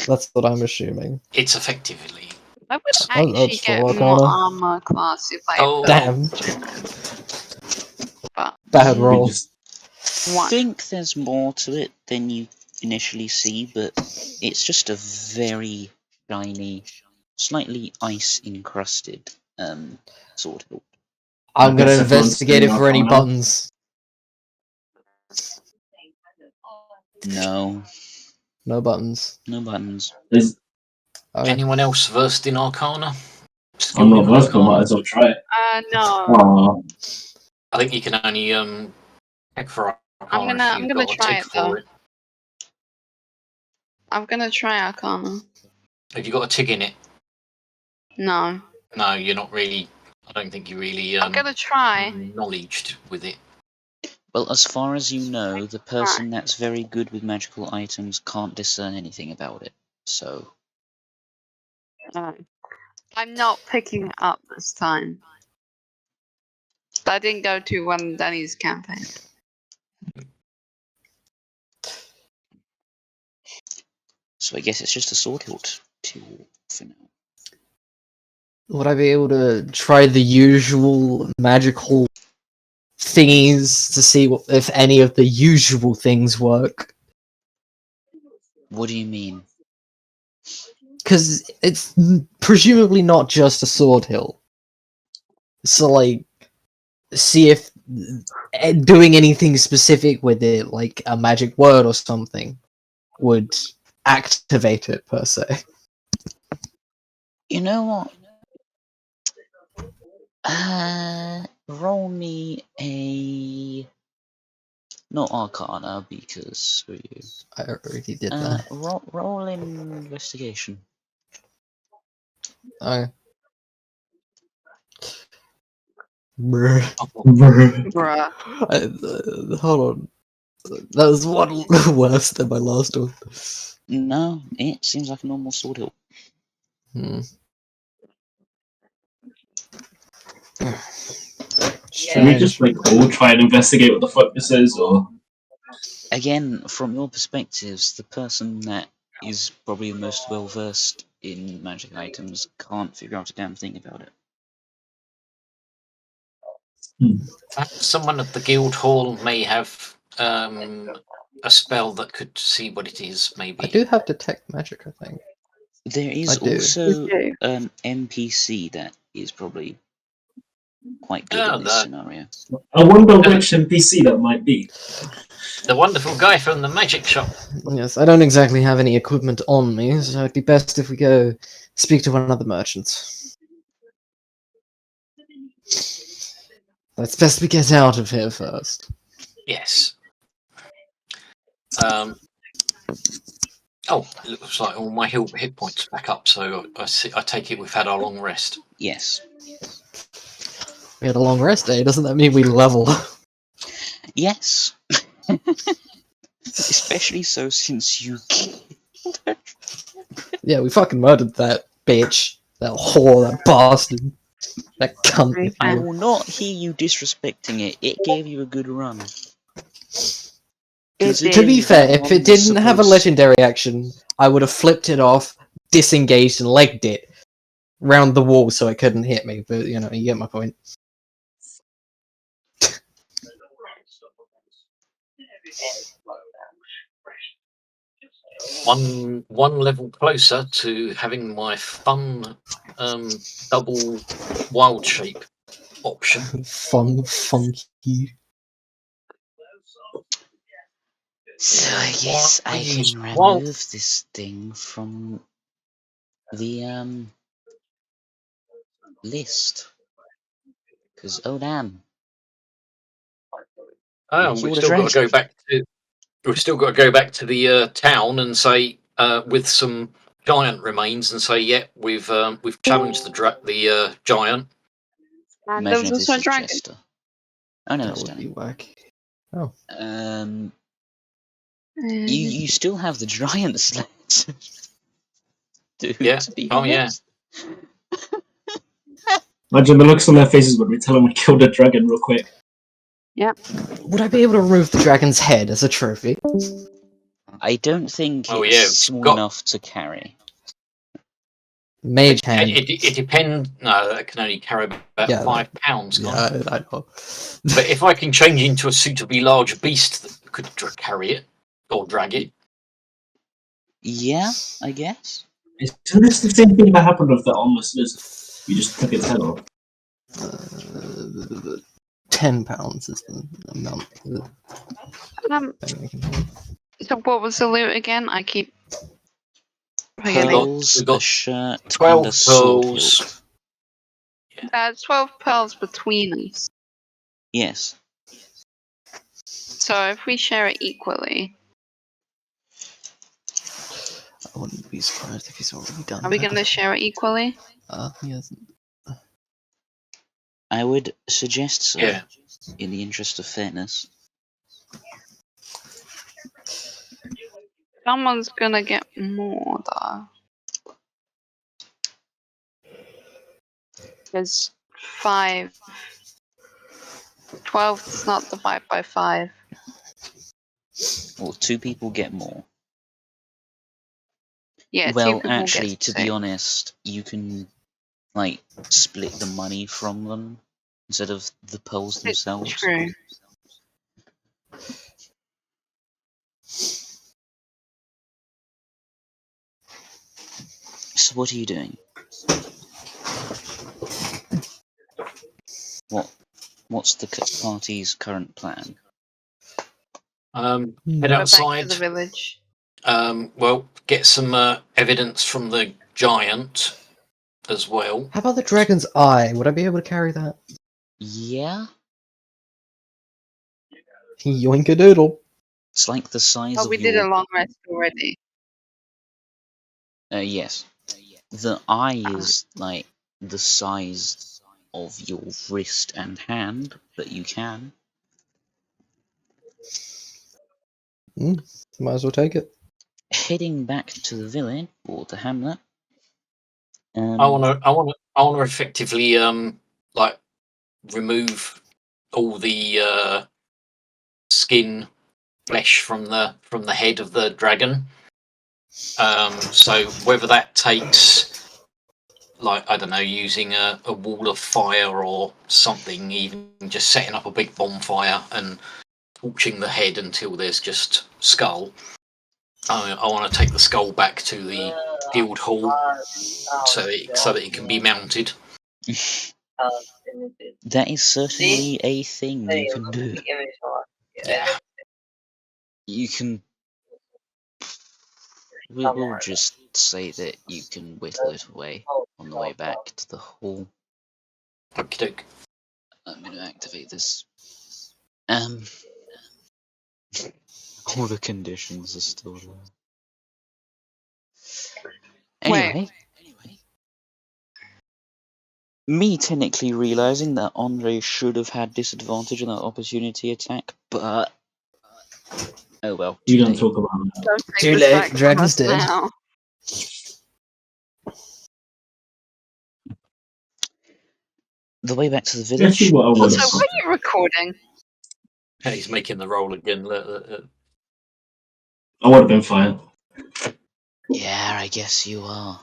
That's what I'm assuming. It's effectively. I would that's actually get full more Arcana. armor class if I. Oh. Damn. But Bad We roll. just I think there's more to it than you initially see, but it's just a very shiny, slightly ice encrusted sword hilt. I'm I gonna guess everyone's investigate doing it for any Arcana. buttons. No, No buttons. no buttons. Is Okay. Anyone else versed in Arcana? I'm Skilled not in versed, but might Arcana? as well try it. No. Oh, I think you can only check for Arcana if I'm you've gonna got a try tick it, though. for it. I'm gonna try Arcana. Have you got a tick in it? No. No, you're not really. I don't think you're really I'm gonna try. knowledged with it. Well, as far as you know, the person that's very good with magical items can't discern anything about it. So, No. I'm not picking it up this time. That didn't go too well in Danny's campaign. I guess it's just a sword hilt tool for now. Would I be able to try the usual magical thingies to see if any of the usual things work? What do you mean? Because it's presumably not just a sword hilt. So, like, see if doing anything specific with it, like a magic word or something, would activate it, per se. You know what? Roll me a... Not Arcana, because screw you. I already did that. Roll investigation. Okay. Bruh. Bruh. Hold on. That was one worse than my last one. No, it seems like a normal sword hilt. Hmm. should we just like all try and investigate what the fuck this is, or Again, from your perspectives, the person that is probably the most well versed in magic items can't figure out a damn thing about it. Perhaps someone at the guild hall may have a spell that could see what it is. Maybe. I do have detect magic, I think. There is I do. also You an NPC that is probably quite good in this scenario. I wonder which NPC that might be. The wonderful guy from the magic shop. Yes, I don't exactly have any equipment on me, so it'd be best if we go speak to one of the merchants. It's best we get out of here first. Yes. Oh, it looks like all my hit points back up. So I take it we've had our long rest. Yes. We had a long rest day, doesn't that mean we level? Yes. Especially so since you killed her. Yeah, we fucking murdered that bitch. That whore, that bastard. That cunt. if I you will not hear you disrespecting it. It gave you a good run. It To be did. fair, if it didn't have a legendary action, I would have flipped it off, disengaged, and legged it round the wall so it couldn't hit me. But, you know, you get my point. One level closer to having my fun double wild shape option. Fun, funky. So I guess I use can wild- remove this thing from the list. Because oh damn. Oh, Here's we've all the still got to dragon. go back to. We've still got to go back to the town and say with some giant remains and say, yeah, we've challenged the giant. And there Imagine was if this also a was dragon. Chester. Oh no, That it's would be Danny. wacky. Oh. You still have the giant sleds. Dude, Yeah. to be Oh yeah. honest. Imagine the looks on their faces when we tell them we killed a dragon real quick. Would I be able to remove the dragon's head as a trophy? I don't think Oh, it's yeah, it's small got- enough to carry. Mage hand. It depends. No, that can only carry about Yeah, 5 pounds. Can't it? Yeah, I know. But if I can change into a suitably large beast that could carry it or drag it, Yeah, I guess. Isn't this the same thing that happened with the armless lizard? You just took its head off. £10 is the amount. So what was the loot again? I keep forgetting. Pearls, we got a shirt, and 12 a sword pearls. hilt. 12 pearls between us. Yes. So if we share it equally, I wouldn't be surprised if he's already done are we that. going to share it equally? He hasn't. I would suggest so, Yeah. in the interest of fairness. Someone's going to get more, though. There's 5. 12 does not divide by 5. Or 2 people get more. Yeah, 2 Well, people actually, get to 6. be honest, you can, like, split the money from them instead of the pearls It's themselves. true. So what are you doing? What's the party's current plan? Head Go back to outside. the village. Well, get some evidence from the giant as well. How about the dragon's eye? Would I be able to carry that? Yeah? Yoink-a-doodle. It's like the size Oh, of we did a your... long rest already. Yes. The eye is, like, the size of your wrist and hand, but you can. Might as well take it. Heading back to the village, or the hamlet. I want to effectively like remove all the skin flesh from the head of the dragon. So whether that takes, like, I don't know, using a wall of fire or something, even just setting up a big bonfire and torching the head until there's just skull. I want to take the skull back to the guild hall so that it can be mounted. That is certainly a thing you can do. Yeah. You can... We will just say that you can whittle it away on the way back to the hall. Okie doke. I'm going to activate this. All the conditions are still there. Anyway, me technically realizing that Andre should have had disadvantage on that opportunity attack, but oh well. You don't late. talk about that. Don't take Too the late, sack from dragon's us dead. now. The way back to the Actually, village. what I would Also, have were you recording? And he's making the roll again. been fine. Yeah, I guess you are.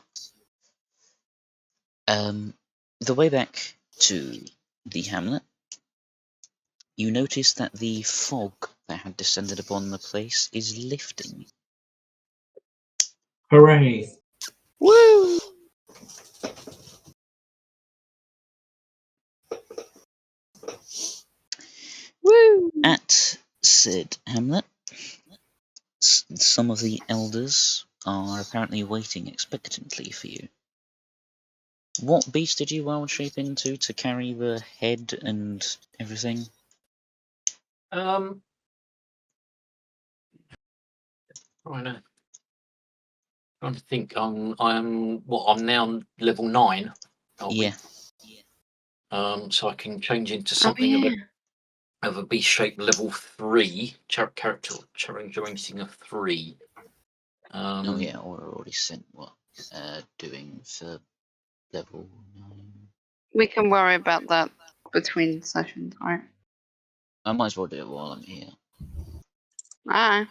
The way back to the hamlet, you notice that the fog that had descended upon the place is lifting. Hooray! Woo! Woo! At said hamlet, some of the elders are apparently waiting expectantly for you. What beast did you wild shape into to carry the head and everything? Right now, trying to think. I'm now level 9. Yeah. So I can change into Oh, something yeah. of a beast shape level 3. Character rating of 3. Oh yeah, or already sent what doing for level 9. We can worry about that between sessions, right? I might as well do it while I'm here. Alright.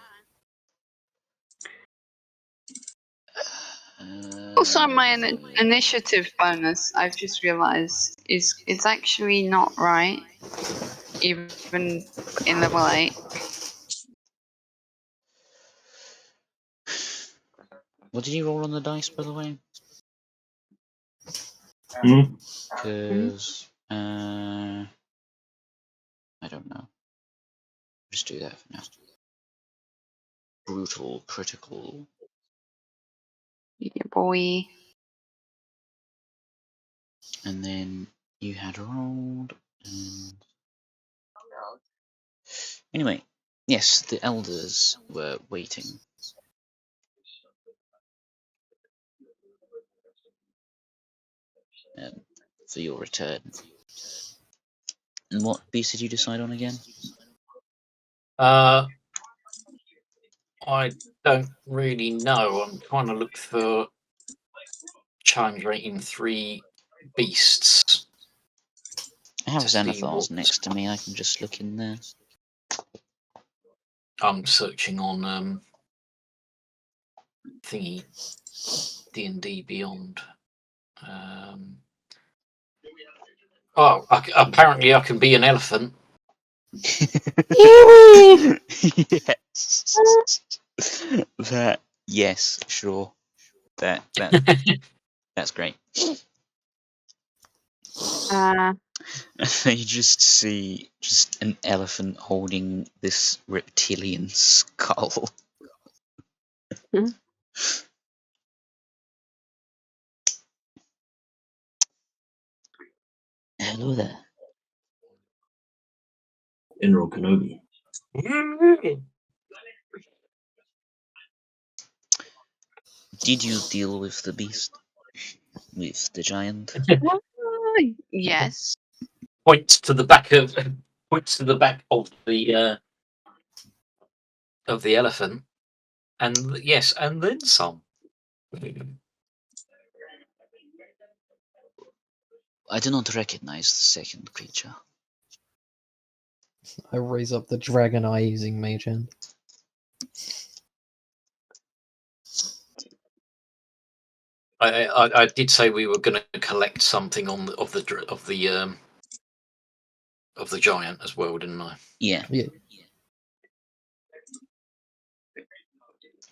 Also, my initiative bonus, I've just realised, is it's actually not right, even in level 8. What did you roll on the dice, by the way? Hmm? Because I don't know. Just do that for now. Brutal, critical. Yeah, boy. And then you had rolled. And... Anyway, yes, the elders were waiting. For your return. And what beast did you decide on again? I don't really know. I'm trying to look for challenge rating 3 beasts. I have To see Xenothar's what- next to me. I can just look in there. I'm searching on thingy D&D Beyond. Apparently I can be an elephant. Yes. That. Yes. Sure. That's great. You just see just an elephant holding this reptilian skull. Hmm. Hello there. General Kenobi. Did you deal with the beast? With the giant? Yes. Points to the back of the elephant, and yes, and then some. I do not recognize the second creature. I raise up the dragon eye using Mage Hand. I did say we were going to collect something of the giant as well, didn't I? Yeah. Yeah.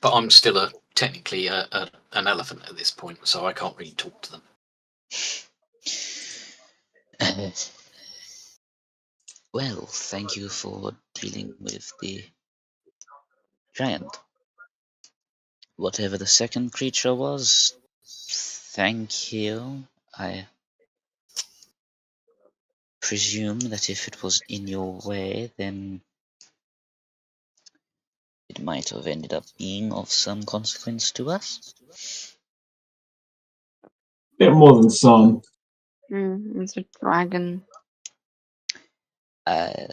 But I'm still technically an elephant at this point, so I can't really talk to them. Well, thank you for dealing with the giant. Whatever the second creature was, thank you. I presume that if it was in your way, then it might have ended up being of some consequence to us. Bit more than some. It's a dragon. I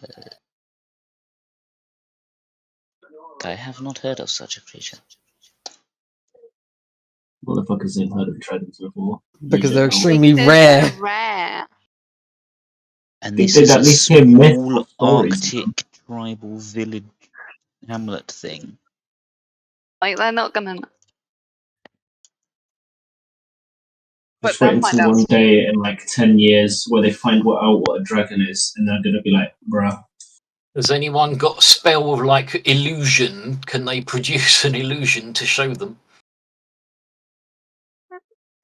have not heard of such a creature. Motherfuckers ain't heard of dragons before. Because You they're know. extremely Because rare. they're rare. And Think this they'd is at a least hear myth or small stories. Arctic tribal village hamlet thing. Like, they're not gonna. But Just wait they'll find until out. one day in like 10 years where they find out what a dragon is, and they're gonna be like, bruh. Has anyone got a spell of like illusion? Can they produce an illusion to show them?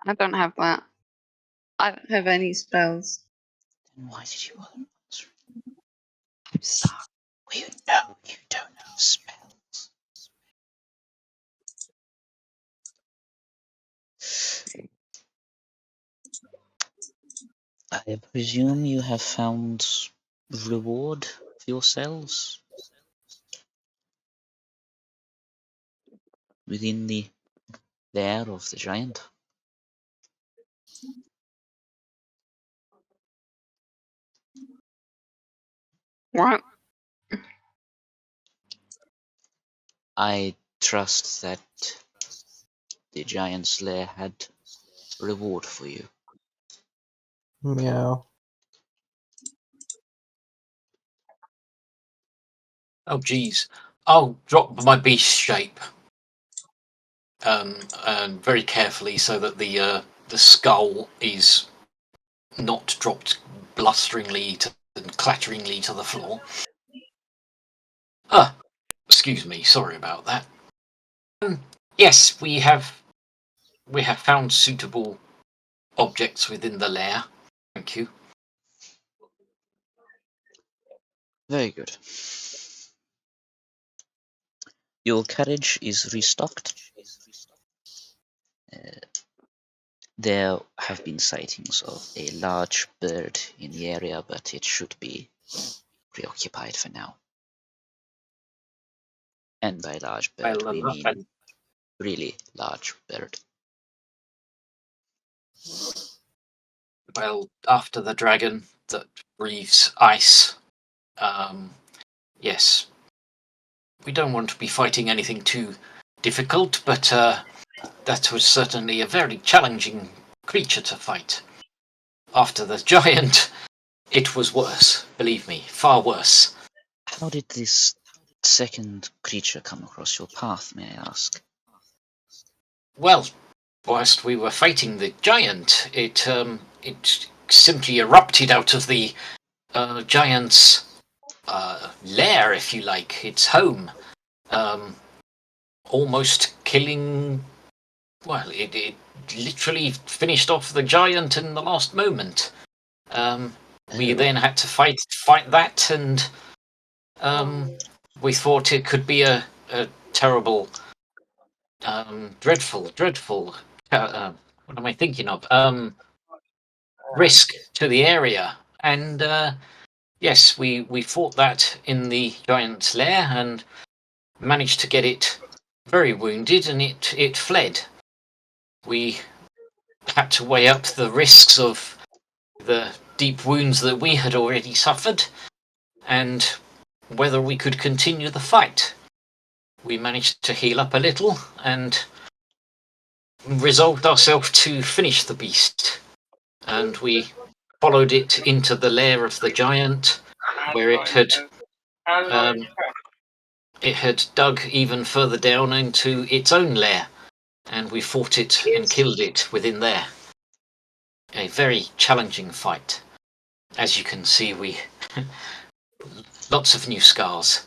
I don't have that. I don't have any spells. Then why did you bother answering? I'm sorry. We know you don't have spells. I presume you have found reward for yourselves within the lair of the giant. What? I trust that the giant's lair had reward for you. Meow. Oh, geez. I'll drop my beast shape, and very carefully so that the skull is not dropped blusteringly and clatteringly to the floor. Excuse me. Sorry about that. Yes, we have We have found suitable objects within the lair. Thank you. Very good. Your carriage is restocked. There have been sightings of a large bird in the area, but it should be preoccupied for now. And by large bird, we mean really large bird. Well, after the dragon that breathes ice, yes. We don't want to be fighting anything too difficult, but that was certainly a very challenging creature to fight. After the giant, it was worse, believe me, far worse. How did this second creature come across your path, may I ask? Well, whilst we were fighting the giant, it simply erupted out of the giant's lair, if you like, its home, almost killing. Well, it literally finished off the giant in the last moment. We then had to fight that, and we thought it could be a terrible, dreadful. What am I thinking of? Risk to the area, and yes, we fought that in the giant's lair and managed to get it very wounded, and it fled. We had to weigh up the risks of the deep wounds that we had already suffered and whether we could continue the fight. We managed to heal up a little and resolved ourselves to finish the beast, and we followed it into the lair of the giant, where it had dug even further down into its own lair, and we fought it and killed it within there. A very challenging fight. As you can see, we lots of new scars.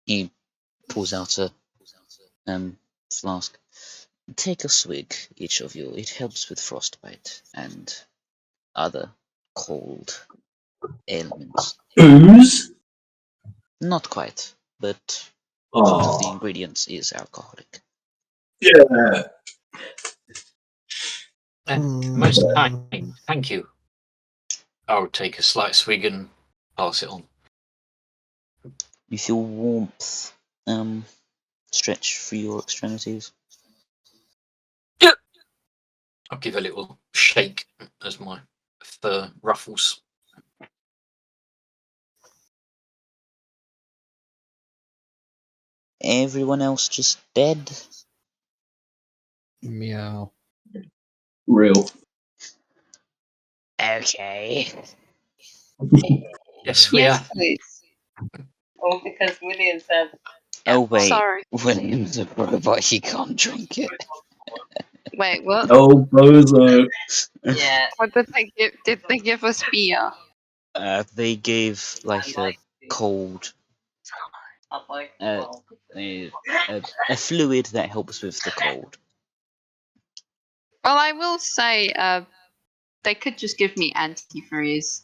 He pulls out a flask. Take a swig, each of you. It helps with frostbite and other cold ailments. Booze? Not quite, but one of the Oh, ingredients is alcoholic. yeah. Most kind. Thank you. I'll take a slight swig and pass it on. You feel warmth stretch through your extremities. I'll give a little shake as my fur ruffles. Everyone else just dead? Meow. Real. Okay. Yes, we Yes, are. please. Or because William said. Oh wait, Sorry. William's a robot, he can't drink it. Wait, what? Oh, bozo. Yeah. What did they give? Did they give us beer? They gave like a cold, a fluid that helps with the cold. Well, I will say, they could just give me antifreeze.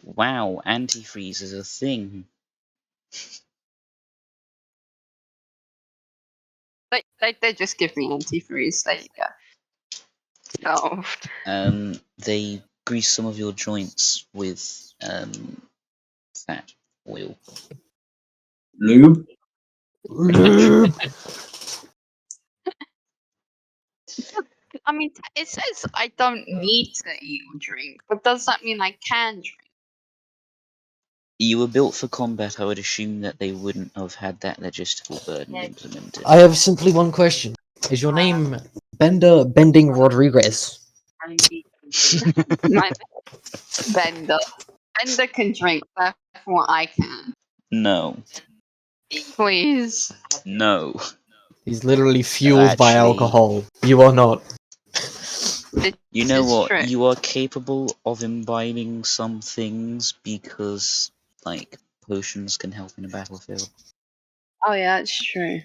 Wow, antifreeze is a thing. They just give me antifreeze. There you go. Oh. They grease some of your joints with fat oil. Lube? I mean, it says I don't need to eat or drink, but does that mean I can drink? You were built for combat. I would assume that they wouldn't have had that logistical burden implemented. I have simply one question. Is your name Bending Rodriguez? My Bender. Bender can drink, therefore I can. No. Please. No. He's literally fueled by Actually- alcohol. You are not. You know It's what? true. You are capable of imbibing some things because, like, potions can help in a battlefield. Oh yeah, that's true.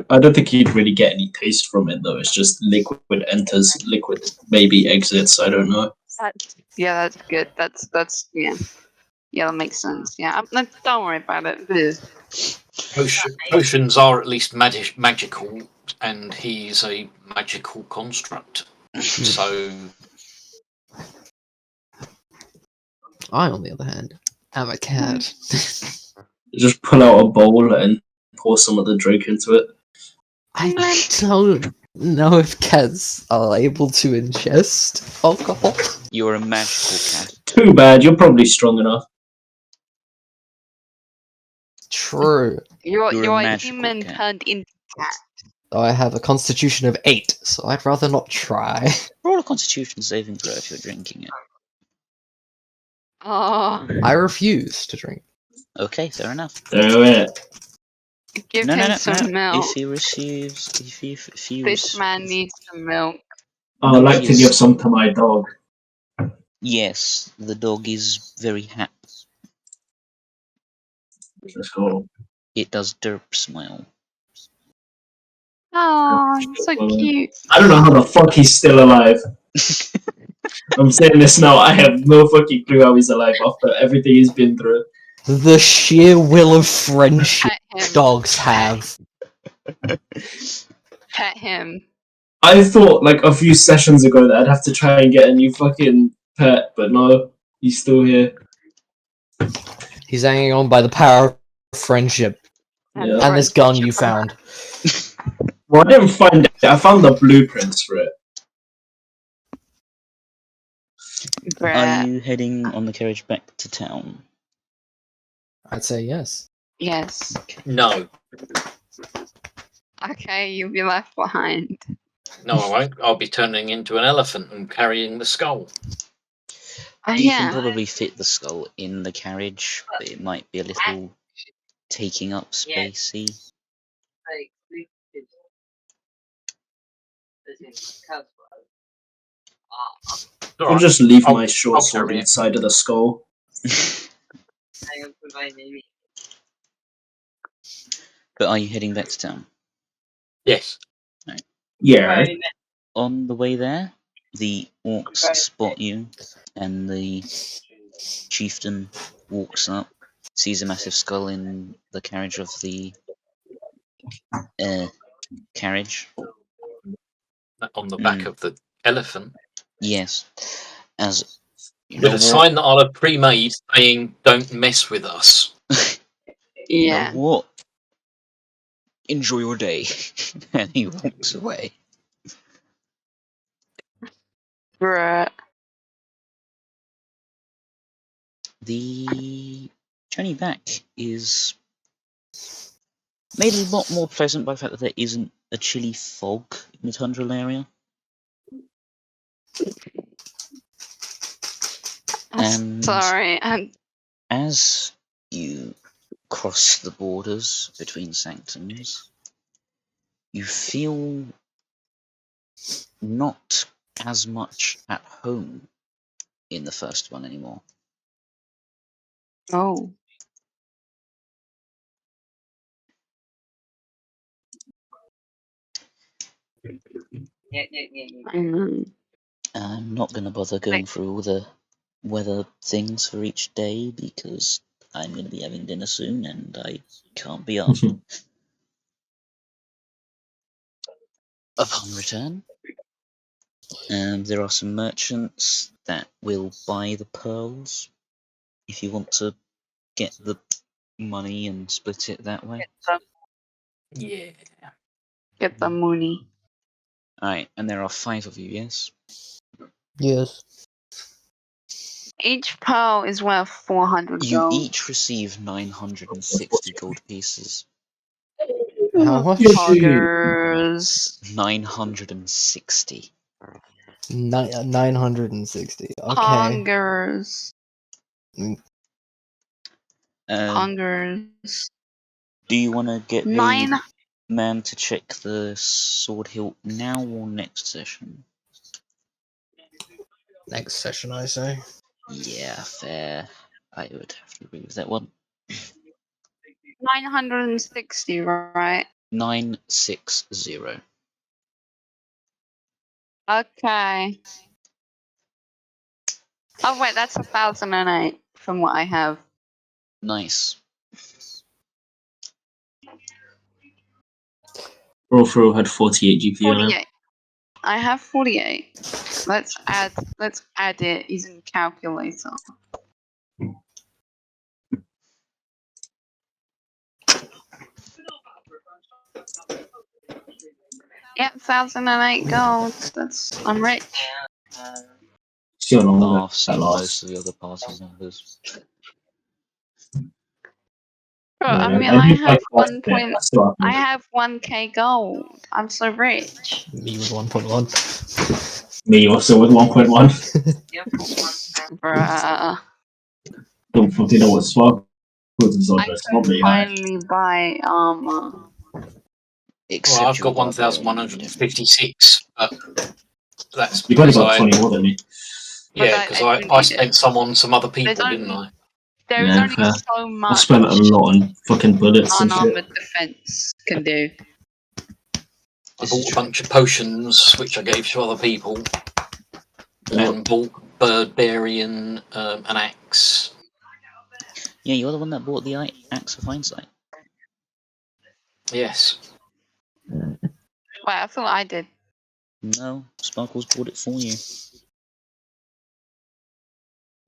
I don't think you'd really get any taste from it though. It's just liquid enters, liquid maybe exits. I don't know. That's good. That's yeah. Yeah, that makes sense. Yeah, don't worry about it. Potions are at least magical, and he's a magical construct. So I, on the other hand, am a cat. Just pull out a bowl and pour some of the drink into it. I don't know if cats are able to ingest alcohol. You're a magical cat. Too bad. You're probably strong enough. True. You're You're a a magical human cat. turned into cat. Though I have a constitution of 8, so I'd rather not try. Roll a Constitution saving throw if you're drinking it. Oh, I refuse to drink. Okay, fair enough. Do it. give No, him no, no, some no. milk. If he receives, if you This man needs some milk. Oh, I'd like to Yes. give some to my dog. yes, the dog is very happy. Let's go. It does derp smile. Oh, so cute. I don't know how the fuck he's still alive. I'm saying this now. I have no fucking clue how he's alive after everything he's been through. The sheer will of friendship Pet him. dogs have. Pet him. I thought like a few sessions ago that I'd have to try and get a new fucking pet, but no, he's still here. He's hanging on by the power of friendship. Yeah. And this gun you found. Well, I didn't find it. I found the blueprints for it. Are Bruh. you heading on the carriage back to town? I'd say yes. Yes. no, Okay, you'll be left behind. no, I won't. I'll be turning into an elephant and carrying the skull. Oh You can yeah. probably fit the skull in the carriage, but it might be a little taking up spacey. I'll Alright, just leave I'll- my short I'll sword carry it. inside of the skull. But are you heading back to town? Yes. Yeah. On the way there, the orcs spot you, and the chieftain walks up, sees a massive skull in the carriage of the carriage. On the back of the elephant. Yes, as you With know a sign that I'll have pre-made saying, "Don't mess with us." You Yeah. know what? Enjoy your day, and he walks away. Bruh. The journey back is made a lot more pleasant by the fact that there isn't a chilly fog in the tundral area. And Sorry. as you cross the borders between sanctums, you feel not as much at home in the first one anymore. Oh. Mm. I'm not going to bother going through all the weather things for each day because I'm going to be having dinner soon and I can't be asked. Upon return, there are some merchants that will buy the pearls if you want to get the money and split it that way. Yeah. Get the money. Alright, and there are 5 of you, yes? Yes. Each pearl is worth 400 You gold. each receive 960 gold pieces. How much? Poggers. 960. 960. Okay. Poggers. Um, Poggers. do you want to get Nine. a man to check the sword hilt now or next session? Next session, I say. Yeah, fair. I would have to agree with that one. 960, right? 960. Okay. Oh wait, that's 1008 from what I have. Nice. Roll through had 48 GPU on it. 48. I have 48. Let's add it using calculator. Yep, 1008 gold. I'm rich. See how long I've that seen most lasts. of the other party members. Bro, I Yeah, mean, I I did have like that bit. I still I have have 1k gold. I'm so rich. Me with 1.1. me also with 1.1. Bruh. Don't fucking know what swap is on, I but it's can probably high. finally buy armor. Except Well, I've you're got a barbarian, you don't. 1,156, but that's You got because about 20 more than me. But yeah, I because do I need it. spent some on some other There's people, didn't only I? there is Yeah, only fair. so I much spent a lot on fucking bullets and shit. unarmored defense can do. I This is bought a true. bunch of potions, which I gave to other people, Yeah. and bought Birdbarian an axe. Yeah, you're the one that bought the Axe of Hindsight. Yes. Wait, I thought I did. No, Sparkles bought it for you.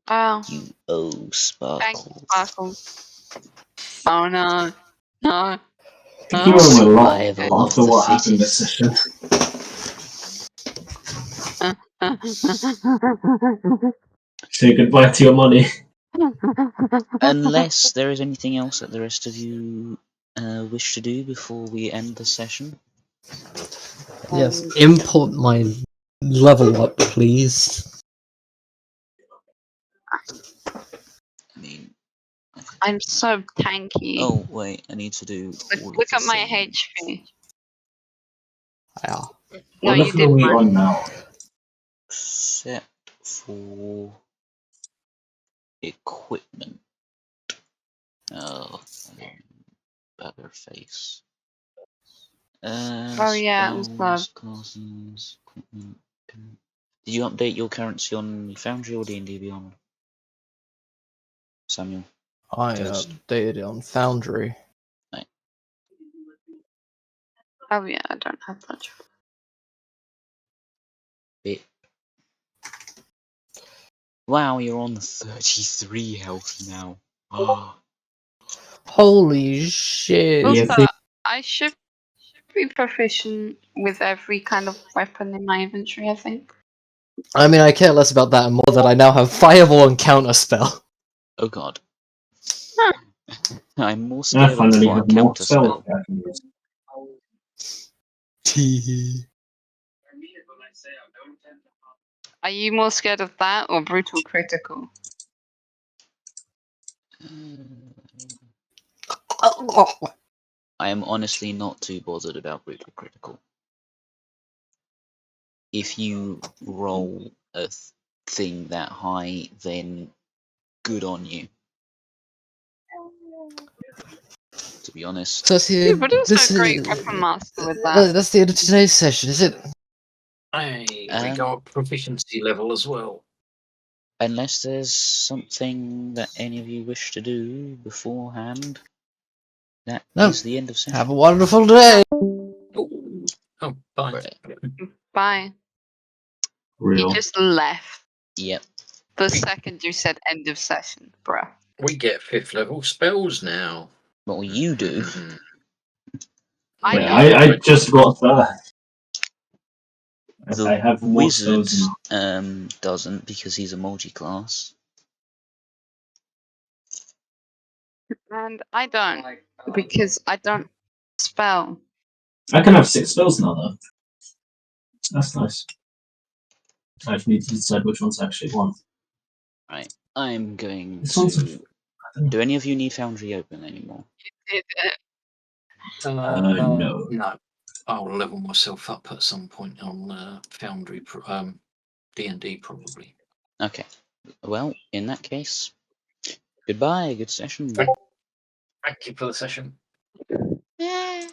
Oh, You owe thanks, Sparkles. Sparkles. Oh no. No. You owe him a lot Survival after of the what happened this fittest. session. Say goodbye to your money. Unless there is anything else that the rest of you wish to do before we end the session. Yes, import my level up, please. I mean, I'm so tanky. oh wait, I need to do all Look of the at my things. HP. Yeah. No, What you level are did we on mine. now? Except for equipment. Oh, bugger face. Oh yeah, I'm slow. Spells, classes, equipment. Did you update your currency on Foundry or D&D Beyond? Samuel? I Ghost. updated it on Foundry. Oh yeah, I don't have that. Bit. Wow, you're on 33 health now. Oh, Holy shit. Yeah, Also, I should be proficient with every kind of weapon in my inventory, I think. I mean, I care less about that and more that I now have Fireball and Counterspell. oh god. Huh. I'm more I scared of finally the have more counter spells spell. I can use. Are you more scared of that or brutal critical? I am honestly not too bothered about brutal critical. If you roll a thing that high, then good on you. To be honest. So that's the Yeah, end, but also this a great is, weapon master with that. that's the end of today's session, is it? Hey, we got proficiency level as well. Unless there's something that any of you wish to do beforehand, that is No. the end of session. Have a wonderful day. Oh, bye. Right. Bye. Real. You just left Yep. the second you said end of session, bruh. We get 5th level spells now. What will you do? I Wait, do. I just got that. The I have more wizard spells now. doesn't because he's a multi-class. And I don't, because I don't spell. I can have 6 spells now, though. That's nice. I just need to decide which ones I actually want. Right. I'm going This one's to. Do any of you need Foundry open anymore? Did it. no. No. I'll level myself up at some point on Foundry, D&D probably. Okay. Well, in that case, goodbye. Good session. Thank you for the session. Yeah.